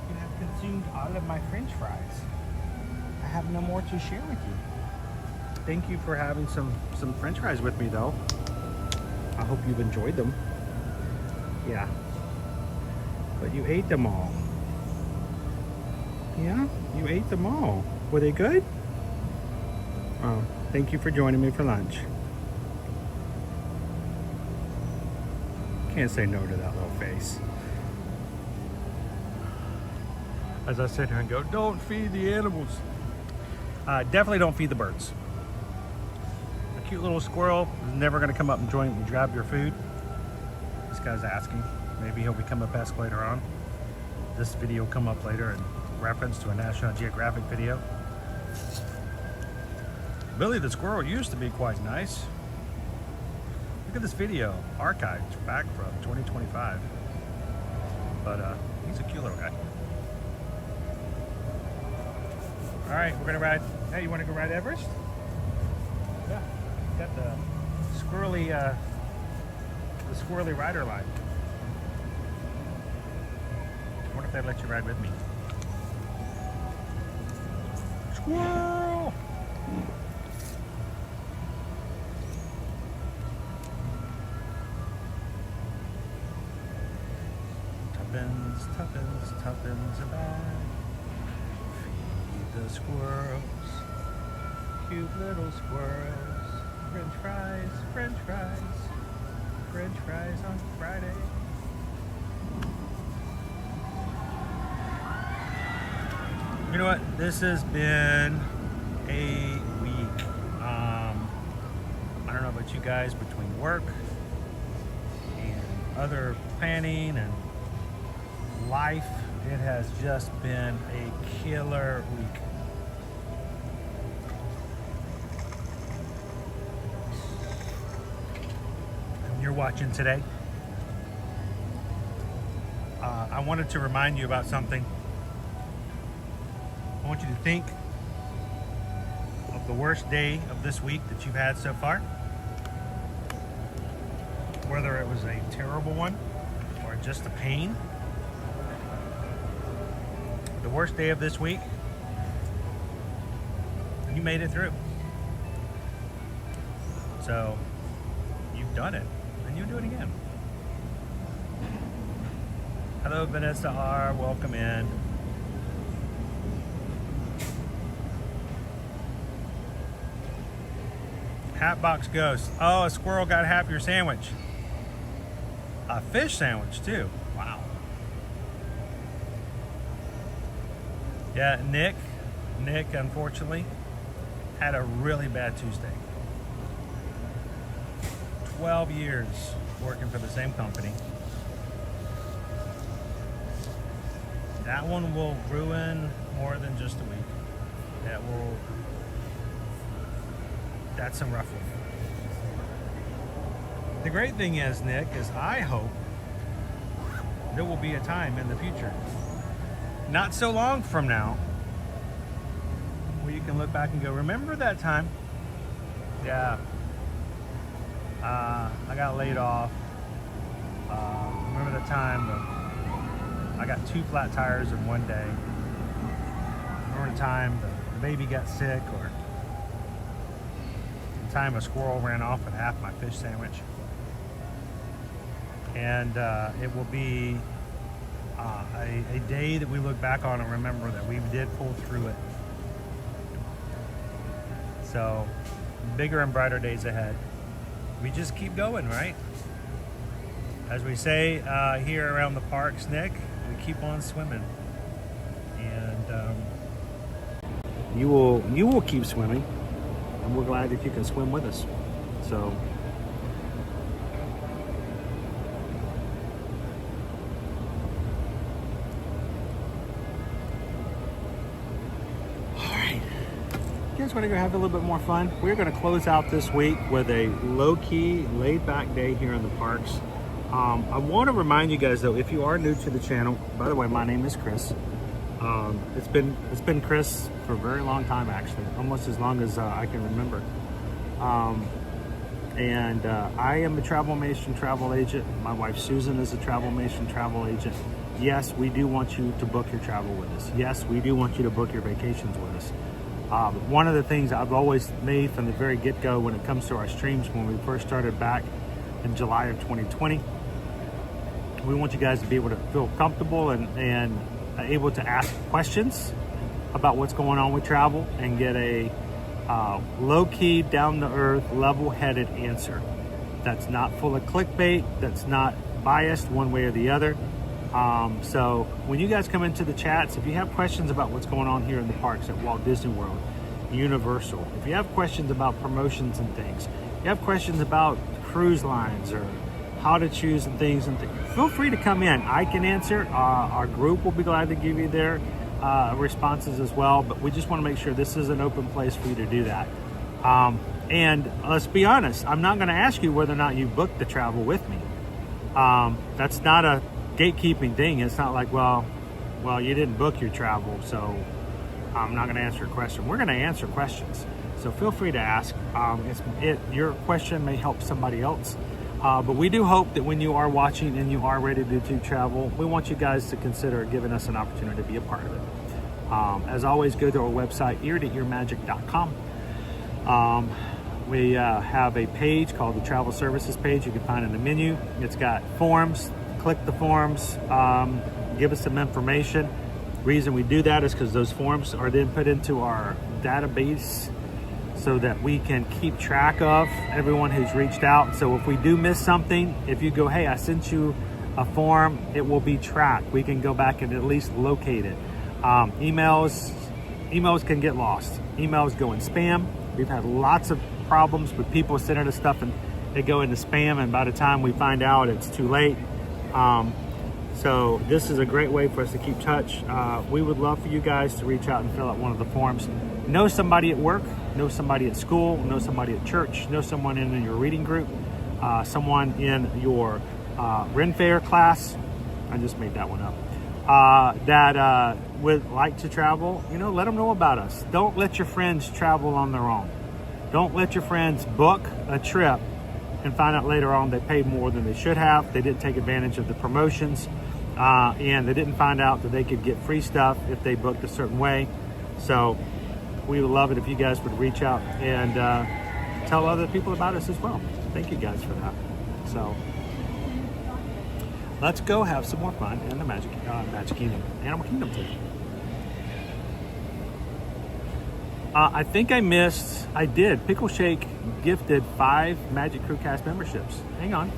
You have consumed all of my French fries. I have no more to share with you. Thank you for having some French fries with me, though. I hope you've enjoyed them. Yeah. But you ate them all. Yeah, you ate them all. Were they good? Oh, thank you for joining me for lunch. Can't say no to that little face. As I sit here and go, don't feed the animals. Definitely don't feed the birds. A cute little squirrel is never going to come up and join and grab your food. This guy's asking. Maybe he'll become a pest later on. This video will come up later in reference to a National Geographic video. Billy the squirrel used to be quite nice. Look at this video, archived back from 2025. But he's a cute little guy. All right, we're gonna ride. Hey, you wanna go ride Everest? Yeah, got the squirrely rider line. I wonder if they'd let you ride with me. Squirrel! Tuppence a bag. Feed the squirrels, cute little squirrels. French fries, French fries, French fries on Friday. You know what? This has been a week. I don't know about you guys, between work and other planning and life, it has just been a killer week. And you're watching today. I wanted to remind you about something. I want you to think of the worst day of this week that you've had so far. Whether it was a terrible one or just a pain. The worst day of this week, you made it through. So you've done it, and you do it again. Hello, Vanessa R. Welcome in. Hatbox Ghost. Oh, a squirrel got half your sandwich. A fish sandwich too. Wow. Yeah, Nick, unfortunately, had a really bad Tuesday. 12 years working for the same company. That one will ruin more than just a week. That's some rough one. The great thing is, Nick, is I hope there will be a time in the future, not so long from now, where you can look back and go, remember that time? Yeah. I got laid off. Remember the time I got 2 flat tires in one day. Remember the time the baby got sick, or the time a squirrel ran off with half my fish sandwich. And it will be a day that we look back on and remember that we did pull through it. So, bigger and brighter days ahead. We just keep going, right? As we say here around the parks, Nick, we keep on swimming. And you will keep swimming. And we're glad that you can swim with us. So, you guys want to go have a little bit more fun? We're going to close out this week with a low-key, laid-back day here in the parks. I want to remind you guys, though, if you are new to the channel, by the way, my name is Chris. It's been Chris for a very long time, actually, almost as long as I can remember. I am a Travelmation travel agent. My wife Susan is a Travelmation travel agent. yes, we do want you to book your travel with us. Yes, we do want you to book your vacations with us. One of the things I've always made from the very get-go when it comes to our streams, when we first started back in July of 2020, we want you guys to be able to feel comfortable and able to ask questions about what's going on with travel and get a low-key, down-to-earth, level-headed answer that's not full of clickbait, that's not biased one way or the other. So when you guys come into the chats, if you have questions about what's going on here in the parks at Walt Disney World, Universal, if you have questions about promotions and things, you have questions about cruise lines or how to choose and things, feel free to come in. I can answer. Our group will be glad to give you their responses as well, but we just want to make sure this is an open place for you to do that. And let's be honest, I'm not going to ask you whether or not you booked the travel with me. That's not a gatekeeping thing. It's not like, well, you didn't book your travel, so I'm not going to answer your question. We're going to answer questions, so feel free to ask. Your question may help somebody else, but we do hope that when you are watching and you are ready to do travel, we want you guys to consider giving us an opportunity to be a part of it. As always, go to our website, ear-to-earmagic.com. We have a page called the Travel Services page. You can find in the menu. It's got forms. Click the forms, give us some information. Reason we do that is because those forms are then put into our database so that we can keep track of everyone who's reached out. So if we do miss something, if you go, hey, I sent you a form, it will be tracked. We can go back and at least locate it. Emails can get lost. Emails go in spam. We've had lots of problems with people sending us stuff and they go into spam, and by the time we find out, it's too late. So this is a great way for us to keep touch. We would love for you guys to reach out and fill out one of the forms. Know somebody at work, know somebody at school, know somebody at church, know someone in your reading group, someone in your Ren Fair class. I just made that one up. That would like to travel. Let them know about us. Don't let your friends travel on their own. Don't let your friends book a trip and find out later on they paid more than they should have. They didn't take advantage of the promotions, and they didn't find out that they could get free stuff if they booked a certain way. So we would love it if you guys would reach out and tell other people about us as well. Thank you guys for that. So let's go have some more fun in the Magic Kingdom, Animal Kingdom too. I think I did. Pickle Shake gifted 5 Magic Crew Cast memberships. Hang on.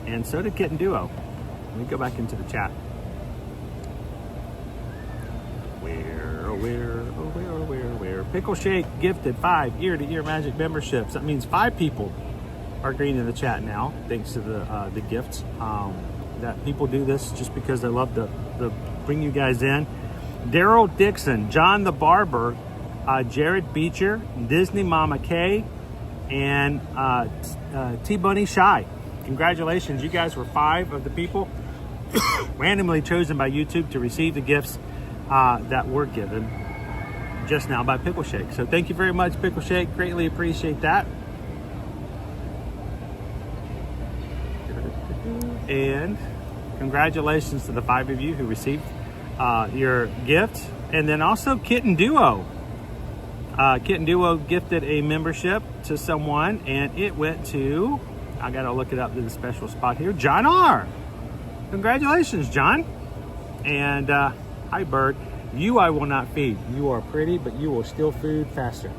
And so did Kitten Duo. Let me go back into the chat. Where? Pickle Shake gifted 5 ear-to-ear Magic memberships. That means 5 people are green in the chat now, thanks to the gifts. That people do this just because they love to bring you guys in. Daryl Dixon, John the Barber, Jared Beecher, Disney Mama K, and T-Bunny Shy. Congratulations, you guys were 5 of the people randomly chosen by YouTube to receive the gifts that were given just now by Pickle Shake. So thank you very much, Pickle Shake. Greatly appreciate that. And congratulations to the 5 of you who received your gift. And then also Kitten Duo. Kitten Duo gifted a membership to someone, and it went to, I gotta look it up to the special spot here, John R. Congratulations, John. And hi, Bird. You I will not feed. You are pretty, but you will steal food faster.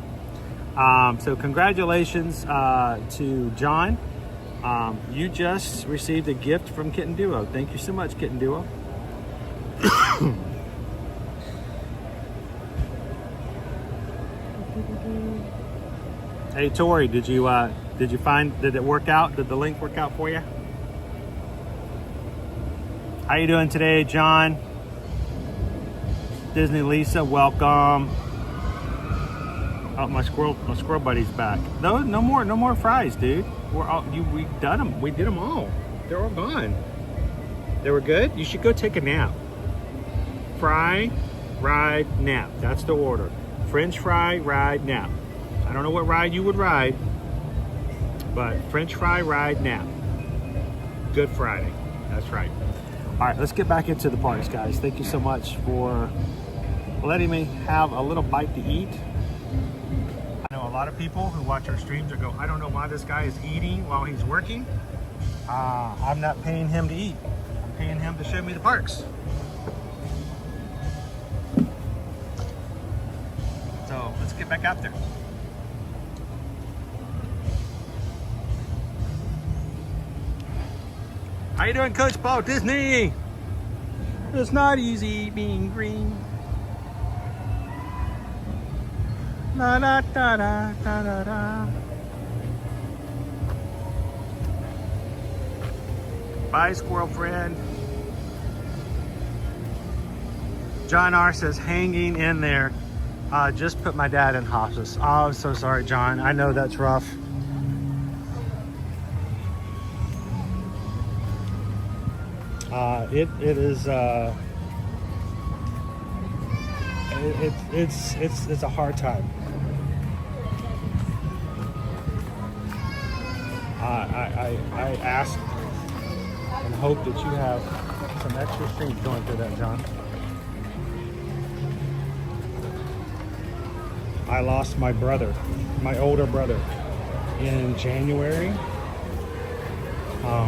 So congratulations to John. You just received a gift from Kitten Duo. Thank you so much, Kitten Duo. Hey Tori, did it work out? Did the link work out for you? How you doing today, John? Disney Lisa, welcome. Oh, my squirrel buddy's back. No more fries, dude. We did them all. They're all gone. They were good. You should go take a nap. Fry, ride, nap. That's the order. French fry, ride, nap. I don't know what ride you would ride, but French fry, ride, nap. Good Friday. That's right. All right, let's get back into the parks, guys. Thank you so much for letting me have a little bite to eat. I know a lot of people who watch our streams go, I don't know why this guy is eating while he's working. I'm not paying him to eat. I'm paying him to show me the parks. So let's get back out there. How you doing, Coach Paul Disney? It's not easy being green. La da da da da da da. Bye, squirrel friend. John R says, hanging in there. Just put my dad in hospice. Oh, I'm so sorry, John. I know that's rough. It is it's a hard time. I ask and hope that you have some extra strength going through that, John. I lost my brother, my older brother, in January.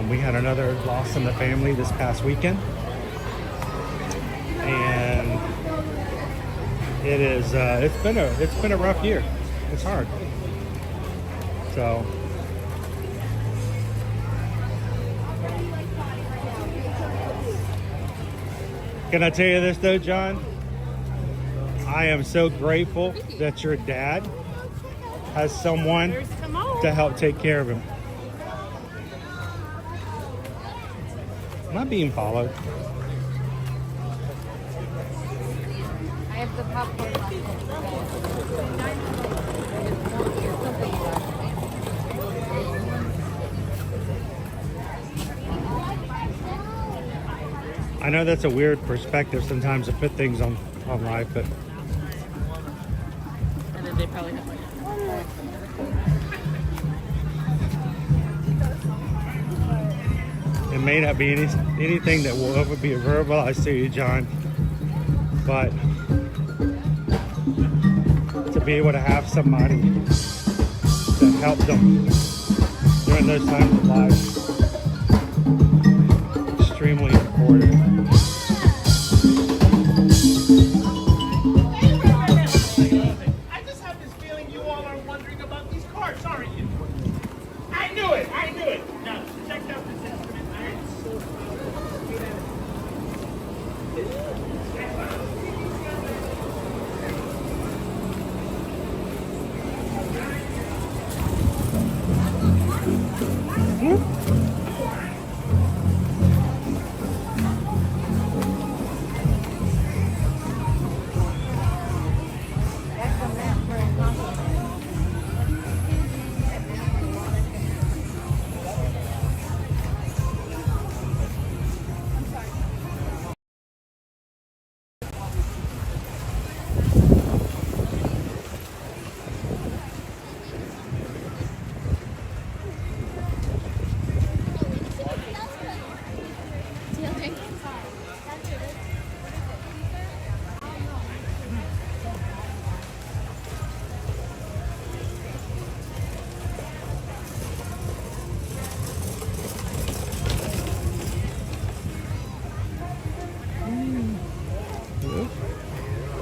We had another loss in the family this past weekend, and it's been a rough year. It's hard. So can I tell you this though, John? I am so grateful that your dad has someone to help take care of him. Am I being followed? I have the popcorn. I know that's a weird perspective sometimes to put things on live, but And then they probably have it may not be anything that will ever be verbalized to you, John, but to be able to have somebody to help them during those times of life, extremely important. I just have this feeling you all are wondering about these cars, aren't you? I knew it! Now, check out this instrument.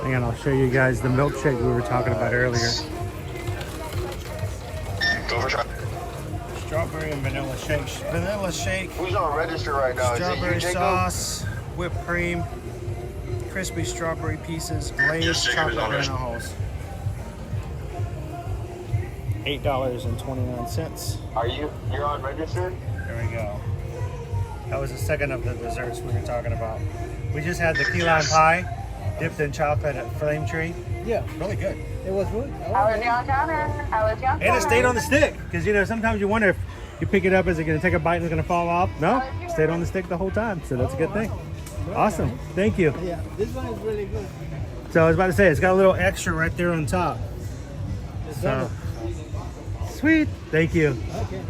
And I'll show you guys the milkshake we were talking about earlier. Strawberry and vanilla shake. Vanilla shake. Who's on register right now? Strawberry Is it you, sauce, whipped cream, crispy strawberry pieces, glazed chocolate granola. $8.29. You're on register? There we go. That was the second of the desserts we were talking about. We just had the key lime pie dipped in chocolate at Flame Tree. Yeah. Really good. It was good. And it stayed on the stick. Because, you know, sometimes you wonder if you pick it up, is it going to take a bite and it's going to fall off? No, it stayed on the stick the whole time. So that's a good thing. Awesome. Thank you. Yeah, this one is really good. So I was about to say, it's got a little extra right there on top. So, sweet. Thank you. Okay.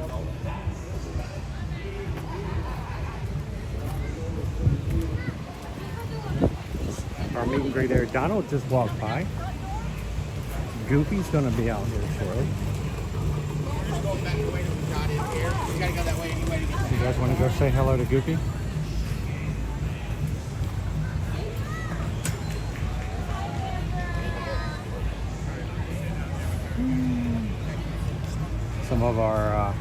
our meet and greet there. Donald just walked by. Goofy's gonna be out here shortly. Just going back the way that we got in here. You gotta go that way anyway to get to You guys want to go say hello to Goofy? Some of our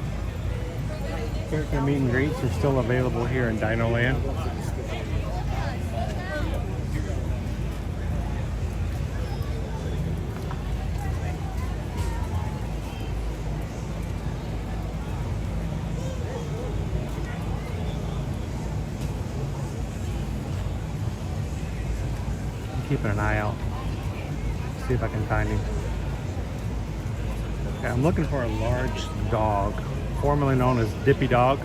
character meet and greets are still available here in Dino Land. Keeping an eye out. See if I can find him. Okay, I'm looking for a large dog, formerly known as Dippy Dog.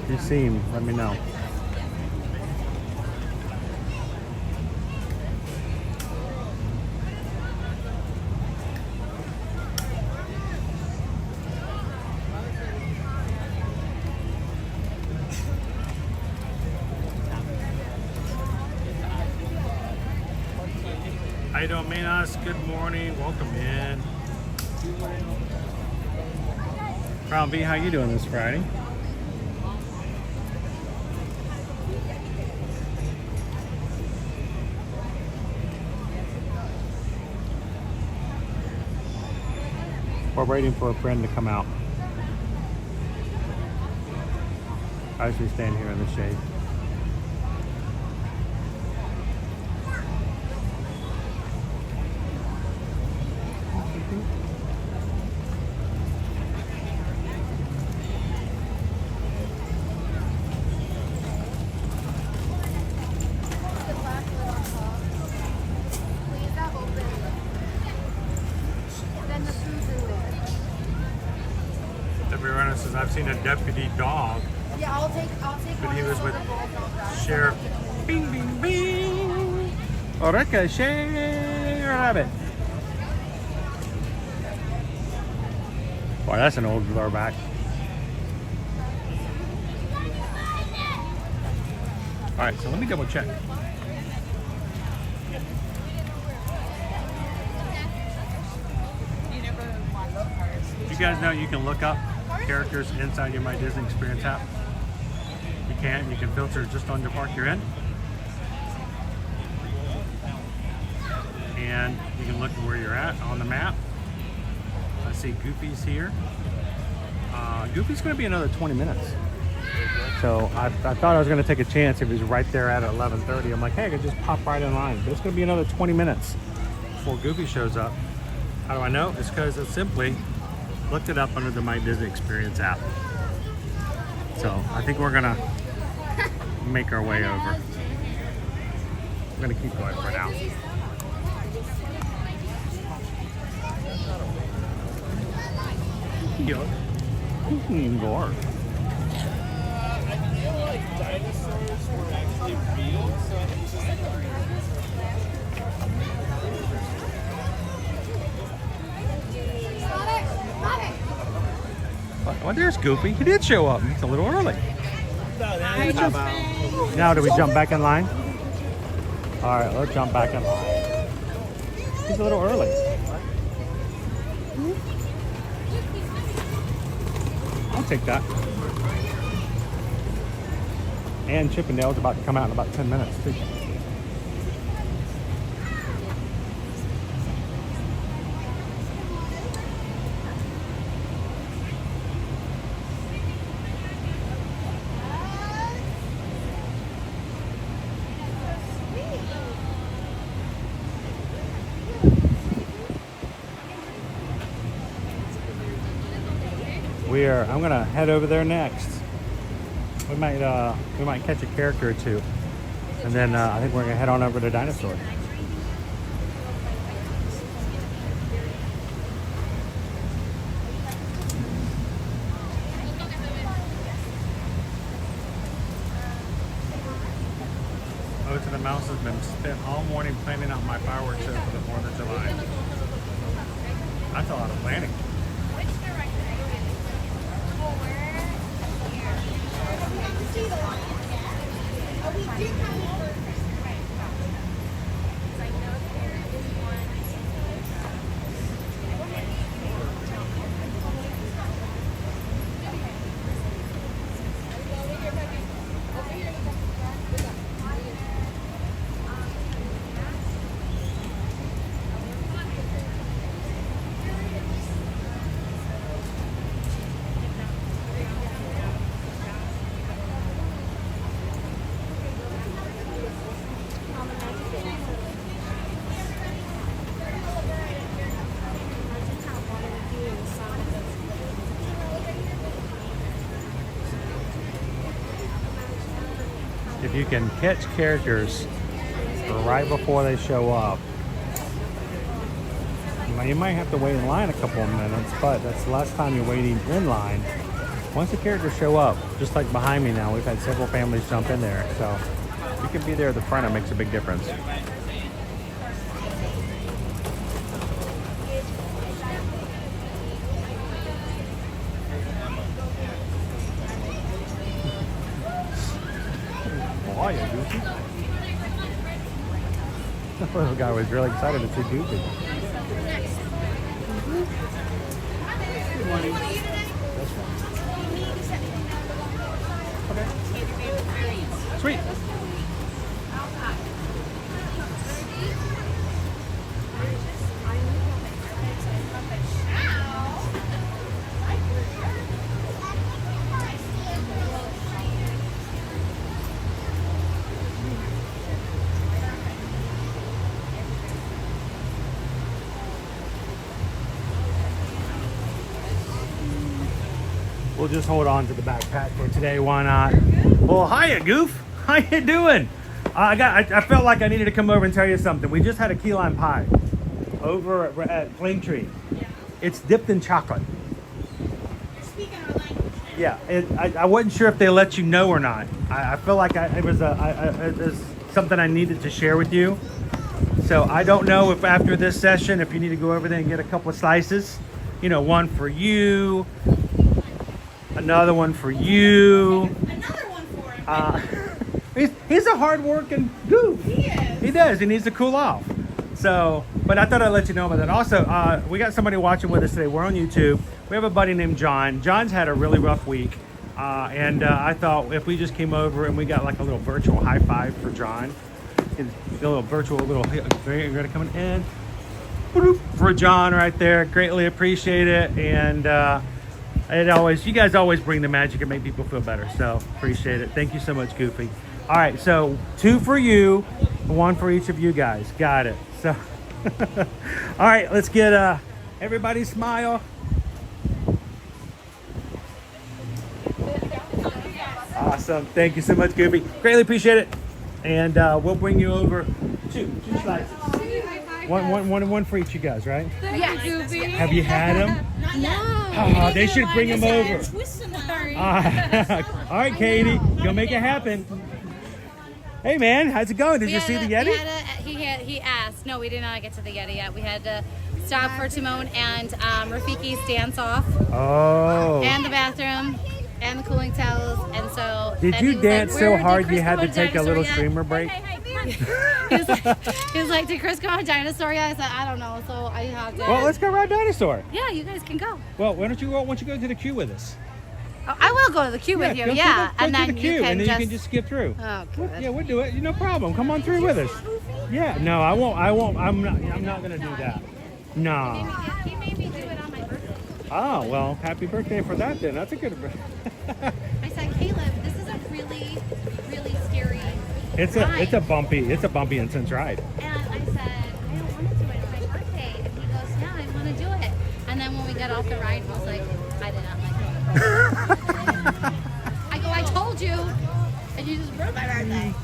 If you see him, let me know. How you doing, Minas? Good morning. Welcome in. Brown V, how you doing this Friday? We're waiting for a friend to come out. I usually stand here in the shade. I've seen a deputy dog. Yeah, I'll take but he was with Sheriff Bing Bing Bing. Oreca Sheriff Rabbit. Boy, that's an old blurback. Alright, so let me double check. You guys know you can look up characters inside your My Disney Experience app. You can filter just on the park you're in. And you can look at where you're at on the map. I see Goofy's here. Goofy's going to be another 20 minutes. So I thought I was going to take a chance if he's right there at 11:30. I'm like, hey, I could just pop right in line. But it's going to be another 20 minutes before Goofy shows up. How do I know? It's because it's simply looked it up under the My Disney Experience app. So I think we're gonna make our way over. I'm gonna keep going for now. Gore. I feel like dinosaurs were actually real, so I think it's just Well, there's Goofy. He did show up. It's a little early. Now do we jump back in line? All right, let's jump back in line. He's a little early. I'll take that. And Chippendale's about to come out in about 10 minutes too. I'm gonna head over there next. We might catch a character or two, and then I think we're gonna head on over to Dinosaur. Most of the mouse has been spent all morning planning out my fireworks show for the 4th of July. That's a lot of planning. if you can catch characters right before they show up. Now, you might have to wait in line a couple of minutes, but that's less time you're waiting in line. Once the characters show up, just like behind me now, we've had several families jump in there. So if you can be there at the front, it makes a big difference. Oh, yeah, Goofy. The little guy was really excited to see Goofy. Good morning. This one. Okay. Sweet. We'll just hold on to the backpack for today. Why not? Well, hiya, Goof. How you doing? I felt like I needed to come over and tell you something. We just had a key lime pie over at Flame Tree. It's dipped in chocolate. Speaking our language. Yeah, I wasn't sure if they let you know or not. I feel like it was something I needed to share with you. So I don't know if after this session, if you need to go over there and get a couple of slices. You know, one for you. Another one for you. Another one for him. He's a hard-working goof. He is. He does. He needs to cool off. So, but I thought I'd let you know about that. Also, we got somebody watching with us today. We're on YouTube. We have a buddy named John. John's had a really rough week. And I thought if we just came over and we got like a little virtual high five for John. A little virtual, you're gonna come in. For John right there. Greatly appreciate it. And you guys always bring the magic and make people feel better. So appreciate it. Thank you so much, Goofy. All right, so 2 for you, 1 for each of you guys. Got it. So, all right, let's get everybody smile. Awesome. Thank you so much, Goofy. Greatly appreciate it. And we'll bring you over two slices. One for each of you guys, right? Yeah, Goofy. Have you had them? No. Oh, they should bring them over. All right, Katie, go make it happen. Hey, man, how's it going? Did you see the Yeti? He asked. No, we did not get to the Yeti yet. We had to stop for Timon and Rafiki's dance off. Oh. And the bathroom and the cooling towels. And so. Did you dance so hard you had to take a little streamer break? He was like, did Chris go on Dinosaur yet? I said, I don't know. So I have to. Well, let's go ride Dinosaur. Yeah, you guys can go. Well, why don't you go to the queue with us? Oh, I will go to the queue with you, yeah. And then you can just skip through. Oh, good. Yeah, we'll do it. No problem. Come on through with us. Yeah, no, I won't. I'm not gonna do that. No. He made me do it on my birthday. Oh, well, happy birthday for that then. That's a good. I said, Caleb, this is a really, really scary It's a bumpy intense ride. And I said, I don't want to do it on my birthday. And he goes, yeah, I want to do it. And then when we got off the ride, I was like, I did not like it. I go, I told you. And you just ruined my birthday.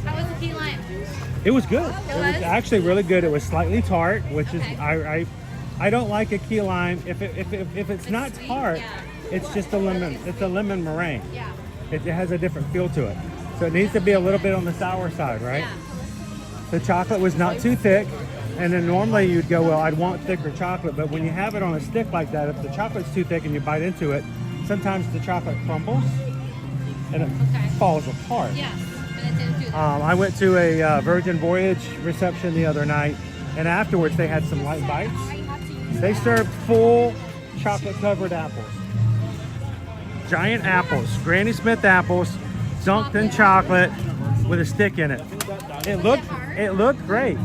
How was the key lime? It was good. It was actually really good. It was slightly tart, which is I don't like a key lime if it's not sweet, tart. Yeah. It's just a lemon. It's a lemon meringue. Yeah. It has a different feel to it. So it needs to be a little bit on the sour side, right? Yeah. The chocolate was not too thick. And then normally you'd go, well, I'd want thicker chocolate. But when you have it on a stick like that, if the chocolate's too thick and you bite into it, sometimes the chocolate crumbles and it falls apart. Yeah, and it didn't do that. I went to a Virgin Voyage reception the other night. And afterwards they had some light bites. They served full chocolate-covered apples. Giant apples, Granny Smith apples, dunked in chocolate with a stick in it. It looked great.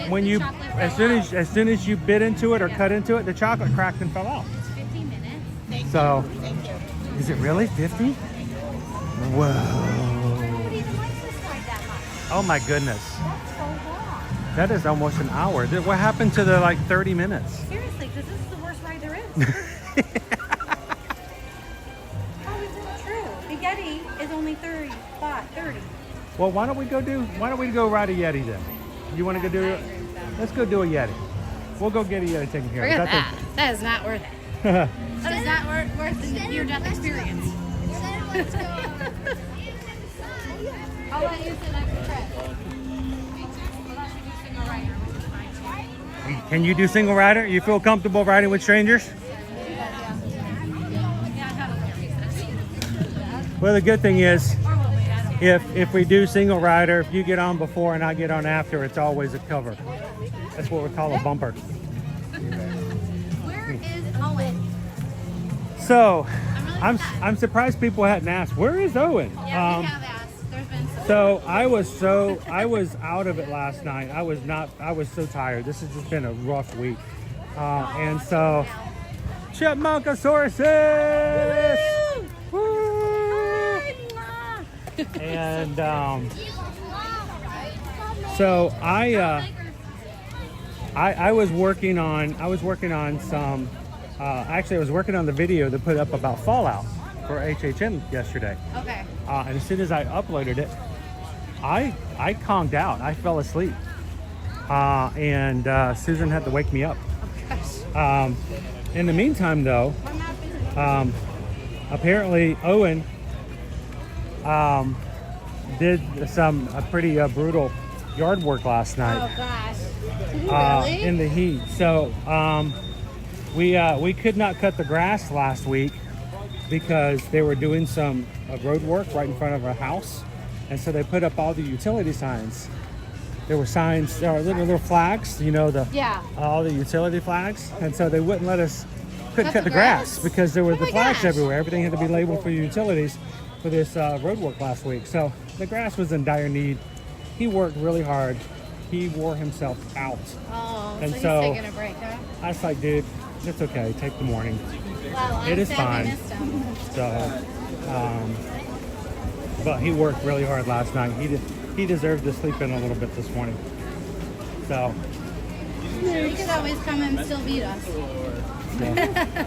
When you, as soon as you bit into it or cut into it, the chocolate cracked and fell off. It's 15 minutes. So, is it really 50? Whoa. Oh my goodness. That is almost an hour. What happened to the like 30 minutes? Seriously, because this is the worst ride there is. How is that true? Yeti is only 30. Well, why don't we go ride a Yeti then? You want to go do it? Let's go do a Yeti. We'll go get a Yeti taken care of. Forget that. That is not worth it. That is not worth the near-death experience. I'll let you sit next to Fred. Unless you do single rider, which is fine too. Can you do single rider? You feel comfortable riding with strangers? Well, the good thing is, if we do single rider, if you get on before and I get on after, it's always a cover. That's what we call a bumper. Where is Owen? So, I'm surprised people hadn't asked, where is Owen? Yeah, we have asked. There's been So I was out of it last night. I was so tired. This has just been a rough week. And so, Chipmunkasauruses! Woo! And so I was working on some actually I was working on the video to put up about Fallout for HHN yesterday. Okay. And as soon as I uploaded it, I conked out. I fell asleep. And Susan had to wake me up. Oh, in the meantime though, apparently Owen did some pretty brutal yard work last night. Oh gosh. Did he really? In the heat. So we could not cut the grass last week because they were doing some road work right in front of our house, and so they put up all the utility signs. There were signs, there were little flags, you know, all the utility flags, and so they wouldn't let us couldn't cut the grass because there were the flags everywhere. Everything had to be labeled for utilities for this road work last week. So the grass was in dire need. He worked really hard. He wore himself out. Oh, and so he's taking a break, huh? I was like, dude, it's okay. Take the morning. Well, It is fine. So, but he worked really hard last night. He deserved to sleep in a little bit this morning. So. He could always come and still meet us.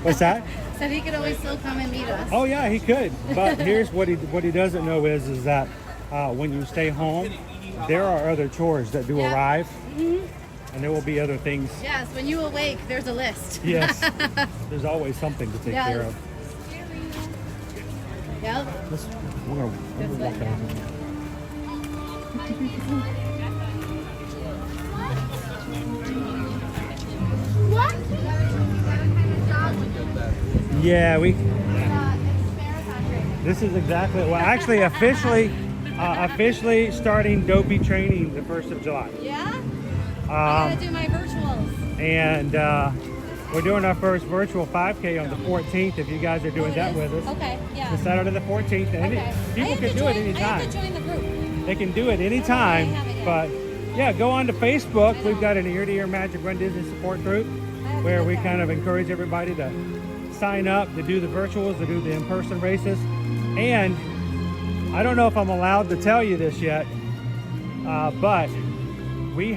What's that? Said he could always still come and meet us. Oh yeah, he could. But here's what he doesn't know is that when you stay home, there are other chores that do arrive, and there will be other things. Yes, when you awake, there's a list. Yes, there's always something to take care of. Yep. We're gonna walk over. What? Yeah, this is exactly well. Actually, officially starting dopey training the 1st of July. Yeah. I gotta do my virtuals. And we're doing our first virtual 5K on the 14th. If you guys are doing that with us. Okay. Yeah. The Saturday the 14th. And people can do it anytime. I have to join the group. They can do it anytime. But yeah, go on to Facebook. We've got an Ear-to-Ear Magic Run Disney support group where we kind of encourage everybody to sign up, to do the virtuals, to do the in-person races. And I don't know if I'm allowed to tell you this yet, but we've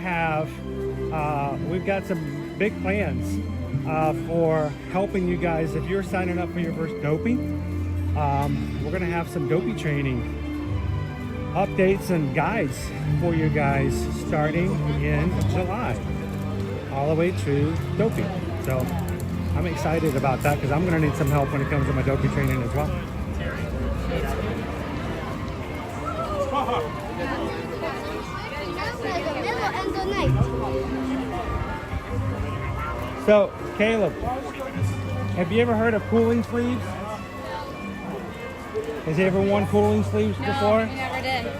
got some big plans for helping you guys. If you're signing up for your first doping, we're going to have some dopey training updates and guides for you guys starting in July, all the way to doping. So I'm excited about that because I'm going to need some help when it comes to my dopey training as well. So, Caleb, have you ever heard of cooling sleeves? Has you ever worn cooling sleeves before? No, we never did. You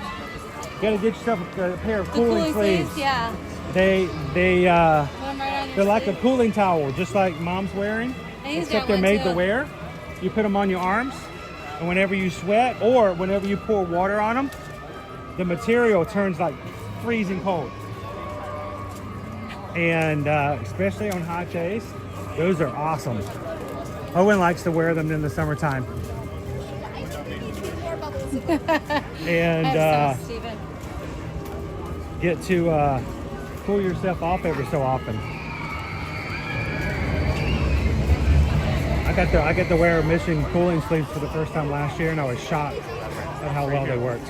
gotta get yourself a pair of cooling sleeves. Yeah. They're like a cooling towel, just like Mom's wearing, except they're made to wear. You put them on your arms, and whenever you sweat or whenever you pour water on them, the material turns like freezing cold. And especially on hot days, those are awesome. Owen likes to wear them in the summertime. And get to cool yourself off every so often. I I got to wear mission cooling sleeves for the first time last year, and I was shocked at how well they worked.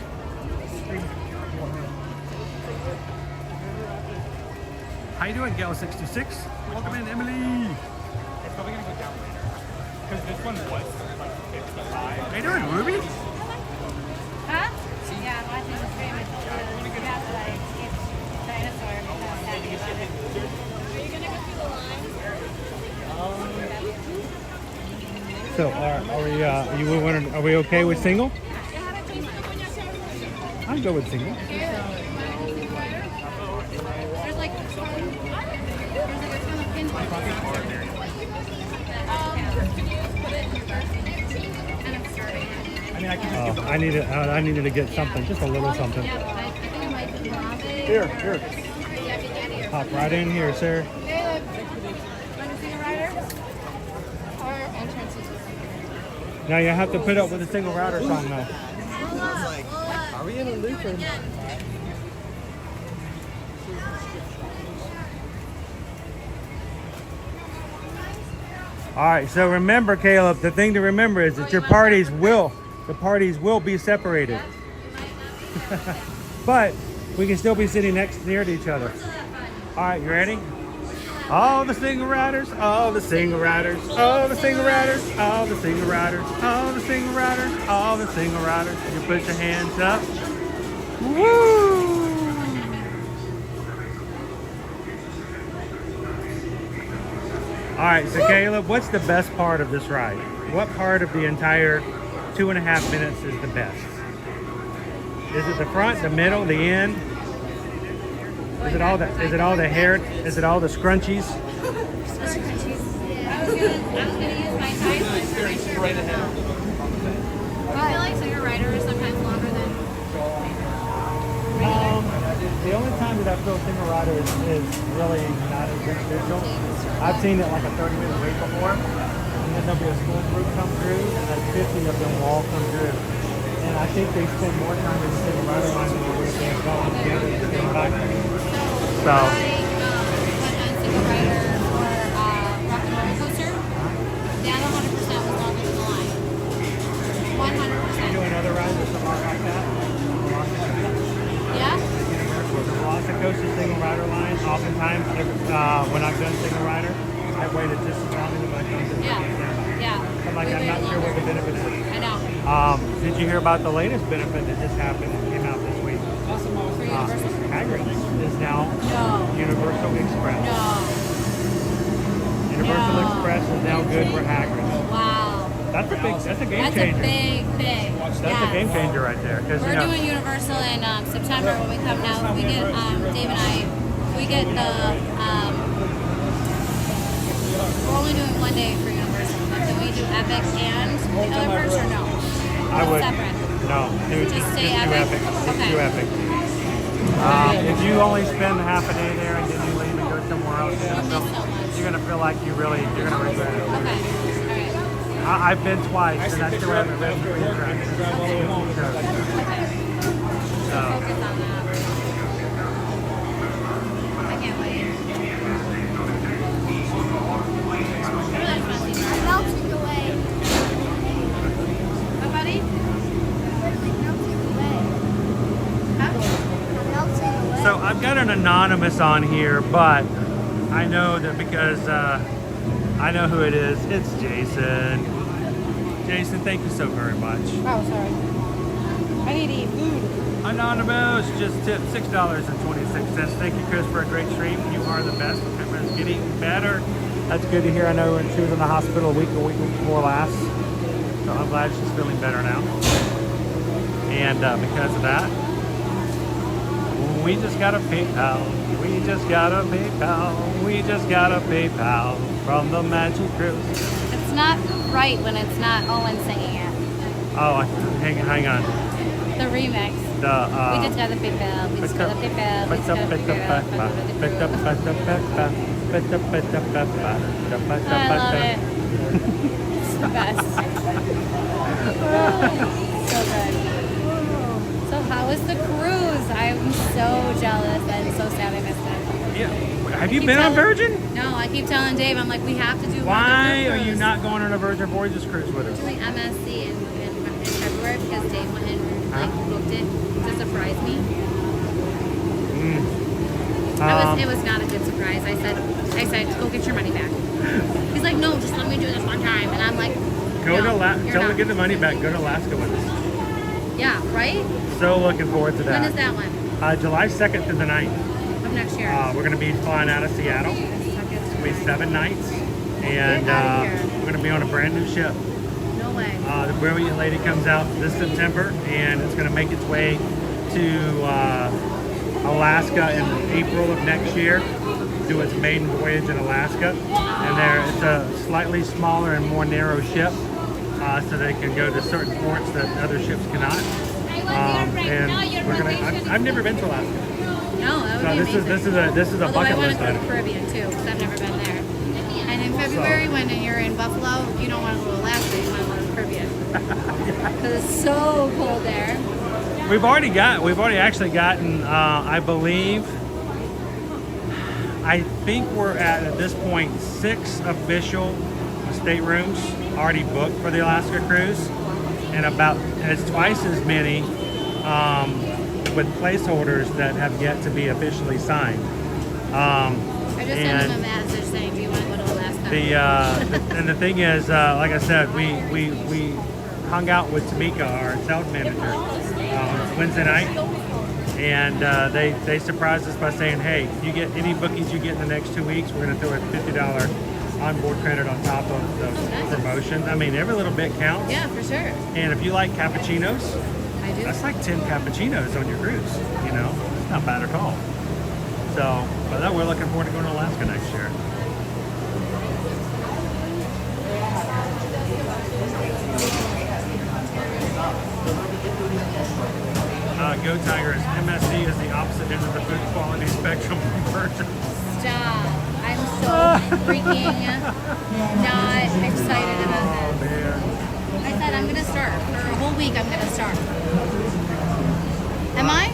How you doing, Gal626? Welcome in, Emily. It's probably gonna go down later because this one was like 55. How you doing, Ruby? Huh? Yeah, I'm watching the stream. It's like it's dinosaur because I was happy about it. Are you gonna go through the line? So, are we okay with single? I'm good with single. There's like a ton of pins. I mean, I can just I needed to get something, just a little something. Yeah, I think it might be Robin. Here. Hop right in here, sir. Caleb, want to see a rider? Or entrance? Now you have to put up with a single router song though. Are we in a loop or? All right, so remember, Caleb, the thing to remember is that the parties will be separated. But we can still be sitting near to each other. All right, you ready? All the single riders, all the single riders, all the single riders, all the single riders, all the single riders, all the single riders. You put your hands up. Woo! All right, so Caleb, what's the best part of this ride? What part of the entire 2.5 minutes is the best? Is it the front, the middle, the end? Is it all the hair? Is it all the scrunchies? I was gonna use my time to make sure. I feel like single rider is sometimes longer than The only time that I feel single rider is really not as beneficial. I've seen it like a 30-minute wait before, and then there'll be a school group come through, and like 50 of them will all come through. And I think they spend more time in the single rider line than they would if they had gone together and came back. So. I went on single rider for Rock and Roller Coaster. That 100% was longer than the line. 100%. Do another ride or something like that? Yeah? The Velocicoaster single rider line, oftentimes when I've done single rider, I've waited just as long as when I come to the Yeah. But like, I'm not sure what the benefit is. I know. Did you hear about the latest benefit that just happened and came out this week? Hagrid is now Universal Express. Universal Express is now good for Hagrid. Wow. That's a game That's changer. a big thing. That's a game changer right there. We're doing Universal in September when we come now. We get Dave and I. We get the. We're only doing one day for Universal. But can we do Epic and the other parks or no? I would. Separate. No, Just stay do Epic. Just Okay. do Epic. If you only spend half a day there and then you leave and go somewhere else, you're gonna feel like you're gonna regret it. Okay. I've been twice and I still haven't been to the attraction. So. Focus on that. I can't wait. I'm melting away. What, buddy? I'm melting away. So I've got an anonymous on here, but I know that because I know who it is. It's Jason. Jason, thank you so very much. Oh, sorry. I need to eat food. Anonymous, just tipped $6.26. Thank you, Chris, for a great stream. You are the best. Everyone's getting better. That's good to hear. I know she was in the hospital a week before last. So I'm glad she's feeling better now. And because of that, we just got a PayPal. We just got a PayPal. We just got a PayPal from the Magic Cruise. It's not right when it's not Owen singing it. Oh, hang on. The remix. We just got the PayPal. We just got the PayPal. We just got the PayPal. I love it. It's the best. So good. So how was the cruise? I'm so jealous and so sad I missed it. Yeah, Have you been on Virgin? No, I keep telling Dave, I'm like, we have to do one Why of the are you cruise. not going on a Virgin Voyages cruise with us? Doing MSC in February because Dave went and like booked it to surprise me. It was not a good surprise. I said, go get your money back. He's like, no, just let me do this one time. And I'm like, Go to Alaska. Tell them to get the money back. Go to Alaska with us. Yeah, right? So looking forward to that. When is that one? July 2nd to the 9th. Of next year. We're going to be flying out of Seattle. It's going to be 7 nights. And we're going to be on a brand new ship. No way. The Brilliant Lady comes out this September, and it's going to make its way to Alaska in April of next year. Do its maiden voyage in Alaska. And it's a slightly smaller and more narrow ship, so they can go to certain ports that other ships cannot. And we're gonna. I've never been to Alaska. No, that would be amazing. This is a Although bucket I list want to go item. to the Caribbean too, because I've never been there. And in February, when you're in Buffalo, you don't want to go to Alaska, you want to go to the Caribbean. Because it's so cold there. We've already actually gotten, I believe, I think we're at this point 6 official staterooms already booked for the Alaska cruise, and it's twice as many with placeholders that have yet to be officially signed. I just sent him a message saying, do you want to go to Alaska? And the thing is, like I said, we hung out with Tamika, our sales manager, on Wednesday night, and they surprised us by saying, hey, you get any bookings you get in the next 2 weeks, we're going to throw a $50 onboard credit on top of the promotion. I mean, every little bit counts. Yeah, for sure. And if you like cappuccinos, I do. That's like 10 cappuccinos on your cruise, you know? It's not bad at all. So, but then we're looking forward to going to Alaska next year. Go Tigers. MSC is the opposite end of the food quality spectrum from Virgin. Stop. I'm so freaking not excited about this. Man. I said I'm going to start. For a whole week, I'm going to start. Am I?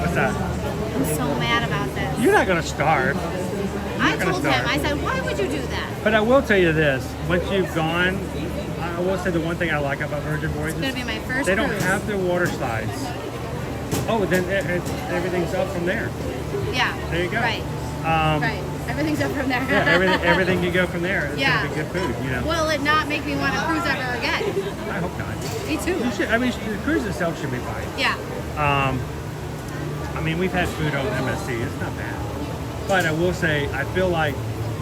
What's that? I'm so mad about this. You're not going to starve. I told him, I said, why would you do that? But I will tell you this. Once you've gone, I will say the one thing I like about Virgin Voyages, It's going to be my first they don't cruise. have their water slides. Oh, then everything's up from there. Yeah. There you go. Right. Right. Everything's up from there. Yeah, everything you go from there. It's Yeah. gonna be good food, you know. Will it not make me want to cruise ever again? I hope not. Me too. You should. I mean, the cruise itself should be fine. Yeah. I mean, we've had food on MSC. It's not bad. But I will say, I feel like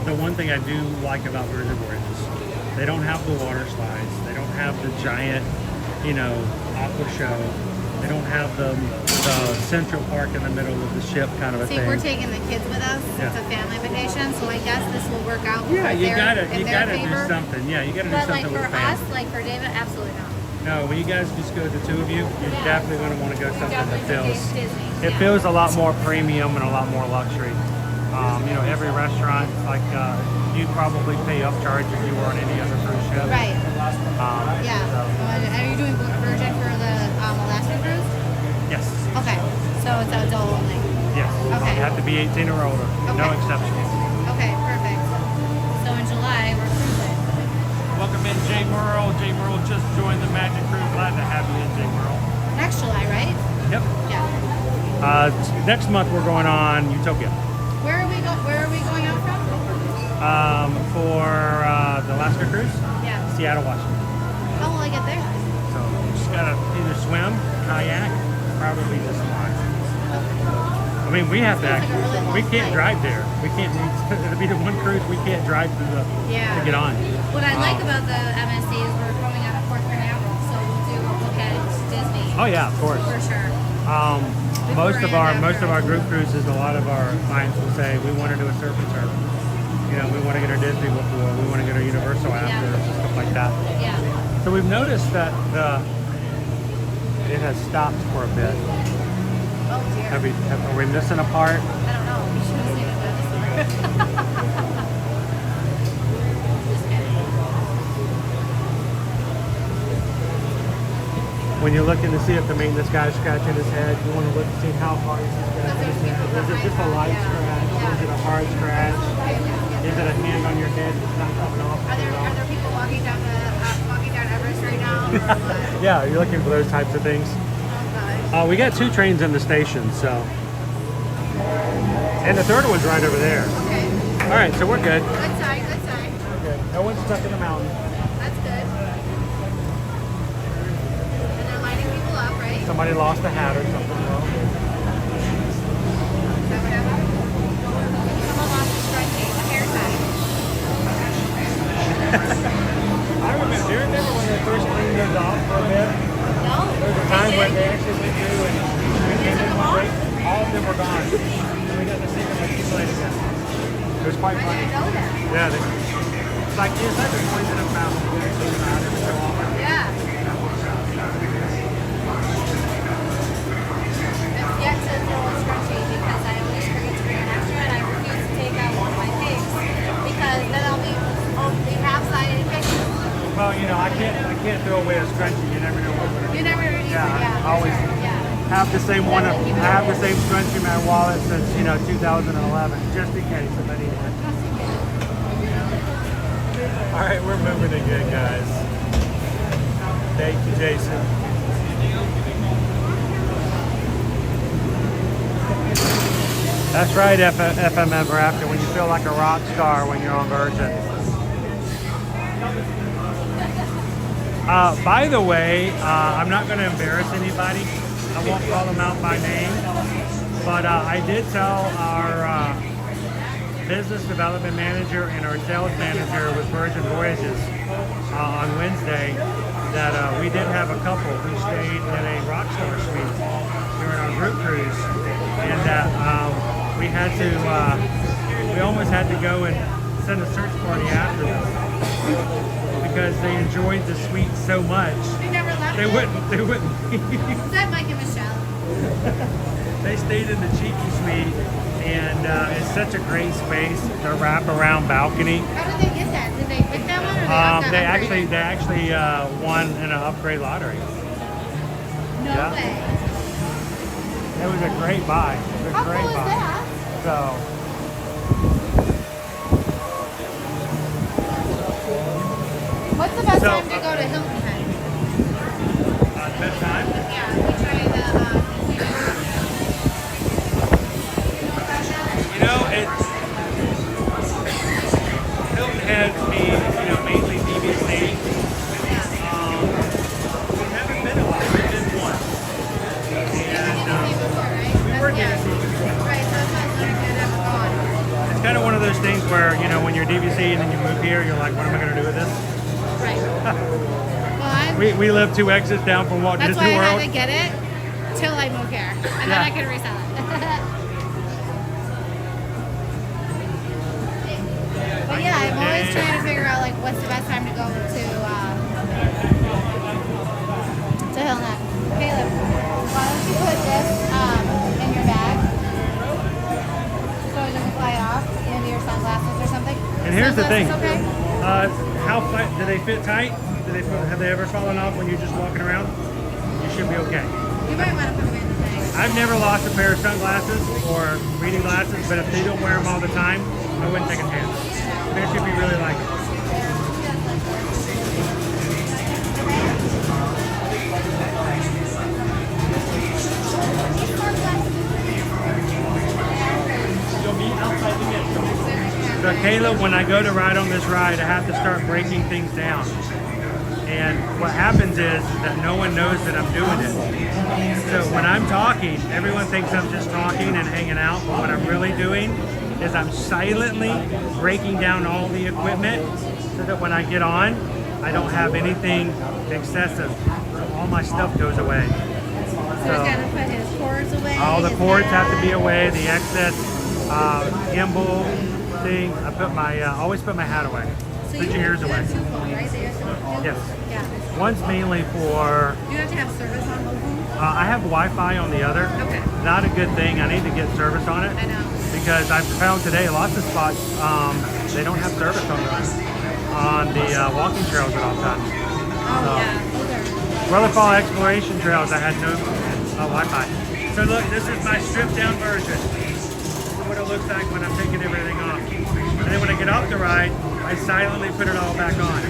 the one thing I do like about Virgin Voyages, they don't have the water slides. They don't have the giant, you know, aqua show. They don't have the Central Park in the middle of the ship kind of a See, thing. we're taking the kids with us. Yeah. It's a family vacation, so I guess this will work out. Yeah, in you their gotta do favor. something. Yeah, you gotta do But something like for with family. us, like for David, absolutely not. No, when you guys just go, the two of you, you're definitely going to want to go something that Definitely feels, Disney. it feels a lot more premium and a lot more luxury. You know, every restaurant, like you'd probably pay upcharge if you were on any other cruise ship. Right. Yeah. So, Are you doing Virgin for the Alaska cruise? yes. Okay. So it's adult only. Yes. Okay. You have to be 18 or older. No Okay. exceptions. Okay, perfect. So in July, we're cruising. Welcome in, Jay Merle. Jay Merle just joined the Magic Cruise. Glad to have you in, Jay Merle. Next July, right? Yep. Yeah. Next month we're going on Utopia. Where are we going out from? For the Alaska cruise. Yeah. Seattle, Washington. How will I get there? So you just gotta either swim, kayak, probably just fly. I mean, we have to actually, we can't drive there. We can't, it'll be the one cruise we can't drive to get on. What I like about the MSC is we're coming out of Port Canaveral, so we'll do a look at Disney. Oh yeah, of course. For sure. Most of our group cruises, a lot of our clients will say, we want to do a surf and turf. You know, we want to get our Disney before, we want to get our Universal after, stuff like that. Yeah. So we've noticed that it has stopped for a bit. Oh dear. Are we missing a part? I don't know. You should have seen it. Just kidding. When you're looking to see if the maintenance guy's scratching his head, you want to look to see how hard he's scratching his head. Is it just a light scratch? Is it a hard scratch? Is it a hand on your head that's not coming off? Are there people walking down Everest right now? Or what? Yeah, you're looking for those types of things. We got 2 trains in the station, so. And the third one's right over there. Okay. All right, so we're good. Good side, good side. Okay. No one's stuck in the mountain. That's good. And they're lining people up, right? Somebody lost a hat or something. Well, Is that what happened? Someone lost a scrunchie, a hair tie. I remember, do you remember when they first cleaned those off for a bit? No. There was a time when they actually went through and we came in one break, all of them were gone. And we got to see them like people again. It was quite funny. I didn't know that. Yeah, it's like the poison of mountain. We actually know how to show off. Yeah. I've yet to throw a scrunchie because I always forget to bring an extra and I refuse to take out one of my pigs because then I'll be half-sided pictures. Well, you know, I can't throw away a scrunchie. You never know what. You never really I always have the same one. I have the same scrunchie in my wallet since 2011, just in case if I need one. All right, we're moving again, guys. Thank you, Jason. That's right, FM Ever After, when you feel like a rock star when you're on Virgin. By the way, I'm not going to embarrass anybody. I won't call them out by name. But I did tell our business development manager and our sales manager with Virgin Voyages on Wednesday that we did have a couple who stayed in a Rockstar suite during our group cruise. And that we had to, we almost had to go and send a search party after them because they enjoyed the suite so much. They never left. They wouldn't leave. Is that Mike and Michelle? They stayed in the cheeky suite, and it's such a great space. The wrap-around balcony. How did they get that? Did they pick that one, or They actually won in an upgrade lottery. No way. It was a great buy. It was a How great cool is buy. that? So. What's the best time to go to Hilton Head? Best time? Yeah, we try the. It's Hilton Head being, mainly DVC. We haven't been a lot. We've been once. And we were DVC before. Right, so it's not like I never gone. It's kind of one of those things where, when you're DVC and then you move here, you're like, what am I going to do with this? Right. We live 2 exits down from Walt Disney World. That's why I had to get it till I move here, and then I can resell it. But yeah, I'm always trying to figure out what's the best time to go to Hilton Head. Caleb, why don't you put this in your bag so it doesn't fly off into your sunglasses or something? And here's the thing. Okay? Do they fit tight? Have they ever fallen off when you're just walking around? You should be okay. You might want to put them in the thing. I've never lost a pair of sunglasses or reading glasses, but if they don't wear them all the time, I wouldn't take a chance. They should be really like it. So Caleb, when I go to ride on this ride, I have to start breaking things down. And what happens is that no one knows that I'm doing it. So when I'm talking, everyone thinks I'm just talking and hanging out, but what I'm really doing is I'm silently breaking down all the equipment so that when I get on, I don't have anything excessive. So all my stuff goes away. So he's got to put his cords away. All the cords have to be away, the excess gimbal thing. I always put my hat away. So Put your ears away. Two phones, right? Yes. Yeah. One's mainly for... Do you have to have service on both phones? I have Wi-Fi on the other. Okay. Not a good thing. I need to get service on it. I know. Because I've found today lots of spots, they don't have service on the walking trails at all times. Oh, yeah. Weatherfall Exploration Trails, I had no Wi-Fi. So look, this is my stripped down version. what it looks like when I'm taking everything off. And then when I get off the ride, I silently put it all back on.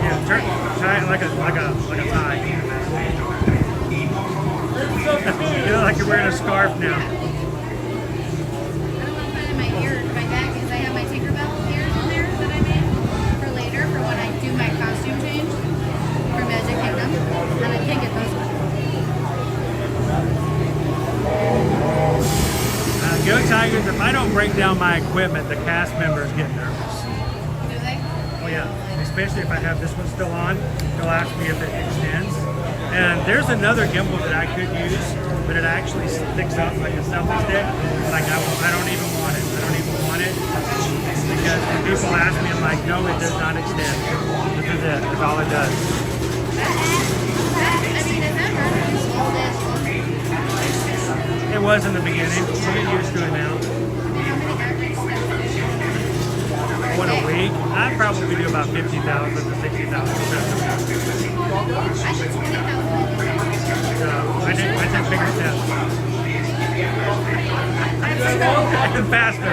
Yeah, tie it like a tie. You know, like you're wearing a scarf now. I don't want to put it in my ears, my back, because I have my Tinkerbell ears in there that I made for later, for when I do my costume change for Magic Kingdom, and I can't get those ones. Go Tigers, if I don't break down my equipment, the cast members get nervous. Do they? Oh yeah, especially if I have this one still on, they'll ask me if it extends. And there's another gimbal that I could use, but it actually sticks up like a selfie stick. Like I don't even want it. I don't even want it because when people ask me, I'm like, no, it does not extend. This is it. That's all it does. It was in the beginning. We'll get used to it now. What, a week? I'd probably do about 50,000 to 60,000. I did bigger steps. And faster.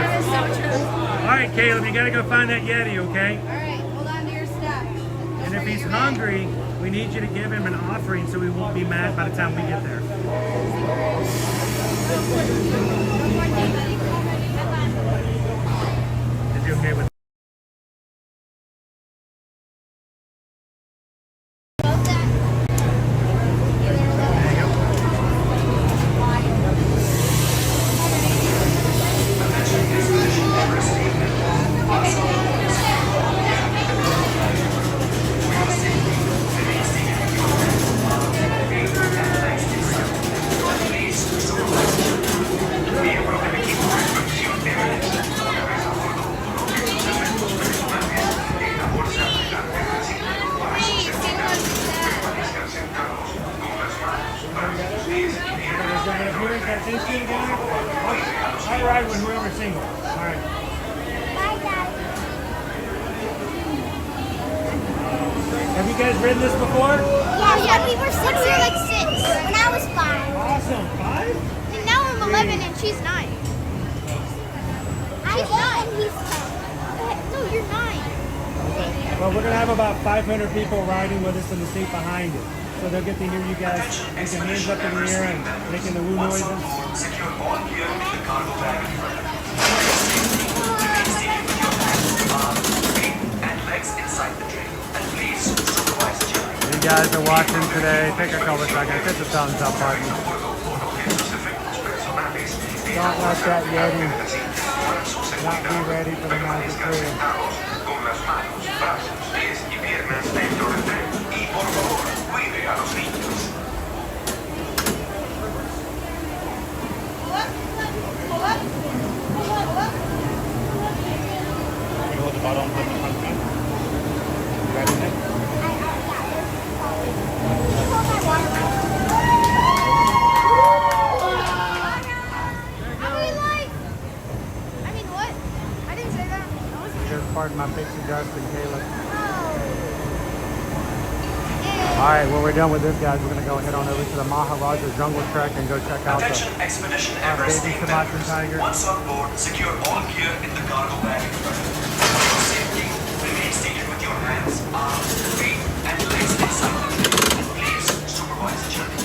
All right, Caleb, you gotta go find that Yeti, okay? All right, hold on to your step. And if he's hungry, we need you to give him an offering so he won't be mad by the time we get there. Is he okay with it? I'll ride with whoever's single. All right. Have you guys ridden this before? Yeah, we were 6 or like 6 when I was 5. Awesome. 5? And now I'm 11 and she's 9. She's 9 and he's 10. No, you're 9. Well, we're going to have about 500 people riding with us in the seat behind it. So they'll get to hear you guys making hands up in the air and making the woo noises. You guys are watching today. Take a couple seconds. Hit the thumbs up button. Don't let that Yeti not be ready for the magic tree. Hold the bottom, put the front feet. Ready, Nick? Pardon my pixie dust and Caleb. Alright, well we're done with this, guys. We're going to go head on over to the Maharaja Jungle Trek and go check out Attention Expedition the Everest baby team Sumatran tiger. Once on board, secure all gear in the cargo bag. For your safety, remain seated with your hands, arms, feet, and legs inside the plane. Please supervise the journey.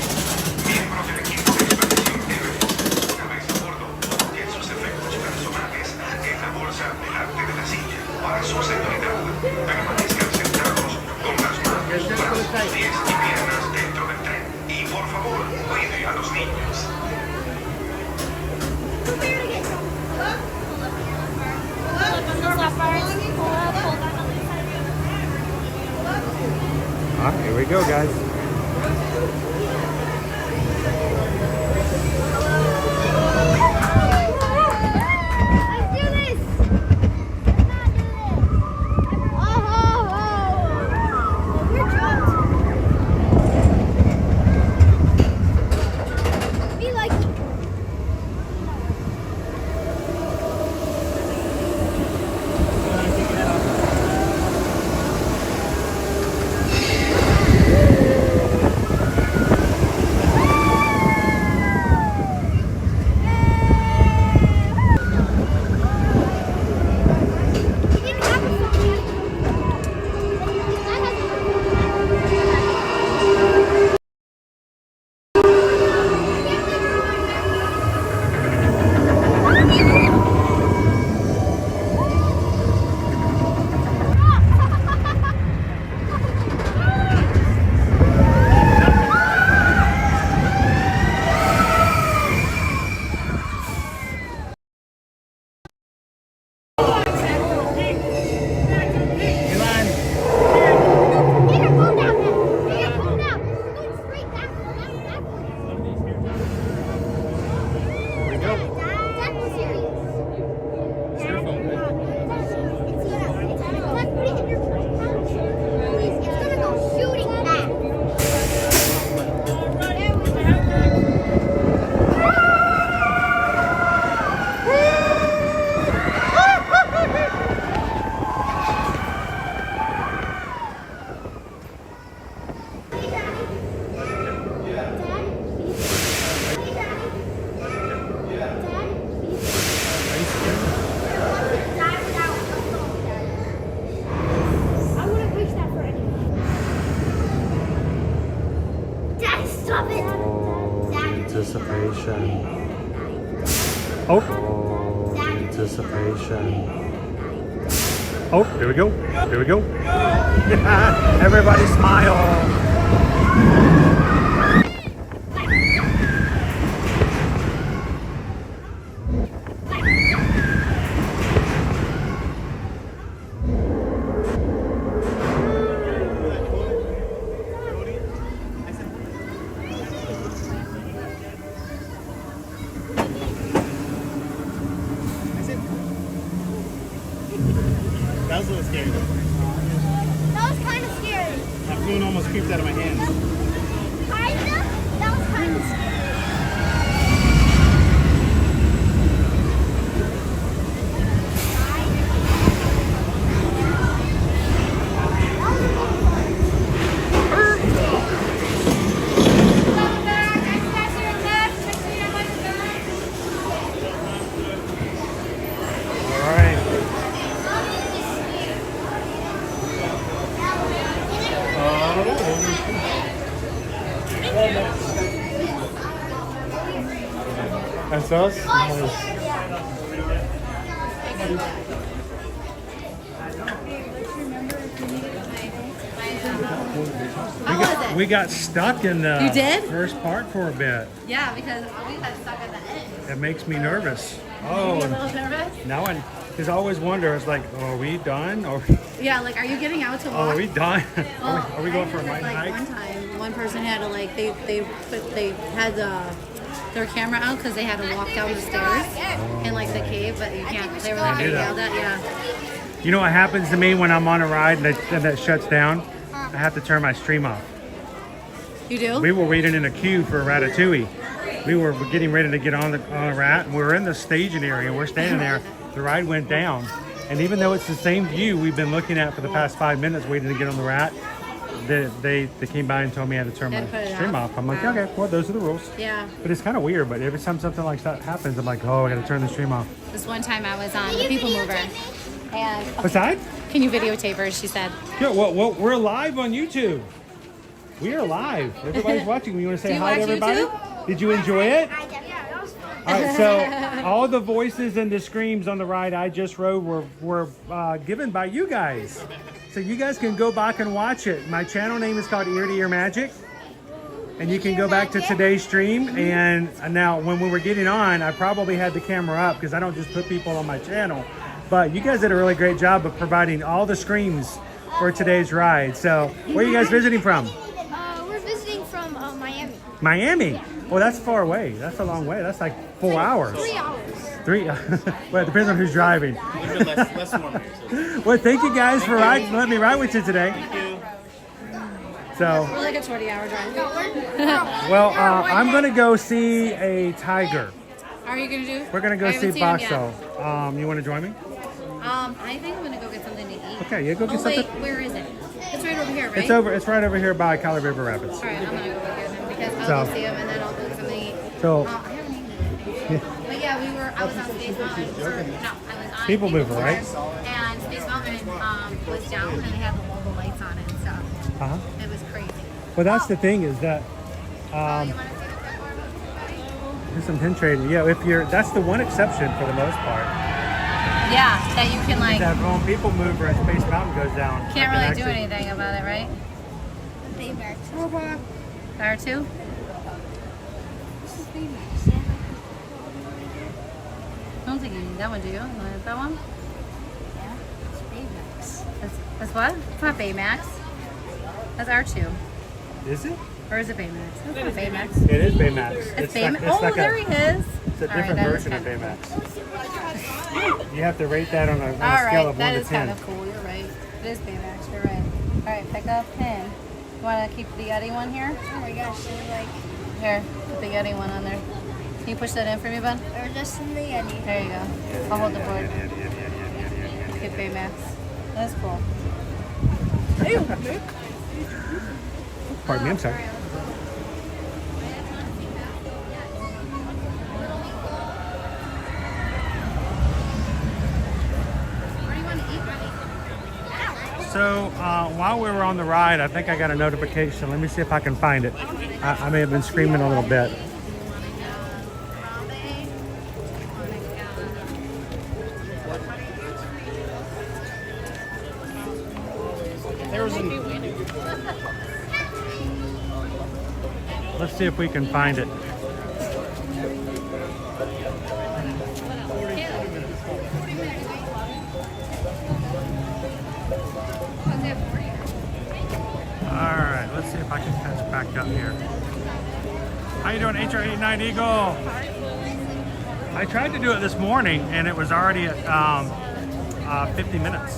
Miembros del equipo de expedición Everest, una vez a bordo, obtienen sus efectos personales en la bolsa delante de la silla. Para su seguridad, permanezcan sentados con las manos, brazos, pies y piernas dentro del tren. Y por favor, cuide a los niños. Alright, here we go, guys. anticipation. Oh, anticipation. Oh, here we go. Here we go. Everybody smile. That was a little scary though. That was kind of scary. That balloon almost creeped out of my hand. Kinda? That was kind of scary. That's us? We got stuck in the You did? first part for a bit. Yeah, because we got stuck at the end. It makes me nervous. You Oh, get a little nervous? now because I always wonder, it's like, are we done? Or Yeah, like, are you getting out to walk? are we done? Well, are we going for a night like hike? one time, one person had to like they had their camera out because they had to walk down the stairs in like the cave, but you can't. They were like Can't do getting that. yelled at. Yeah. You know what happens to me when I'm on a ride and that shuts down? I have to turn my stream off. You do? We were waiting in a queue for Ratatouille. We were getting ready to get on a rat, and we were in the staging area. We're standing there. The ride went down, and even though it's the same view we've been looking at for the past 5 minutes waiting to get on the rat, they came by and told me I had to turn my stream off. I'm like, Wow. okay, well, those are the rules. Yeah. But it's kind of weird. But every time something like that happens, I'm like, oh, I got to turn the stream off. This one time I was on the People Mover, and What's that? can you videotape her? She said. Yeah, well, we're live on YouTube. We are live. Everybody's watching. You want to say Do you hi to watch everybody? YouTube? Did you enjoy it? Yeah, that was fun. All right, so all the voices and the screams on the ride I just rode were given by you guys. So you guys can go back and watch it. My channel name is called Ear to Ear Magic. And you can go back to today's stream. And now when we were getting on, I probably had the camera up because I don't just put people on my channel. But you guys did a really great job of providing all the screams for today's ride. So where are you guys visiting from? We're visiting from Miami. Miami? Well, that's far away. That's a long way. That's like 4 hours. 3 hours. Well, it depends on who's driving. less warm here. Well, thank you guys for letting me ride with you today. So, We're like a 20-hour drive. well, I'm going to go see a tiger. Are you gonna do? We're going to go I see haven't seen him yet. Boxo. You want to join me? I think I'm gonna go get something to eat. Okay, yeah, go get Oh wait, something. where is it? It's right over here, right? It's right over here by Cali River Rapids. All right, I'm gonna go get him because I'll So- go see him and then I'll go get something to eat. So- I haven't eaten anything. But yeah, I was on Space Mountain. I was on People Mover, right? And Space Mountain was down and they had all the lights on it and stuff. Uh-huh. It was crazy. Well, that's the thing is that there's some pin trading. Yeah, that's the one exception for the most part. Yeah, that you can like That when People Mover and Space Mountain goes down. can't I really can do anything about it, right? There too. I don't think you need that one, do you? You want that one? Yeah, it's Baymax. That's what? It's not Baymax. That's R2. Is it? Or is it Baymax? It's not Baymax. It is Baymax. It's like- Baymax. Oh, like there he is. It's a All right, different that is version of kind Baymax. You have to rate that on a All scale right, of 1 that to is 10. kind of cool. You're right. It is Baymax. You're right. All right, pick up pin. You want to keep the Yeti one here? Oh my gosh, they're like, Here, put the Yeti one on there. Can you push that in for me, bud? they're just in the Yeti. There you go. I'll hold the board. Get Baymax. That's cool. Pardon me, I'm sorry. What do you want to eat, buddy? So while we were on the ride, I think I got a notification. Let me see if I can find it. I may have been screaming a little bit. Let's see if we can find it. All right, let's see if I can catch back up here. How you doing, HR89 Eagle? I tried to do it this morning and it was already at 50 minutes.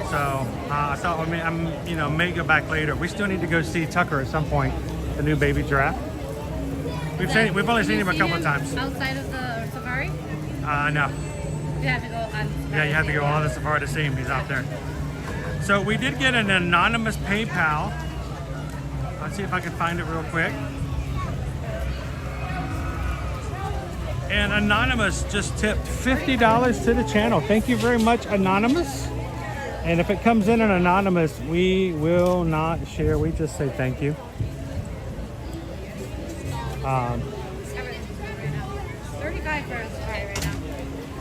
So I thought, I mean, may go back later. We still need to go see Tucker at some point, the new baby giraffe. We've only seen him a couple of times. Outside of the safari? No. You have to go on. Yeah, you have to go on the safari to see him. He's out there. So we did get an anonymous PayPal. Let's see if I can find it real quick. And Anonymous just tipped $50 to the channel. Thank you very much, Anonymous. And if it comes in an Anonymous, we will not share. We just say thank you. 35 for a safari right now.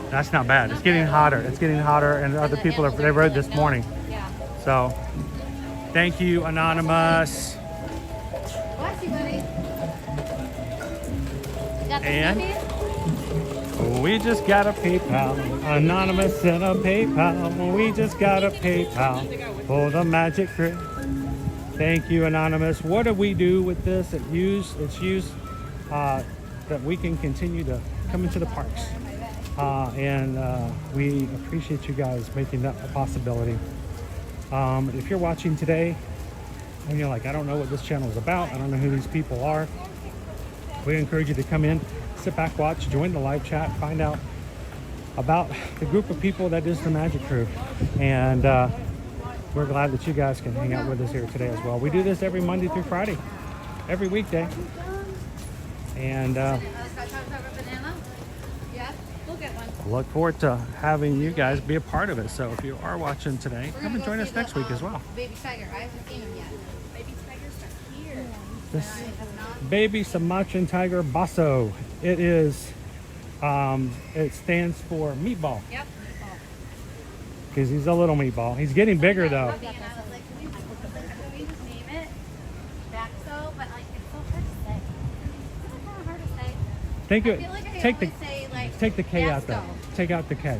That's not bad. It's getting hotter. It's getting hotter, and other people they rode this morning. Yeah. So, thank you, Anonymous. Bless you, buddy. Got the And snuffies? we just got a PayPal. Anonymous sent a PayPal. We just got a PayPal for the magic grip. Thank you, Anonymous. What do we do with this? It's used that we can continue to come into the parks. And we appreciate you guys making that a possibility. If you're watching today and you're like, I don't know what this channel is about, I don't know who these people are, we encourage you to come in, sit back, watch, join the live chat, find out about the group of people that is the Magic Crew. And we're glad that you guys can hang out with us here today as well. We do this every Monday through Friday, every weekday. And look forward to having you guys be a part of it. So if you are watching today, come and join us next week as well. Baby tiger. I haven't seen him yet. Baby tigers are here. This baby Sumatran tiger Basso. It is, it stands for meatball. Yep. Because he's a little meatball. He's getting bigger though. And I was like, can we just name it Baxo? But like, it's so hard to say. It's kind of hard to say. Think I of feel like I take always say like take the K out Gasco. though. Take out the K.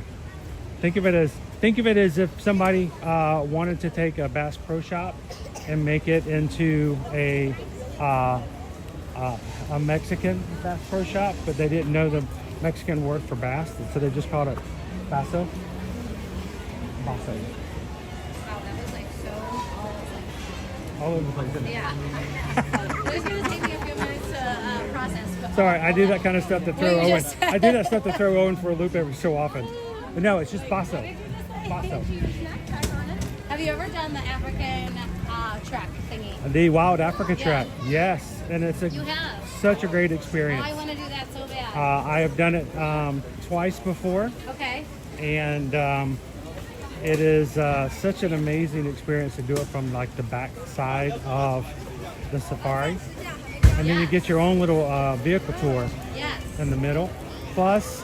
Think of it as if somebody wanted to take a Bass Pro Shop and make it into a Mexican Bass Pro Shop, but they didn't know the Mexican word for bass, so they just called it Basso. Basso. Wow, that was like so All over the place. Isn't it? yeah. It was gonna take me a few minutes to process. But Sorry, I do that kind of stuff to throw you Owen. just said. I do that stuff to throw Owen for a loop every so often. But no, it's just Basso. Basso. Have you ever done the African trek thingy? The Wild Africa Yeah. Track, yes, and it's You have. such a great experience. I want to do that so bad. I have done it twice before, Okay. and it is such an amazing experience to do it from like the back side of the safari, and then you get your own little vehicle tour Yes. in the middle. Plus,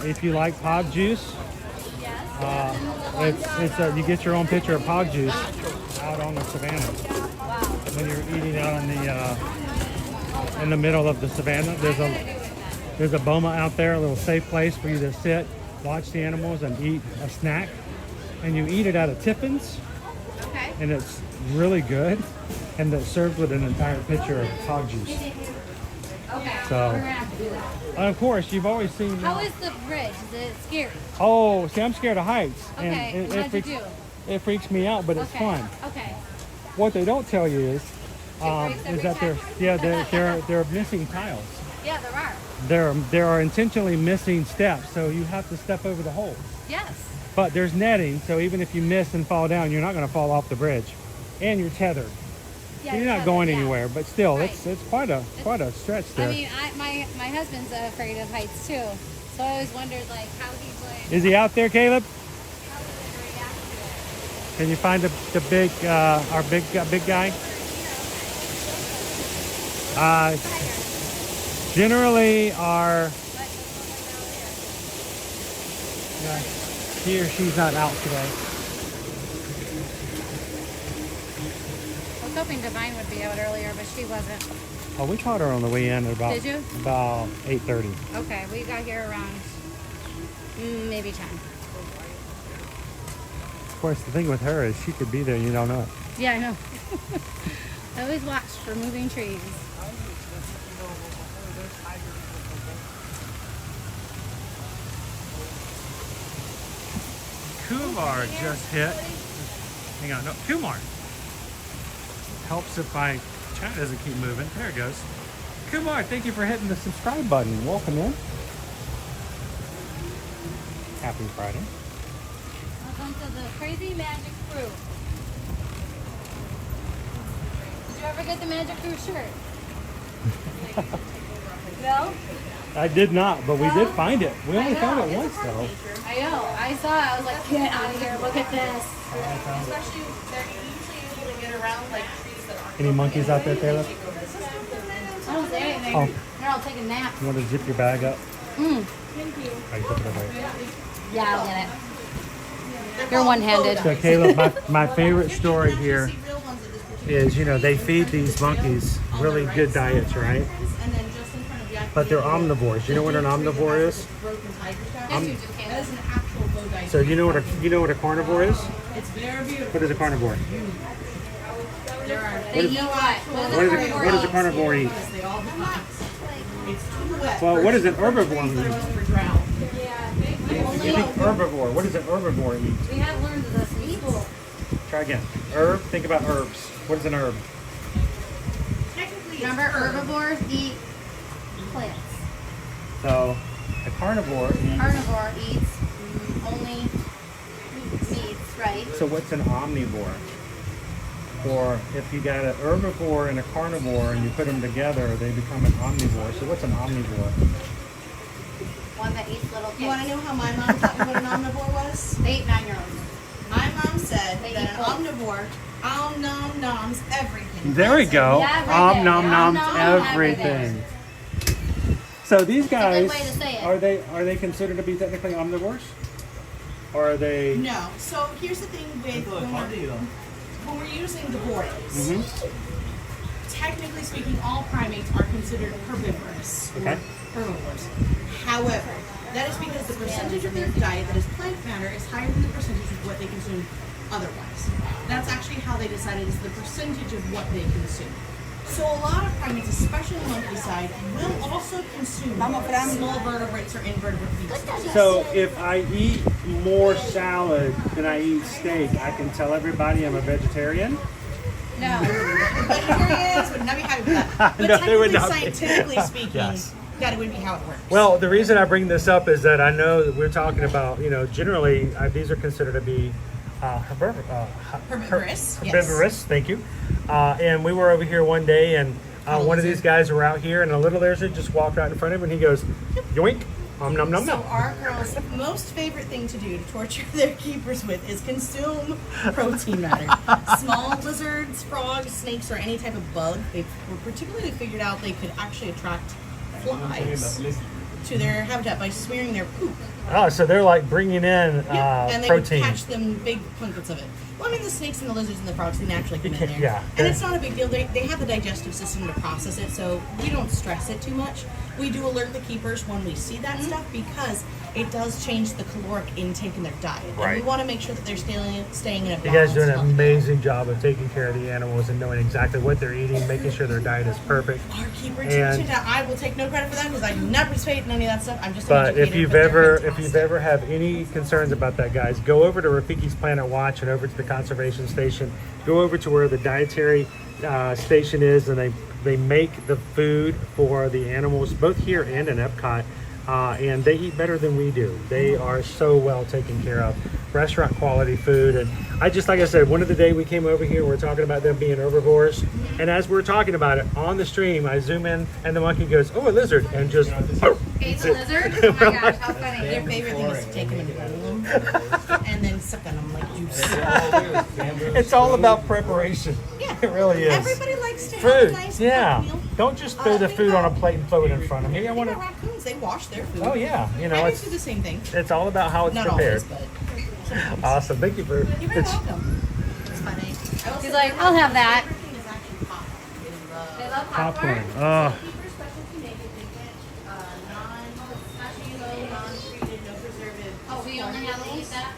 if you like pog juice, you get your own pitcher of pog juice out on the savannah. When you're eating out on the in the middle of the savannah, there's a boma out there, a little safe place for you to sit, watch the animals, and eat a snack. And you eat it out of Tiffin's, Okay. and it's really good, and it's served with an entire pitcher of hog juice. Okay. So, We're gonna have to do that. and of course, you've always seen. How is the bridge? Is it scary? Oh, see, I'm scared of heights, Okay. and What'd you do? it freaks me out, but it's Okay. fun. Okay. What they don't tell you is every that time? there are missing tiles. Yeah, there are. There are intentionally missing steps, so you have to step over the holes. Yes. But there's netting, so even if you miss and fall down, you're not going to fall off the bridge, and you're tethered. Yeah, You're you're not going tethered, yeah. anywhere, but still, Right. it's quite a stretch there. I mean, my husband's afraid of heights too, so I always wondered like how he's like. Is he out there, Caleb? How he's gonna react to it. Can you find the big our big guy? Generally, he or she's not out today. hoping Divine would be out earlier, but she wasn't. Oh, we caught her on the way in at about, Did you? about 8:30. Okay, we got here around maybe 10. Of course, the thing with her is she could be there and you don't know it. Yeah, I know. I always watch for moving trees. Kumar just hit. Hang on, no, Kumar. Helps if my chat doesn't keep moving. There it goes. Kumar, thank you for hitting the subscribe button. Welcome in. Happy Friday. Welcome to the Crazy Magic Crew. Did you ever get the Magic Crew shirt? No? I did not, but we did find it. We only found it once though. I know. I saw it. I was like, get out of here. Look at this. Especially, they're usually able to get around like trees that aren't. Any monkeys out there, Caleb? I don't say anything. Oh. They're all taking naps. You want to zip your bag up? Thank you. I zip it away. Yeah, I'll get it. You're one-handed. So Caleb, my favorite story here is, you know, they feed these monkeys really good diets, right? But they're omnivores. You know what an omnivore is? So you know what a carnivore is? It's very beautiful. What is a carnivore? They eat what? What does a carnivore eat? They all it's too wet. Well, what does an herbivore eat? Only You think herbivore. What does an herbivore eat? we have learned this in school. Try again. Herb. Think about herbs. What is an herb? Remember, herbivores eat plants. So a carnivore eats. Carnivore eats only meats, right? So what's an omnivore? Or if you got an herbivore and a carnivore and you put them together, they become an omnivore. So what's an omnivore? One that eats little kids. You want to know how my mom taught me what an omnivore was? They eat 9-year-olds. My mom said They that eat an both. omnivore noms everything. There we go. Yeah, Nom noms everything. everything. So these guys, way to say it. are they considered to be technically omnivores? Or are they? No. So here's the thing with when we're using the borders. Technically speaking, all primates are considered herbivorous or Okay. herbivores. However, that is because the percentage of their diet that is plant matter is higher than the percentage of what they consume otherwise. That's actually how they decided is the percentage of what they consume. So a lot of primates, especially the monkey side, will also consume small vertebrates or invertebrate species. So if I eat more salad than I eat steak, I can tell everybody I'm a vegetarian? No. Vegetarians would not be happy with that. But No, they would technically, not be. scientifically speaking, Yes. that would be how it works. Well, the reason I bring this up is that I know that we're talking about, you know, generally these are considered to be Herbivorous, yes. herbivorous, thank you. And we were over here one day and one of these guys were out here and a little lizard just walked right in front of him and he goes, yoink, nom nom nom So nom. our girls' most favorite thing to do to torture their keepers with is consume protein matter. Small lizards, frogs, snakes, or any type of bug. They were particularly figured out they could actually attract flies to their habitat by smearing their poop. Oh, so they're like bringing in And they protein. would catch them big plunkets of it. Well, I mean, the snakes and the lizards and the frogs, they naturally come in there. Yeah. And it's not a big deal. They have the digestive system to process it, so we don't stress it too much. We do alert the keepers when we see that stuff because it does change the caloric intake in their diet. And Right. we want to make sure that they're staying in a You guys do an healthy- amazing job of taking care of the animals and knowing exactly what they're eating, making sure their diet is perfect. Our keeper And- teaches that. I will take no credit for that because I do not participate in any of that stuff. I'm just an But educator, if you've ever have any concerns about that, guys, go over to Rafiki's Planet Watch and over to the conservation station. Go over to where the dietary station is, and they make the food for the animals both here and in Epcot. And they eat better than we do. They are so well taken care of. Restaurant quality food. And I just, like I said, one of the day we came over here, we were talking about them being herbivores. And as we're talking about it on the stream, I zoom in and the monkey goes, oh, a lizard, and just It's a lizard? Oh my gosh, how funny. Their favorite thing is to take them and roll them and then suck on them like juice. It's all about preparation. Yeah. It really is. Everybody likes to have a Food, nice yeah. meal. Don't just throw the food on a plate and throw it in front of me. I want to. Raccoons, they wash their food. Oh yeah, you know Rabbits it's do the same thing. it's all about how it's Not prepared. always, but sometimes. Awesome, thank you for. You're very welcome. It's funny. He's like, I'll have that. Popcorn. Super special to make it. They get non-GMO, non-treated, no preservative. Oh, we only have to eat that?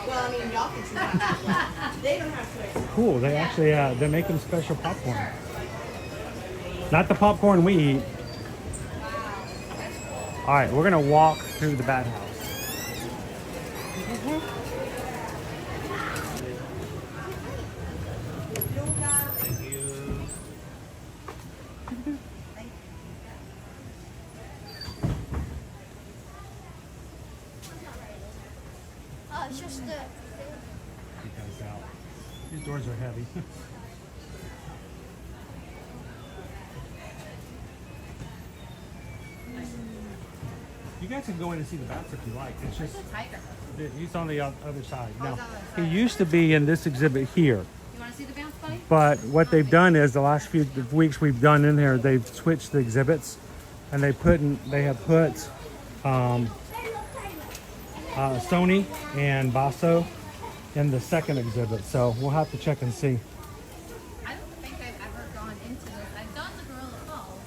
Well, I mean, y'all can choose that. They don't have to. Cool. They actually they make them special popcorn. Not the popcorn we eat. All right, we're gonna walk through the bat house. Oh, it's just the. These doors are heavy. You guys can go in and see the bats if you like. It's just Tiger. he's on the other side. Oh, Now, he's on the other he side. used to be in this exhibit here. You want to see the bounce buddy? But what they've done is the last few weeks we've done in here, they've switched the exhibits, and they have put Sony and Basso in the second exhibit. So we'll have to check and see. I don't think I've ever gone into this. I've done the Gorilla Falls.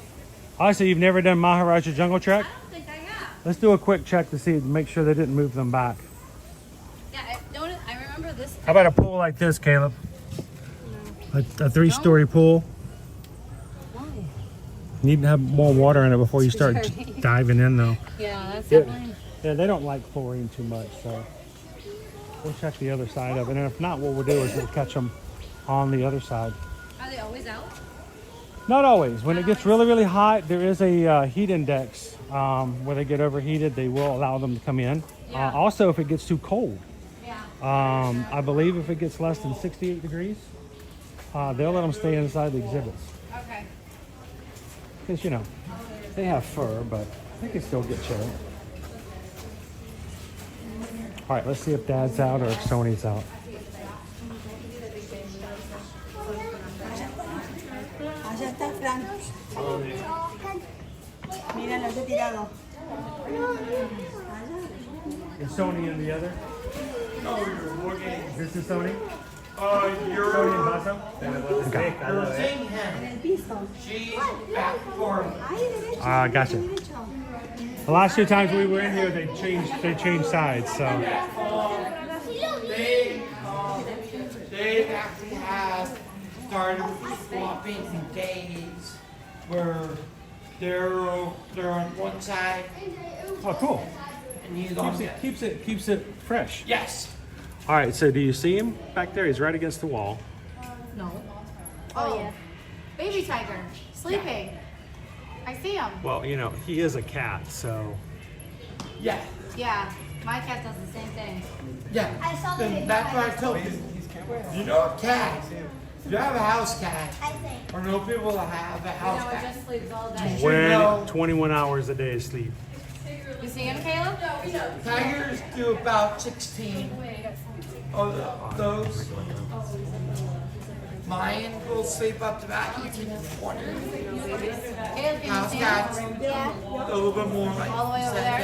Honestly, you've never done Maharaja Jungle Trek? I don't think I have. Let's do a quick check to see, make sure they didn't move them back. Yeah, I remember this. How about a pool like this, Caleb? A 3-story pool. Why? Need to have more water in it before you start diving in, though. Yeah, that's definitely. Yeah, they don't like chlorine too much, so we'll check the other side of it. And if not, what we'll do is we'll catch them on the other side. Are they always out? Not always. When it gets really, really hot, there is a heat index where they get overheated. They will allow them to come in. Yeah. Also, if it gets too cold. Yeah. I believe if it gets less than 68 degrees, they'll let them stay inside the exhibits. Okay. Because, you know, they have fur, but they can still get chilly. All right, let's see if Dad's out or if Sony's out. Allá está Fran. Mira, los he tirado. Is Sony in the other? No, you're looking. This is Sony? You're. Sony and Basso? Okay. You're seeing him. She's back for him. Gotcha. The last 2 times we were in here, they changed sides, so. They actually have started swapping days where they're on one side. Oh, cool. And he's on Keeps it fresh. Yes. All right, so do you see him back there? He's right against the wall. No. Oh yeah. Baby tiger sleeping. I see him. Well, you know, he is a cat, so. Yeah. Yeah. My cat does the same thing. Yeah. I saw the And that's what I told you. You know a cat. You have a house cat. Or know people that have a house No, it cat. just sleeps all day. When 21 hours a day of sleep. You see him, Caleb? Tigers do about 16 of those. Mine will sleep up to about 18 to 20. Caleb, can you House see cats, him? a little bit more like All the way over there?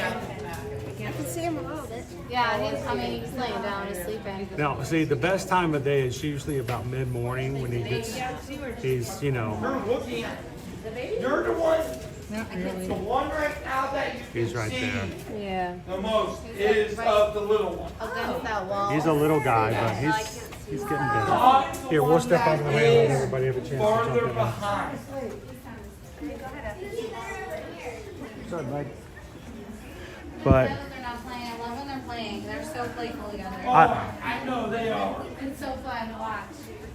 I can see him a little bit. Yeah, he's laying down, he's sleeping. Now, see, the best time of day is usually about mid-morning when he's, you know, You're looking at. You're the one. Not really. The one right now that you he's can right see there. Yeah. the most is of the little one. Against that wall. He's a little guy, but he's getting better. Here, we'll step out of the way and let everybody have a chance to jump Farther in. behind. Sorry, Mike. But They're not playing. I love when they're playing. They're so playful together. Oh, I know they are. It's so fun to watch.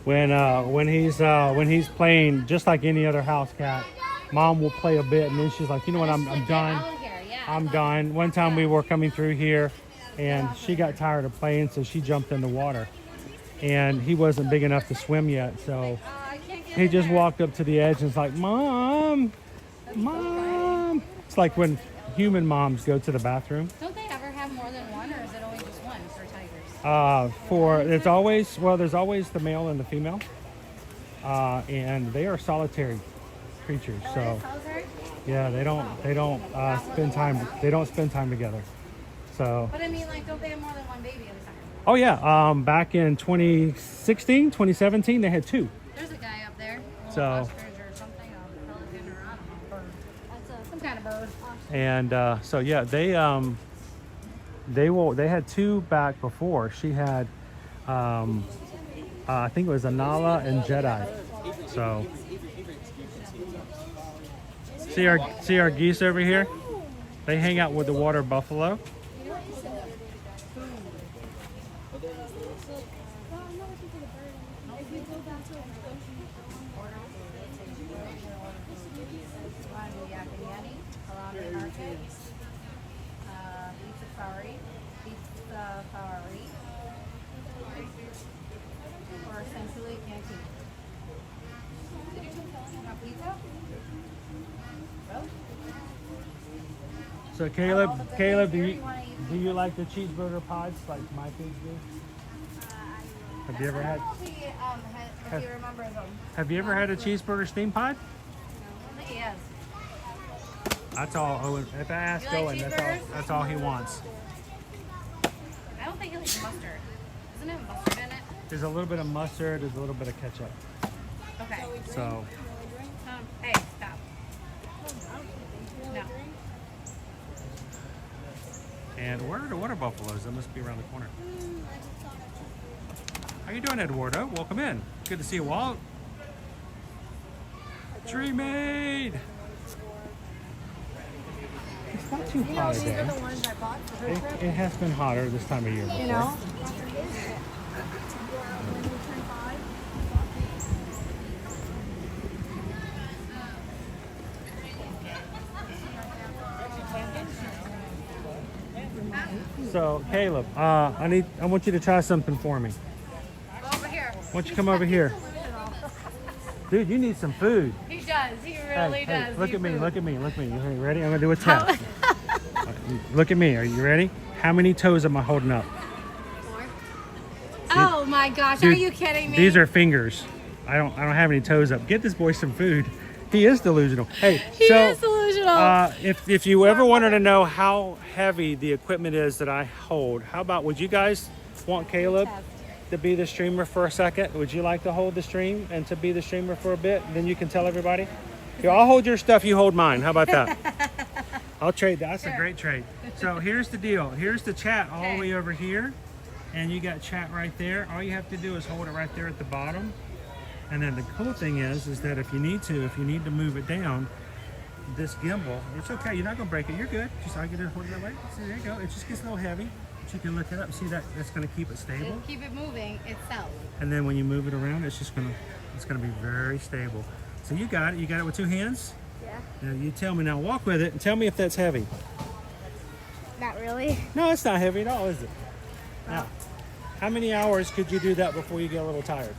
when he's playing, just like any other house cat, Mom will play a bit, and then she's like, you know what, I'm done. I'm done. One time we were coming through here, and she got tired of playing, so she jumped in the water. And he wasn't big enough to swim yet, so he just walked up to the edge and was like, Mom. It's like when human moms go to the bathroom. Don't they ever have more than one, or is it always just one for tigers? There's always the male and the female, and they are solitary creatures. So yeah, they don't spend time. They don't spend time together. So. But I mean, like, don't they have more than one baby at a time? Oh yeah, back in 2016, 2017, they had 2. There's a guy up there. So. Ostrich or something. And so yeah, they had 2 back before. She had I think it was Anala and Jedi. So see our geese over here? They hang out with the water buffalo. Or essentially canteen. So Caleb, do you like the cheeseburger pods like my kids do? Have you ever had? If he remembers them. Have you ever had a cheeseburger steam pod? I think he has. That's all. Owen. If I ask You like Owen, that's all he wants. I don't think he likes mustard. Isn't it mustard in it? There's a little bit of mustard. There's a little bit of ketchup. Okay. So. Hey, stop. No. And where are the water buffaloes? They must be around the corner. How you doing, Eduardo? Welcome in. Good to see you, Walt. Tree made. It's not too hot These today. are the ones I bought for her trip. It has been hotter this time of year. You know? So Caleb, I want you to try something for me. Over here. Why don't you come over here? Dude, you need some food. He does. He really does. Look at me, look at me, look at me. You ready? I'm gonna do a test. Look at me. Are you ready? How many toes am I holding up? 4. Oh my gosh! Dude, are you kidding me? These are fingers. I don't have any toes up. Get this boy some food. He is delusional. Hey, He is delusional. If you ever wanted to know how heavy the equipment is that I hold, how about, would you guys want Caleb to be the streamer for a second? Would you like to hold the stream and to be the streamer for a bit? Then you can tell everybody. Here, I'll hold your stuff, you hold mine. How about that? I'll trade that. That's a great trade. So here's the deal. Here's the chat all the way over here. And you got chat right there. All you have to do is hold it right there at the bottom. And then the cool thing is that if you need to move it down, this gimbal, it's okay. You're not gonna break it. You're good. Just I get it hold it that way. See, there you go. It just gets a little heavy, but you can lift it up. See that? That's gonna keep it stable. It'll keep it moving itself. And then when you move it around, it's gonna be very stable. So you got it. You got it with 2 hands. Yeah. Now you tell me. Now walk with it and tell me if that's heavy. Not really. No, it's not heavy at all, is it? Now, how many hours could you do that before you get a little tired?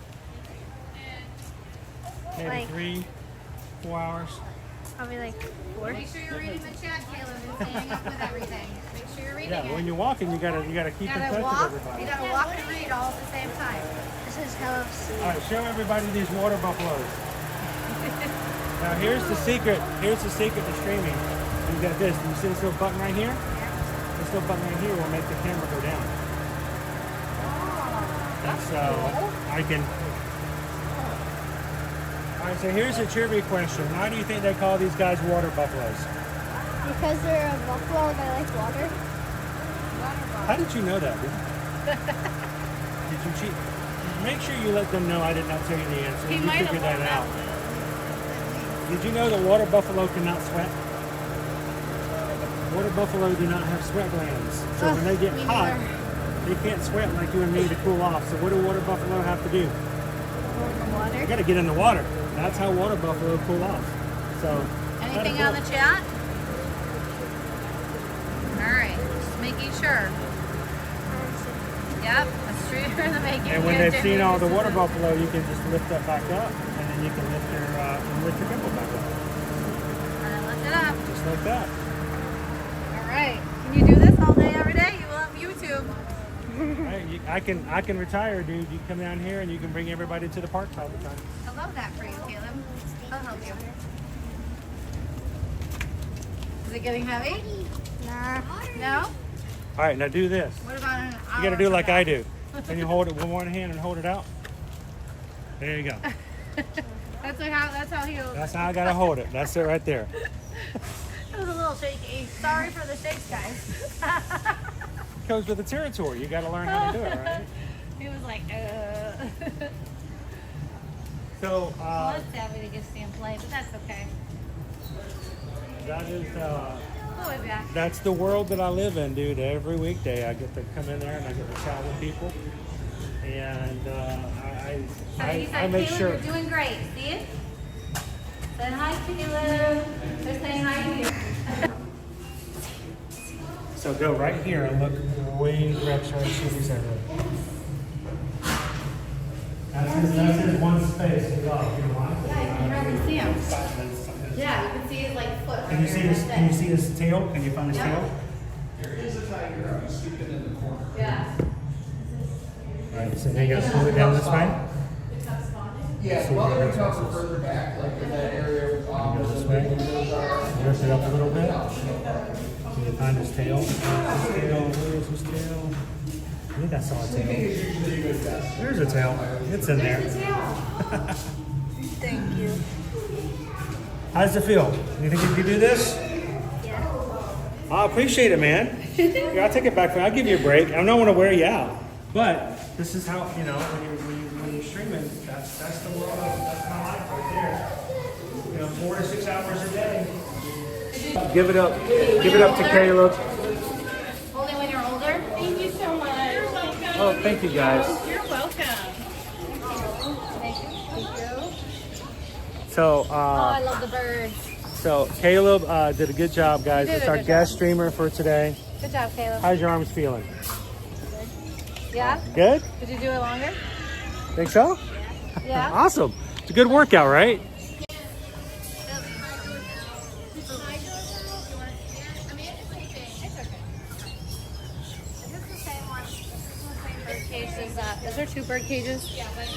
Maybe Like 3, 4 hours. Probably like 4. Make sure you're reading the chat, Caleb, and staying up with everything. Make sure you're reading Yeah, it. when you're walking, you gotta keep in touch with everybody. You gotta walk and read all at the same time. This is Hello Sea. All right, show everybody these water buffaloes. Now here's the secret. Here's the secret to streaming. You got this. You see this little button right here? This little button right here will make the camera go down. And so I can. All right, so here's a trivia question. Why do you think they call these guys water buffaloes? Because they're a buffalo and I like water. How did you know that, dude? Did you cheat? Make sure you let them know I did not tell you the answer. He You might have figured that won out. that Did you know that water buffalo cannot sweat? Water buffalo do not have sweat glands. So when they get me hot, neither. they can't sweat like you and me to cool off. So what do water buffalo have to do? Water. They got to get in the water. That's how water buffalo cool off. So Anything on the chat? All right, just making sure. Yep, that's true for the making. And when they've seen all the water buffalo, you can just lift that back up, and then you can lift your gimbal back up. And then lift it up. Just like that. All right. Can you do this all day, every day? You love YouTube. Hey, I can retire, dude. You come down here and you can bring everybody to the parks all the time. I love that for you, Caleb. I'll help you. Is it getting heavy? Nah. No? All right, now do this. What about an hour? You got to do like from now? I do. Then you hold it with one hand and hold it out. There you go. That's how he'll. That's how I got to hold it. That's it right there. It was a little shaky. Sorry for the shakes, guys. Goes with the territory. You got to learn how to do it, right? He was like, So, well, let's have to get stand play, but that's okay. that is, We'll be back. that's the world that I live in, dude. Every weekday I get to come in there and I get to chat with people. And I make Caleb, sure. you're doing great. See it? Say hi, Caleb. They're saying hi to you. So go right here and look way in the direction where Shooty's at. That's his one space. You know why? Yeah, you can hardly see him. Yeah, you can see his like foot. Can you see his? Can you see his tail? Can you find his tail? There is a tiger sleeping in the corner. Yeah. All right. So now you gotta slow it down this way. Yeah, well, they're gonna come further back, like in that area. Go this way. Lift it up a little bit. Can you find his tail? Where's his tail? I think I saw a tail. There's a tail. It's in there. Thank you. How does it feel? You think you can do this? Yeah. I appreciate it, man. Yeah, I'll take it back from you. I'll give you a break. I don't want to wear you out. But this is how, you know, when you're streaming, that's the world. That's my life right there. You know, 4 to 6 hours a day. Give it up. Give it up to Caleb. Only when you're older? Thank you so much. You're welcome. Oh, thank you guys. You're welcome. Thank you. Thank you. So, Oh, I love the birds. so Caleb did a good job, guys. You did It's a our good guest job. streamer for today. Good job, Caleb. How's your arms feeling? Yeah? Good? Did you do it longer? Think so? Yeah. Awesome. It's a good workout, right? Is there 2 bird cages?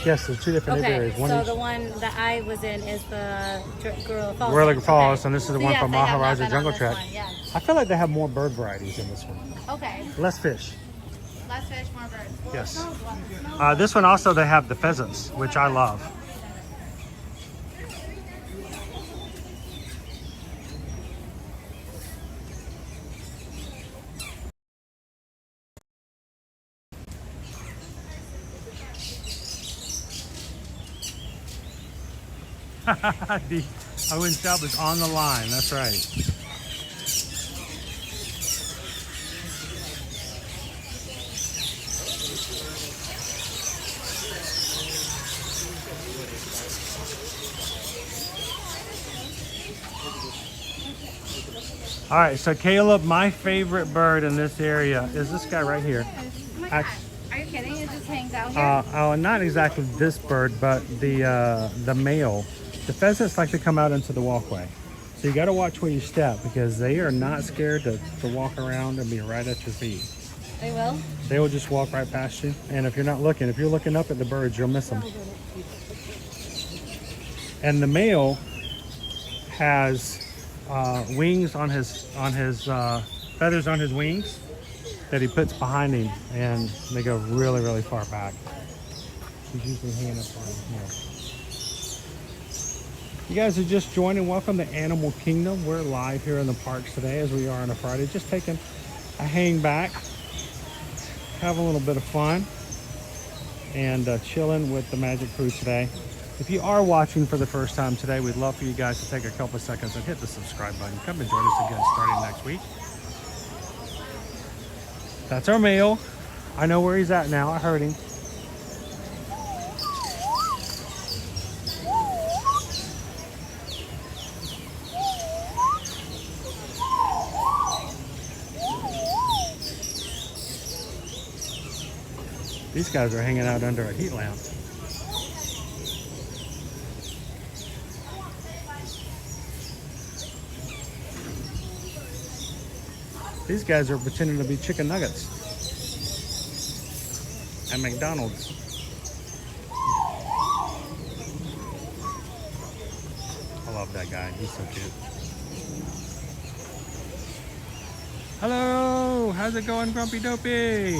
Yes, there's 2 different Okay, areas. One so is the one that I was in is the Gorilla Falls. Gorilla Falls, Okay. and this is the So one yes, from I have not Maharaja been on Jungle this Trek. one, yeah. I feel like they have more bird varieties in this one. Okay. Less fish. Less fish, more birds. Yes. This one also, they have the pheasants, which I love. The Owen Shop is on the line. That's right. All right, so Caleb, my favorite bird in this area is this guy right here. Oh my God. Are you kidding? It just hangs out here? Not exactly this bird, but the male. The pheasants like to come out into the walkway. So you got to watch where you step because they are not scared to walk around and be right at your feet. They will? They will just walk right past you. And if you're not looking, if you're looking up at the birds, you'll miss them. And the male has wings on his feathers on his wings that he puts behind him, and they go really, really far back. He's usually hanging up on here. You guys are just joining. Welcome to Animal Kingdom. We're live here in the parks today, as we are on a Friday, just taking a hang back, having a little bit of fun, and chilling with the Magic Crew today. If you are watching for the first time today, we'd love for you guys to take a couple of seconds and hit the subscribe button. Come and join us again starting next week. That's our male. I know where he's at now. I heard him. These guys are hanging out under a heat lamp. These guys are pretending to be chicken nuggets at McDonald's. I love that guy. He's so cute. Hello, how's it going, Grumpy Dopey?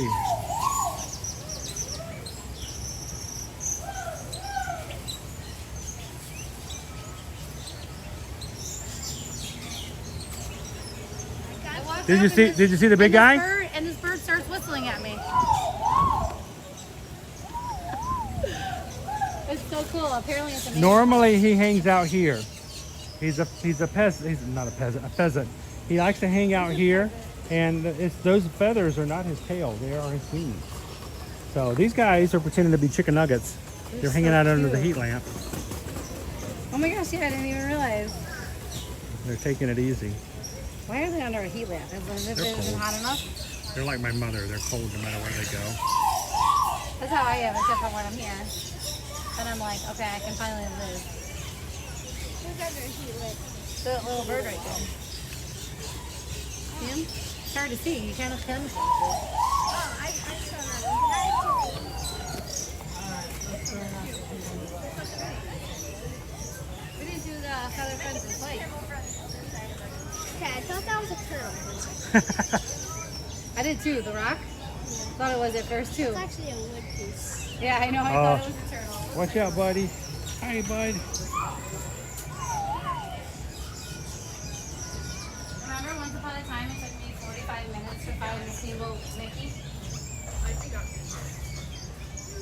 Did you see? Did you see the big and guy? This bird starts whistling at me. It's so cool. Apparently, it's amazing. Normally, he hangs out here. He's a peasant. He's not a peasant. A pheasant. He likes to hang out here, and those feathers are not his tail. They are his wings. So these guys are pretending to be chicken nuggets. They're hanging out under the heat lamp. Oh my gosh! Yeah, I didn't even realize. They're taking it easy. Why are they under a heat lamp? Is it isn't hot enough? They're like my mother. They're cold no matter where they go. That's how I am, except for when I'm here. And I'm like, okay, I can finally live. Who's under a heat lamp? The little bird right there. See him? It's hard to see. You kind of can. Oh, I saw that. We didn't do the feather fences like. Okay, I thought that was a turtle. I did too. The rock. Thought it was at first too. It's actually a wood piece. Yeah, I know. I thought it was a turtle. Watch out, buddy. Hi, bud. Remember once upon a time it took me 45 minutes to find a single Mickey?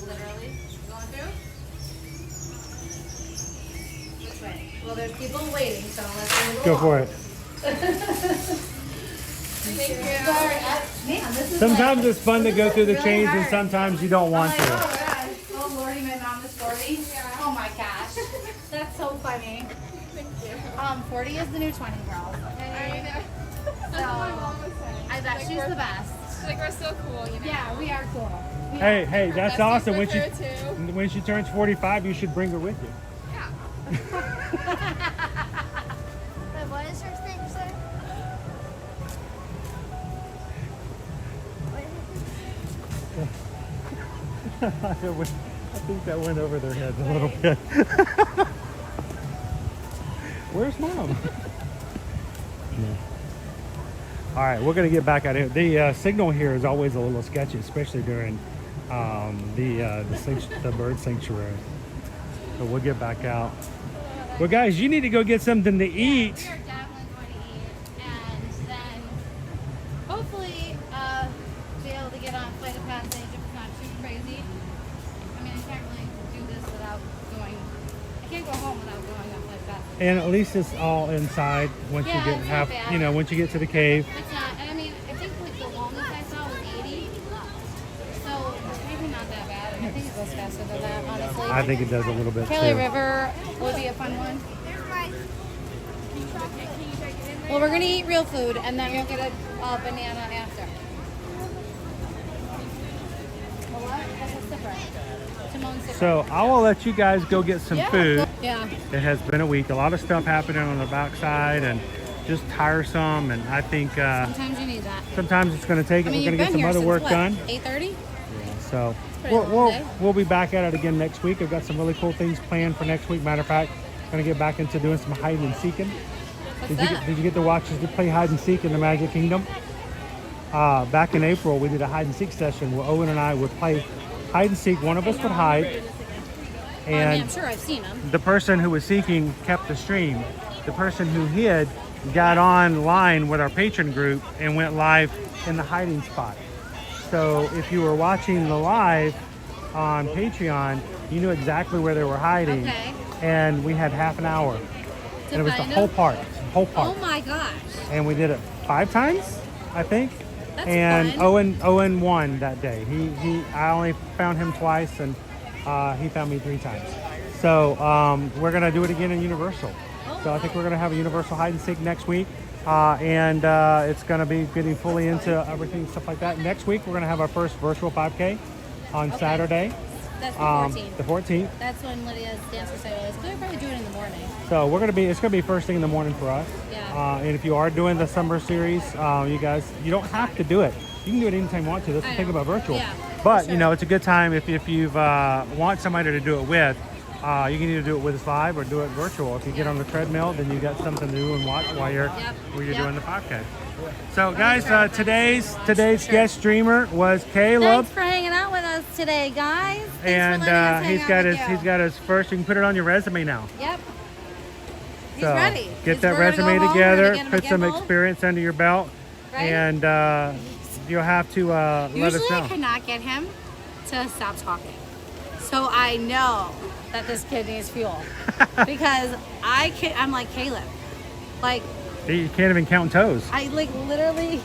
Literally. Going through? Which way? Well, there's people waiting, so let's Go for it. Thank you. Sorry, man, this is Sometimes like, it's fun to go through the really chains, and hard. sometimes you don't want I'm like, to. oh god. Oh lordy, my mom is 40. Oh my gosh. That's so funny. Thank you. 40 is the new 20, girls. Okay? I know. That's So, what my mom was saying. I bet she's the best. She's like, we're so cool, you know? Yeah, we are cool. We Hey, are. hey, that's Besties awesome. with her, too. When she turns 45, you should bring her with you. Yeah. Wait, what is her thing, sir? I think that went over their heads a little bit. Where's mom? All right, we're gonna get back out of here. The signal here is always a little sketchy, especially during the bird sanctuary. So we'll get back out. Well, guys, you need to go get something to eat. We are definitely going to eat, and then hopefully be able to get on Flight of Passage if it's not too crazy. I mean, I can't really do this without going. I can't go home without going on Flight of Passage. And at least it's all inside once Yeah, you get it's not bad. once you get to the cave. It's not. And I mean, I think like the longest I saw was 80, so it's maybe not that bad. I think it goes faster than that, honestly. I think it does a little bit Kelly too. River would be a fun one. Well, we're gonna eat real food, and then we'll get a banana after. Well, what? Timon's sipper. So I will let you guys go get some food. Yeah. It has been a week. A lot of stuff happening on the backside and just tiresome. And I think Sometimes you need that. sometimes it's going to take it. I mean, We're going to get some other work done. 8:30. So pretty long day. we'll be back at it again next week. I've got some really cool things planned for next week. Matter of fact, going to get back into doing some hiding and seeking. Did you get to watch us play hide and seek in the Magic Kingdom? Back in April, we did a hide and seek session where Owen and I would play hide and seek. One of us would hide, and I'm sure I've seen them. the person who was seeking kept the stream. The person who hid got online with our patron group and went live in the hiding spot. So if you were watching the live on Patreon, you knew exactly where they were hiding. Okay. And we had half an hour. To And it was the find whole them? park. Whole park. Oh my gosh. And we did it 5 times, I think. That's and fun. Owen won that day. I only found him twice, and he found me 3 times. So we're gonna do it again in Universal. So I think we're gonna have a Universal hide and seek next week, and it's gonna be getting fully into everything and stuff like that. Next week we're gonna have our first virtual 5K on Saturday. That's the 14th. The 14th. That's when Lydia's dance recital is. We'll probably do it in the morning. So it's gonna be first thing in the morning for us. Yeah. And if you are doing the summer series, you guys, you don't have to do it. You can do it anytime you want to. That's the I thing know. about virtual. Yeah, But for you know, it's a good time if you want somebody to do it with. You can either do it with us live or do it virtual. If you get on the treadmill, then you got something to do and watch while you're doing the 5K. So guys, today's guest streamer was Caleb. Thanks for hanging out with us today, guys. Thanks And for letting us hang he's out got with his you. he's got his first. You can put it on your resume now. Yep. He's So ready. get that We're gonna resume go home, we're together. gonna get him a Put some gimbal. experience under your belt. and you'll have to let us Usually know. I cannot get him to stop talking. So I know that this kid needs fuel. Because I'm like Caleb. Like, You can't even count toes. I like literally,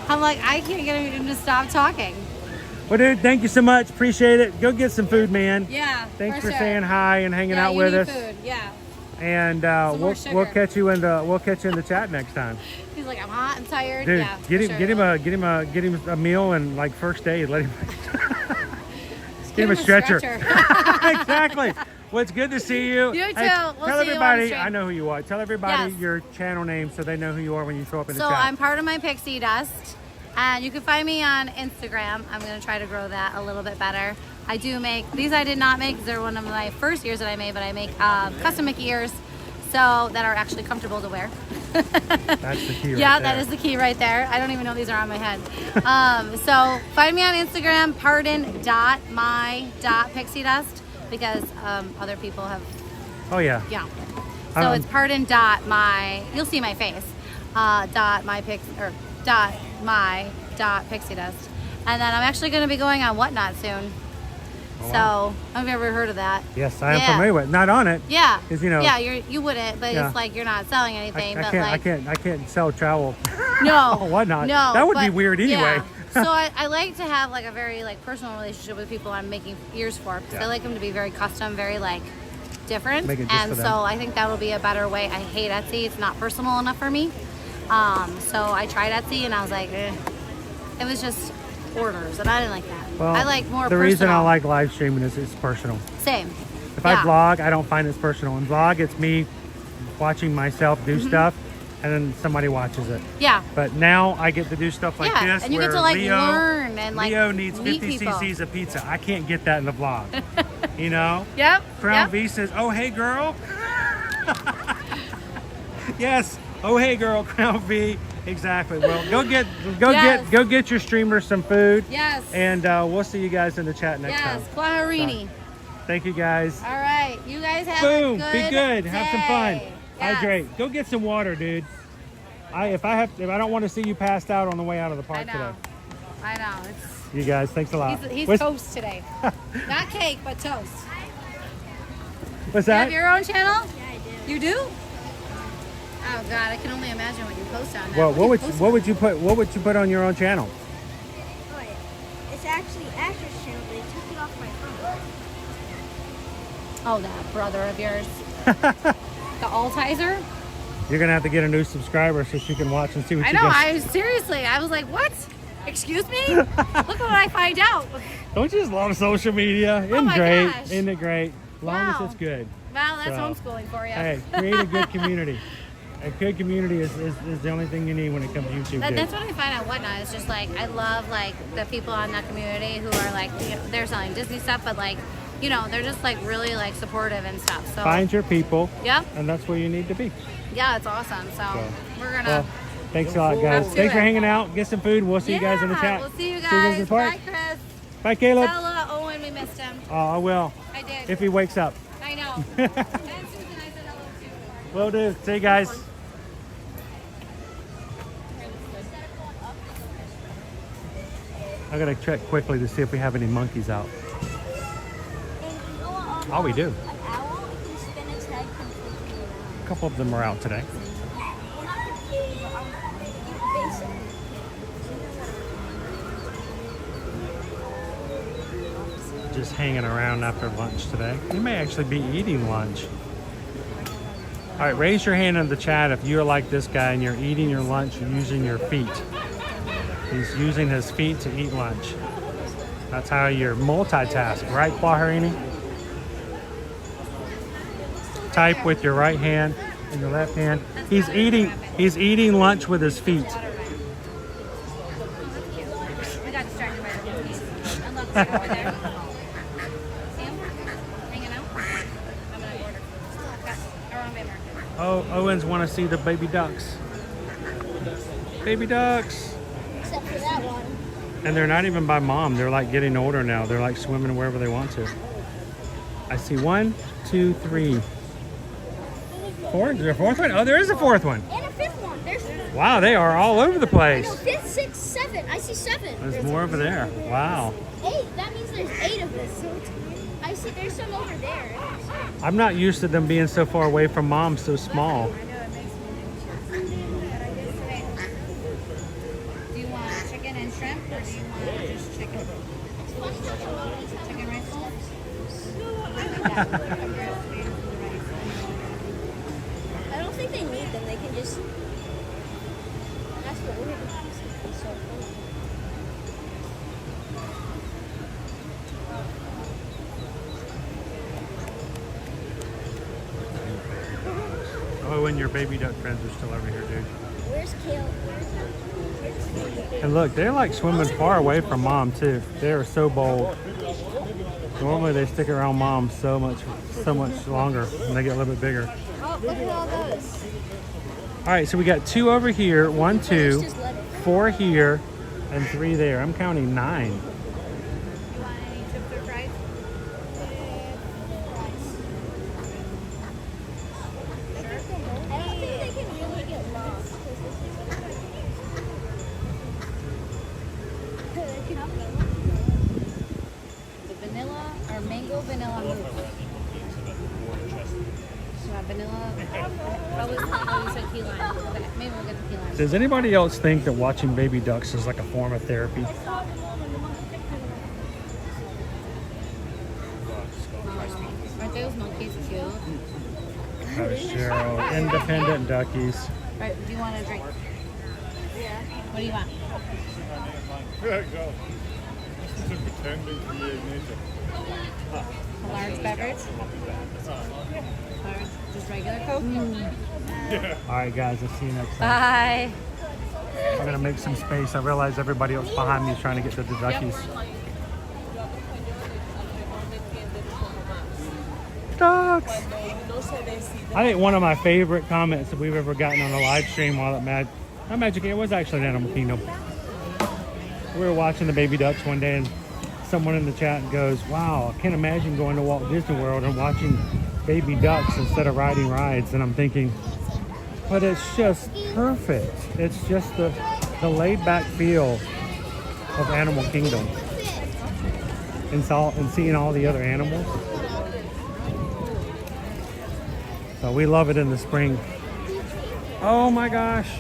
I'm like, I can't get him to stop talking. Well, dude, thank you so much. Appreciate it. Go get some food, man. Yeah, Thanks for sure. saying hi and hanging out you with need us. Food. Yeah. And Some more we'll sugar. catch you in the chat next time. He's like, I'm hot, I'm tired. Dude, yeah, get for him sure. a meal and like first aid. Let him Give him a stretcher. stretcher. Exactly. Well, it's good to see you. You too. Hey, We'll tell see you on the everybody, stream. I know who you are. Tell everybody Yes. your channel name so they know who you are when you show up in the So chat. I'm part of my pixie dust, and you can find me on Instagram. I'm gonna try to grow that a little bit better. I do make these. I did not make because they're one of my first ears that I made, but I make custom Mickey ears, so that are actually comfortable to wear. That's the key. Yeah, right that there. is the key right there. I don't even know these are on my head. So find me on Instagram, pardon.my.pixie dust, because other people have. Oh yeah. Yeah. So it's pardon.my. You'll see my face. Dot my pixie dust, and then I'm actually going to be going on Whatnot soon. Oh, So wow. I've never heard of that. Yes, I am Yeah. familiar with it. Not on it. Yeah. Because you know. Yeah, you wouldn't, but Yeah. it's like you're not selling anything. I but can't. like, I can't sell travel. No. or whatnot. No. That would be but- weird anyway. Yeah. So I like to have like a very like personal relationship with people I'm making ears for, because Yeah. I like them to be very custom, very like different. Make it just And for so them. I think that will be a better way. I hate Etsy. It's not personal enough for me. So I tried Etsy and I was like, eh. It was just orders, and I didn't like that. Well, I like more the personal. reason I like live streaming is it's personal. Same. If Yeah. I vlog, I don't find it's personal. In vlog, it's me watching myself do stuff, and then somebody watches it. Yeah. But now I get to do stuff like Yeah, this. and you get where to, like, Leo, learn and, like, Leo needs meet 50 people. cc's of pizza. I can't get that in the vlog. You know? Yep. Crown yep. V says, "Oh hey girl." Yes. Oh hey girl, Crown V. Exactly. Well, Yes. go get your streamers some food. Yes. And we'll see you guys in the chat next time. Yes. Kwaharini. Thank you guys. All right. You guys have Boom. a good Be good. Have some fun. day. Yes. Hydrate. Go get some water, dude. If I don't want to see you passed out on the way out of the park I know. today. I know. It's You guys, thanks a lot. he's What's- toast today. Not cake, but toast. What's You that? have your own channel? Yeah, I do. You do? Oh God, I can only imagine what you post on that. Well, what would you put on your own channel? Oh, yeah. It's actually Asher's channel, but he took it off my phone. Oh, that brother of yours. The Altizer? You're gonna have to get a new subscriber so she can watch and see what I you know. get. Seriously, I was like, what? Excuse me? Look what I find out. Don't you just love social media? Isn't Oh my great? gosh. Isn't it great? As long Wow. as it's good. Wow, that's So, homeschooling for you. Hey, create a good community. A good community is the only thing you need when it comes to YouTube. dude. That's what I find on Whatnot. It's just like I love like the people on that community who are like, you know, they're selling Disney stuff, but like, you know, they're just like really like supportive and stuff. So Find your people. Yep. And that's where you need to be. yeah, it's awesome. So we're gonna. Well, thanks a lot, guys. Up to Thanks for it. hanging out. Get some food. We'll see you guys in the chat. We'll see you in the guys. park. Bye, Chris. Bye, Caleb. Tell Owen we missed him. Oh, I will. I did. If he wakes up. I know. And Susan, I said hello too. Will do. See you guys. I gotta check quickly to see if we have any monkeys out. Oh, we do. An owl can spin its head completely around. A couple of them are out today. Well, not completely, but basically. Just hanging around after lunch today. You may actually be eating lunch. All right, raise your hand in the chat if you're like this guy and you're eating your lunch using your feet. He's using his feet to eat lunch. That's how you're multitask, right, Kwaharini? Type with your right hand and your left hand. He's eating lunch with his feet. We got distracted by the monkeys. I love to go over there. See him? Hanging out? I'm gonna order food. Got our own market. Oh, Owens want to see the baby ducks. Baby ducks. Except for that one. And they're not even by mom. They're like getting older now. They're like swimming wherever they want to. I see 1, 2, 3. 4? Is there a fourth one? Oh, there is a fourth one. And a fifth one. There's Wow, they are all over the place. No, 5th, 6th, 7th. I see 7. There's more over there. Wow. 8. That means there's 8 of this. I see there's some over there. I'm not used to them being so far away from mom, so small. Do you want chicken and shrimp, or do you want just chicken? Chicken rice bowl? I don't think they need them. They can just. That's what we're doing. So cool. Oh, and your baby duck friends are still over here, dude. Where's Kale? And look, they're like swimming far away from mom too. They are so bold. Normally they stick around mom so much longer when they get a little bit bigger. Oh, look at all those. All right, so we got 2 over here, 1, 2, 4 here, and 3 there. I'm counting 9. You want any chips or fries? I don't think they can really get lost. The vanilla or mango vanilla mousse. So vanilla. Probably you said key lime. Okay, maybe we'll get the key lime. Does anybody else think that watching baby ducks is like a form of therapy? Aren't those monkeys cute? Oh, Cheryl, independent duckies. Right, do you want a drink? Yeah. What do you want? There you go. This is pretending to be a nature. A large beverage? Large, just regular Coke? All right, guys, I'll see you next time. Bye. I'm gonna make some space. I realize everybody else behind me is trying to get to the duckies. Ducks! I think one of my favorite comments that we've ever gotten on a live stream while at Magic, it was actually at Animal Kingdom. We were watching the baby ducks one day and someone in the chat goes, wow, I can't imagine going to Walt Disney World and watching baby ducks instead of riding rides. And I'm thinking, but it's just perfect. It's just the laid back feel of Animal Kingdom and seeing all the other animals. So we love it in the spring. Oh my gosh.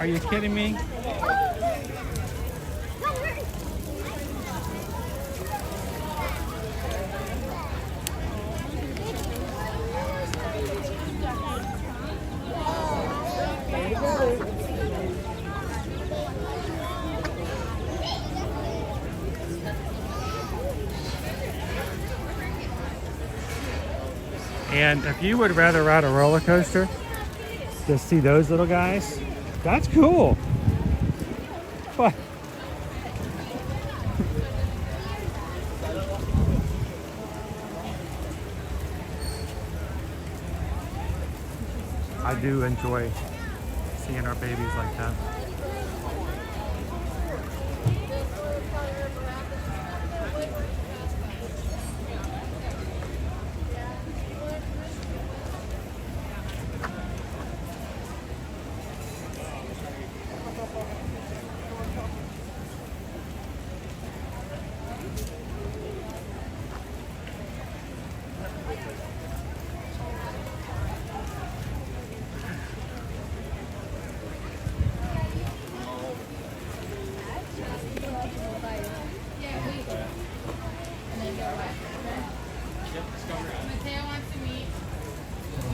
Are you kidding me? And if you would rather ride a roller coaster, just see those little guys, that's cool. What? I do enjoy seeing our babies like that.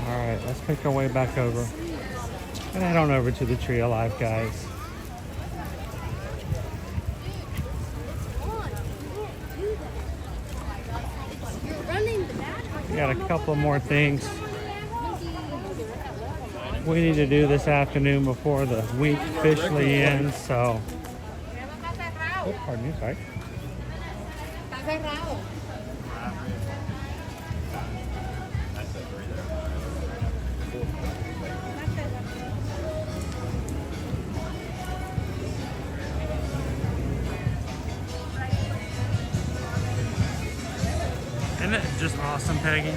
Alright, let's make our way back over and head on over to the Tree of Life, guys. We got a couple more things we need to do this afternoon before the week officially ends, so... Oh, pardon me, sorry. Isn't it just awesome, Peggy?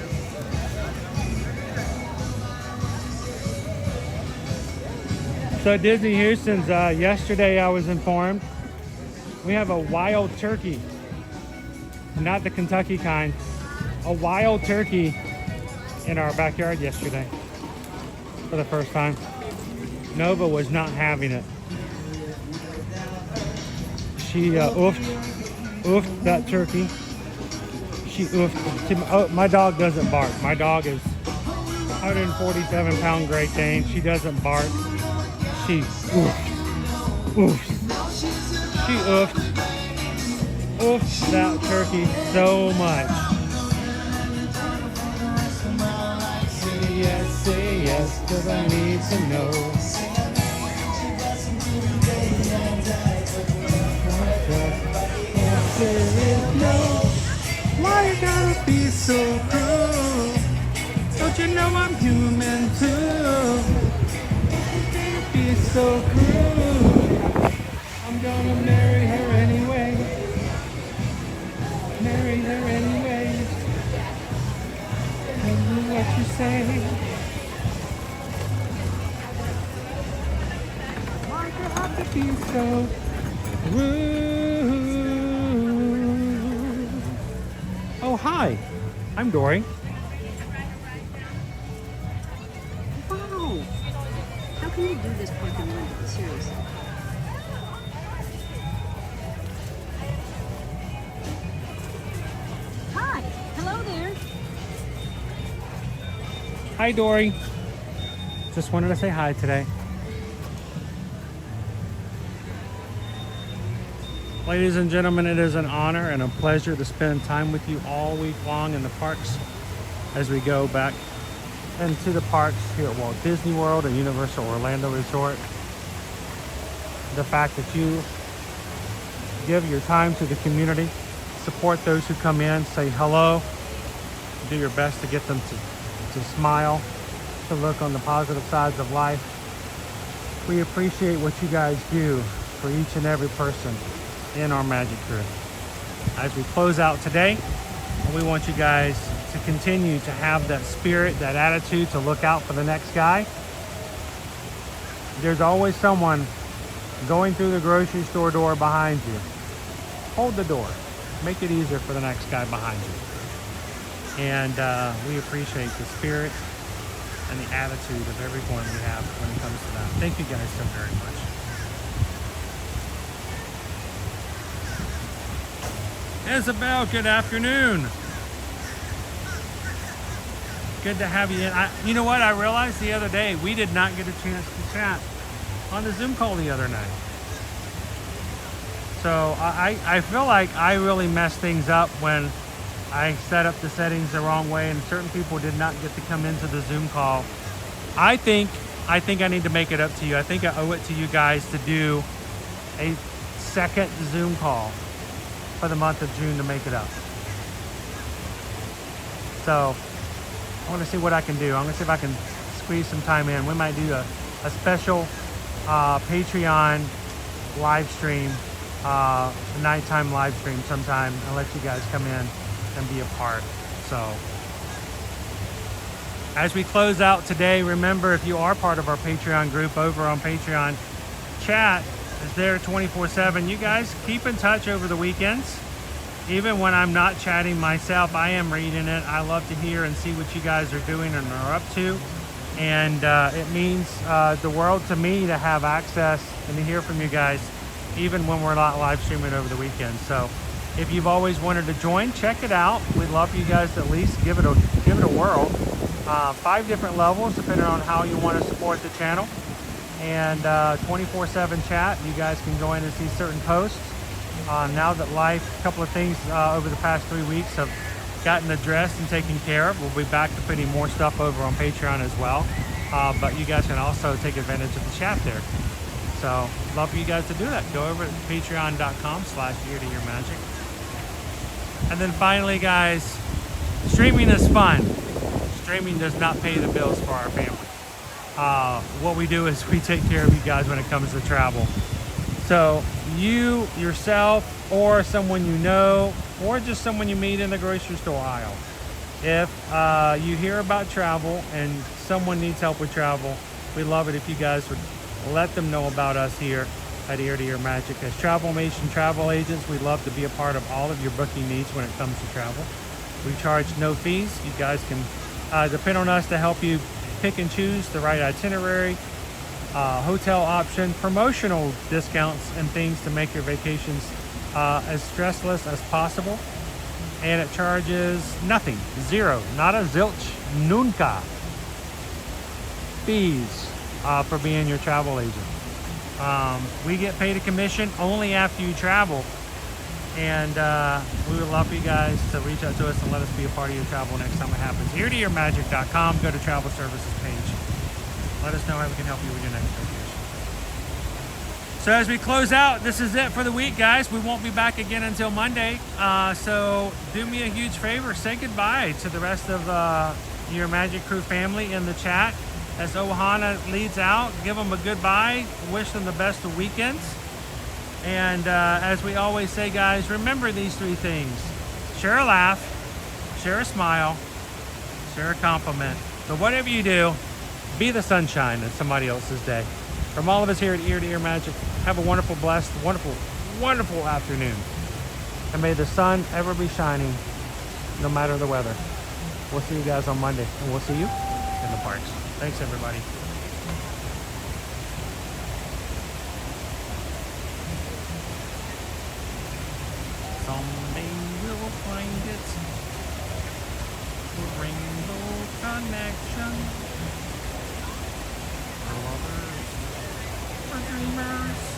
So Disney Houston's, yesterday I was informed we have a wild turkey, not the Kentucky kind, a wild turkey in our backyard yesterday for the first time. Nova was not having it. She oofed that turkey. She oofed. Oh, my dog doesn't bark. My dog is 147-pound Great Dane. She doesn't bark. She oofed. She oofed that turkey so much. Say yes, 'cause I need to know. Why you gotta be so cruel? Don't you know I'm human too? Don't be so cruel. I'm gonna marry her anyway. Marry her anyway. Tell me what you say. Why you have to be so rude? Oh, hi. I'm Dory. Wow. How can you do this park in London? Seriously. Hi. Hello there. Hi, Dory. Just wanted to say hi today. Ladies and gentlemen, it is an honor and a pleasure to spend time with you all week long in the parks as we go back into the parks here at Walt Disney World and Universal Orlando Resort. The fact that you give your time to the community, support those who come in, say hello, do your best to get them to smile, to look on the positive sides of life. We appreciate what you guys do for each and every person in our Magic Crew. As we close out today, we want you guys to continue to have that spirit, that attitude to look out for the next guy. There's always someone going through the grocery store door behind you. Hold the door. Make it easier for the next guy behind you. And we appreciate the spirit and the attitude of everyone we have when it comes to that. Thank you guys so very much. Isabel, good afternoon. Good to have you in. You know what? I realized the other day we did not get a chance to chat on the Zoom call the other night. So I feel like I really messed things up when I set up the settings the wrong way and certain people did not get to come into the Zoom call. I think I need to make it up to you. I think I owe it to you guys to do a second Zoom call for the month of June to make it up. So I want to see what I can do. I'm going to see if I can squeeze some time in. We might do a special Patreon live stream, a nighttime live stream sometime and let you guys come in and be a part. So as we close out today, remember, if you are part of our Patreon group over on Patreon, chat is there 24/7. You guys keep in touch over the weekends. Even when I'm not chatting myself, I am reading it. I love to hear and see what you guys are doing and are up to. And it means the world to me to have access and to hear from you guys, even when we're not live streaming over the weekend. So if you've always wanted to join, check it out. We'd love you guys to at least give it a whirl. 5 different levels depending on how you want to support the channel. And 24/7 chat. You guys can go in and see certain posts. Now that life, a couple of things over the past 3 weeks have gotten addressed and taken care of, we'll be back to putting more stuff over on Patreon as well. But you guys can also take advantage of the chat there. So love for you guys to do that. Go over to patreon.com/yeartoyearmagic. And then finally, guys, streaming is fun. Streaming does not pay the bills for our family. What we do is we take care of you guys when it comes to travel. So you, yourself, or someone you know, or just someone you meet in the grocery store aisle, if you hear about travel and someone needs help with travel, we'd love it if you guys would let them know about us here at Ear to Ear Magic. As Travelmation travel agents, we love to be a part of all of your booking needs when it comes to travel. We charge no fees. You guys can depend on us to help you pick and choose the right itinerary, hotel option, promotional discounts and things to make your vacations as stressless as possible. And it charges nothing, zero, not a zilch, nunca fees for being your travel agent. We get paid a commission only after you travel, and we would love for you guys to reach out to us and let us be a part of your travel next time it happens. eartoearmagic.com, go to travel services page. Let us know how we can help you with your next vacation. So as we close out, this is it for the week, guys. We won't be back again until Monday. So do me a huge favor, say goodbye to the rest of your Magic Crew family in the chat. As Ohana leads out, give them a goodbye, wish them the best of weekends. And as we always say, guys, remember these three things. Share a laugh, share a smile, share a compliment. But whatever you do, be the sunshine in somebody else's day. From all of us here at Ear to Ear Magic, have a wonderful, blessed, wonderful, wonderful afternoon. And may the sun ever be shining, no matter the weather. We'll see you guys on Monday, and we'll see you in the parks. Thanks, everybody. Someday we'll find it. Rainbow connection. For lovers, for dreamers.